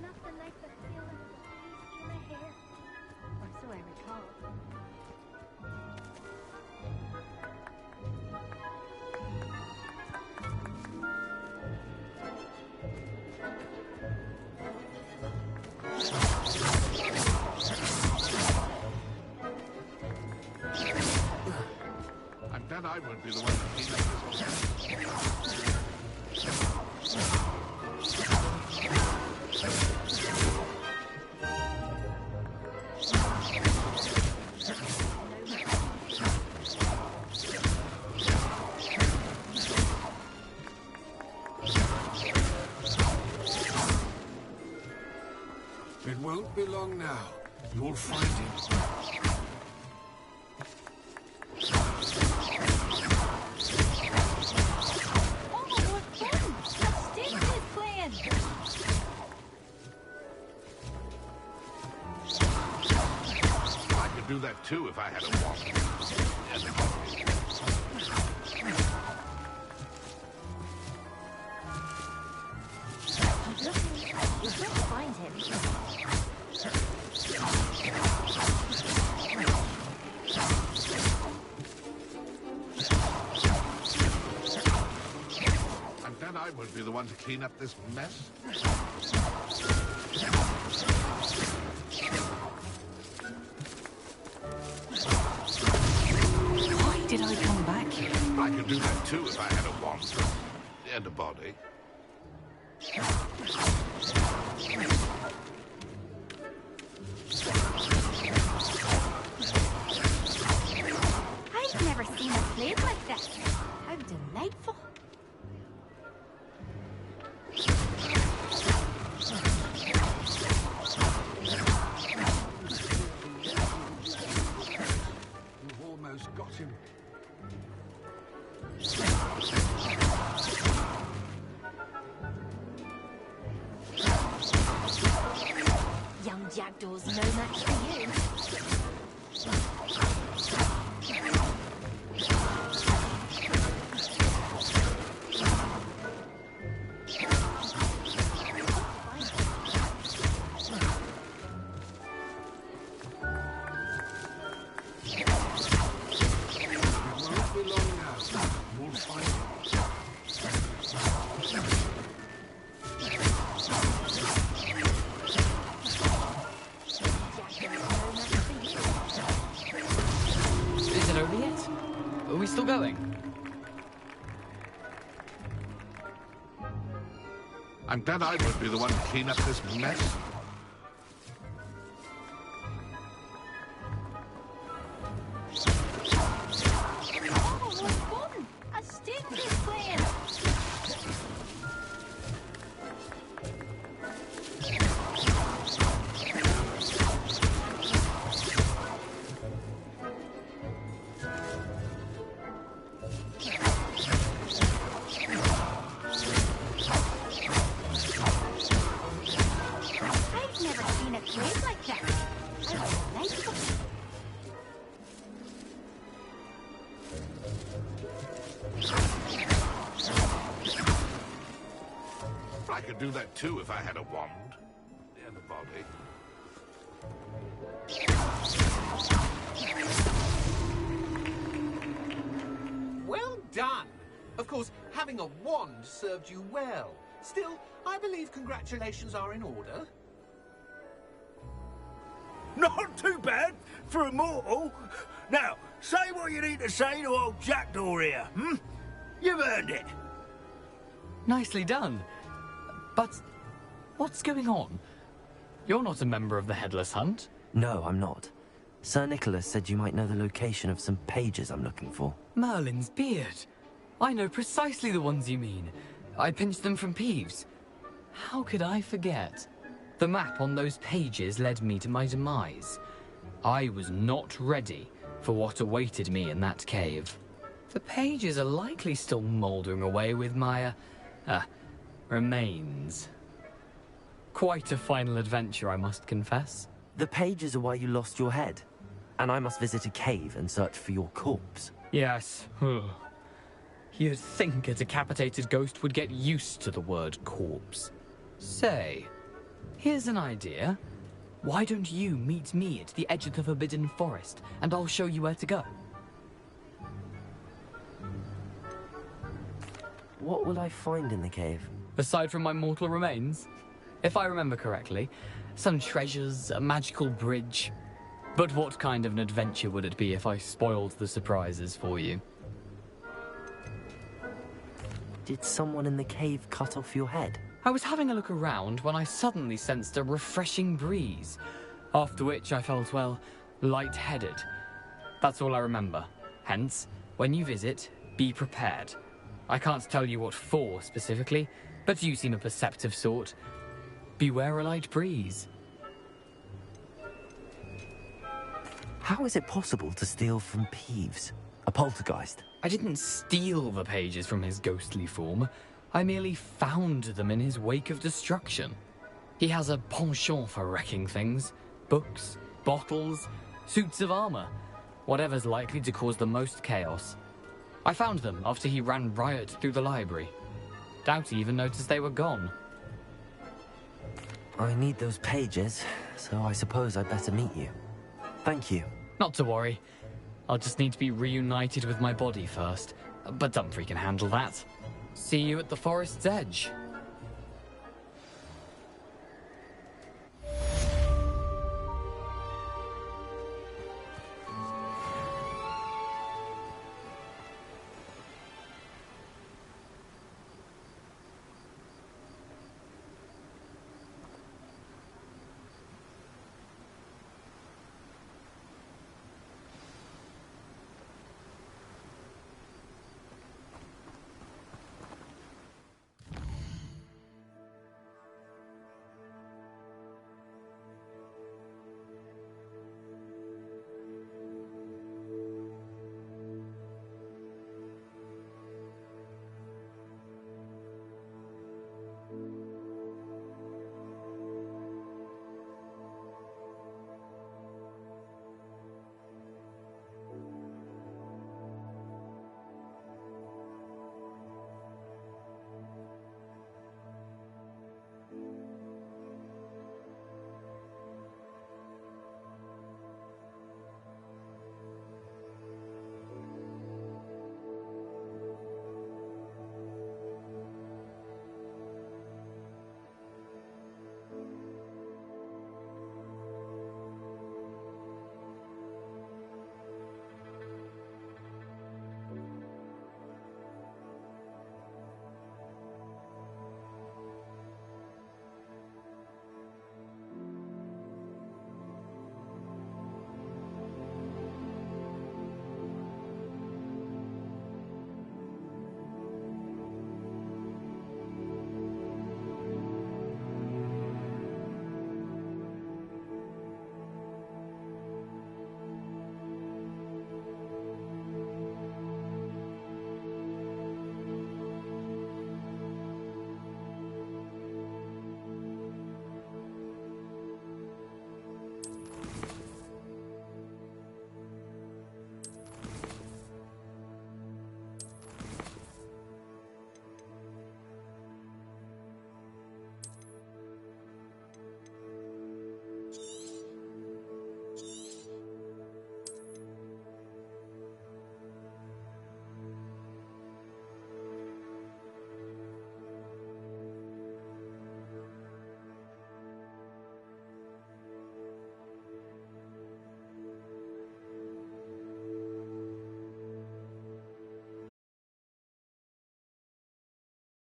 Nothing like the feeling of a breeze in the hair. Or so I recall. I'm glad I won't be the one to clean up It won't be long now. You'll find him. I could do that too if I had a wand and a body. We're sure to find him. I'm glad I won't be the one to clean up this mess. Why did I come back here? I could do that too if I had a wand and a body. I've never seen it played like this. How delightful. You've almost got him. Young jackdaw's no match for you. I'm glad I would be the one to clean up this mess. I could do that too if I had a wand. And a body. Well done! Of course, having a wand served you well. Still, I believe congratulations are in order. Not too bad for a mortal. Now, say what you need to say to old Jackdaw here, hmm? You've earned it. Nicely done. But what's going on? You're not a member of the Headless Hunt. No, I'm not. Sir Nicholas said you might know the location of some pages I'm looking for. Merlin's beard. I know precisely the ones you mean. I pinched them from Peeves. How could I forget? The map on those pages led me to my demise. I was not ready for what awaited me in that cave. The pages are likely still mouldering away with my, remains. Quite a final adventure, I must confess. The pages are why you lost your head, and I must visit a cave and search for your corpse. Yes. You'd think a decapitated ghost would get used to the word corpse. Say, here's an idea. Why don't you meet me at the edge of the Forbidden Forest, and I'll show you where to go? What will I find in the cave? Aside from my mortal remains? If I remember correctly, some treasures, a magical bridge. But what kind of an adventure would it be if I spoiled the surprises for you? Did someone in the cave cut off your head? I was having a look around when I suddenly sensed a refreshing breeze, after which I felt, well, lightheaded. That's all I remember. Hence, when you visit, be prepared. I can't tell you what for specifically, but you seem a perceptive sort. Beware a light breeze. How is it possible to steal from Peeves, a poltergeist? I didn't steal the pages from his ghostly form. I merely found them in his wake of destruction. He has a penchant for wrecking things. Books, bottles, suits of armor. Whatever's likely to cause the most chaos. I found them after he ran riot through the library. Doubt he even noticed they were gone. I need those pages, so I suppose I'd better meet you. Thank you. Not to worry. I'll just need to be reunited with my body first. But Dumfries can handle that. See you at the forest's edge.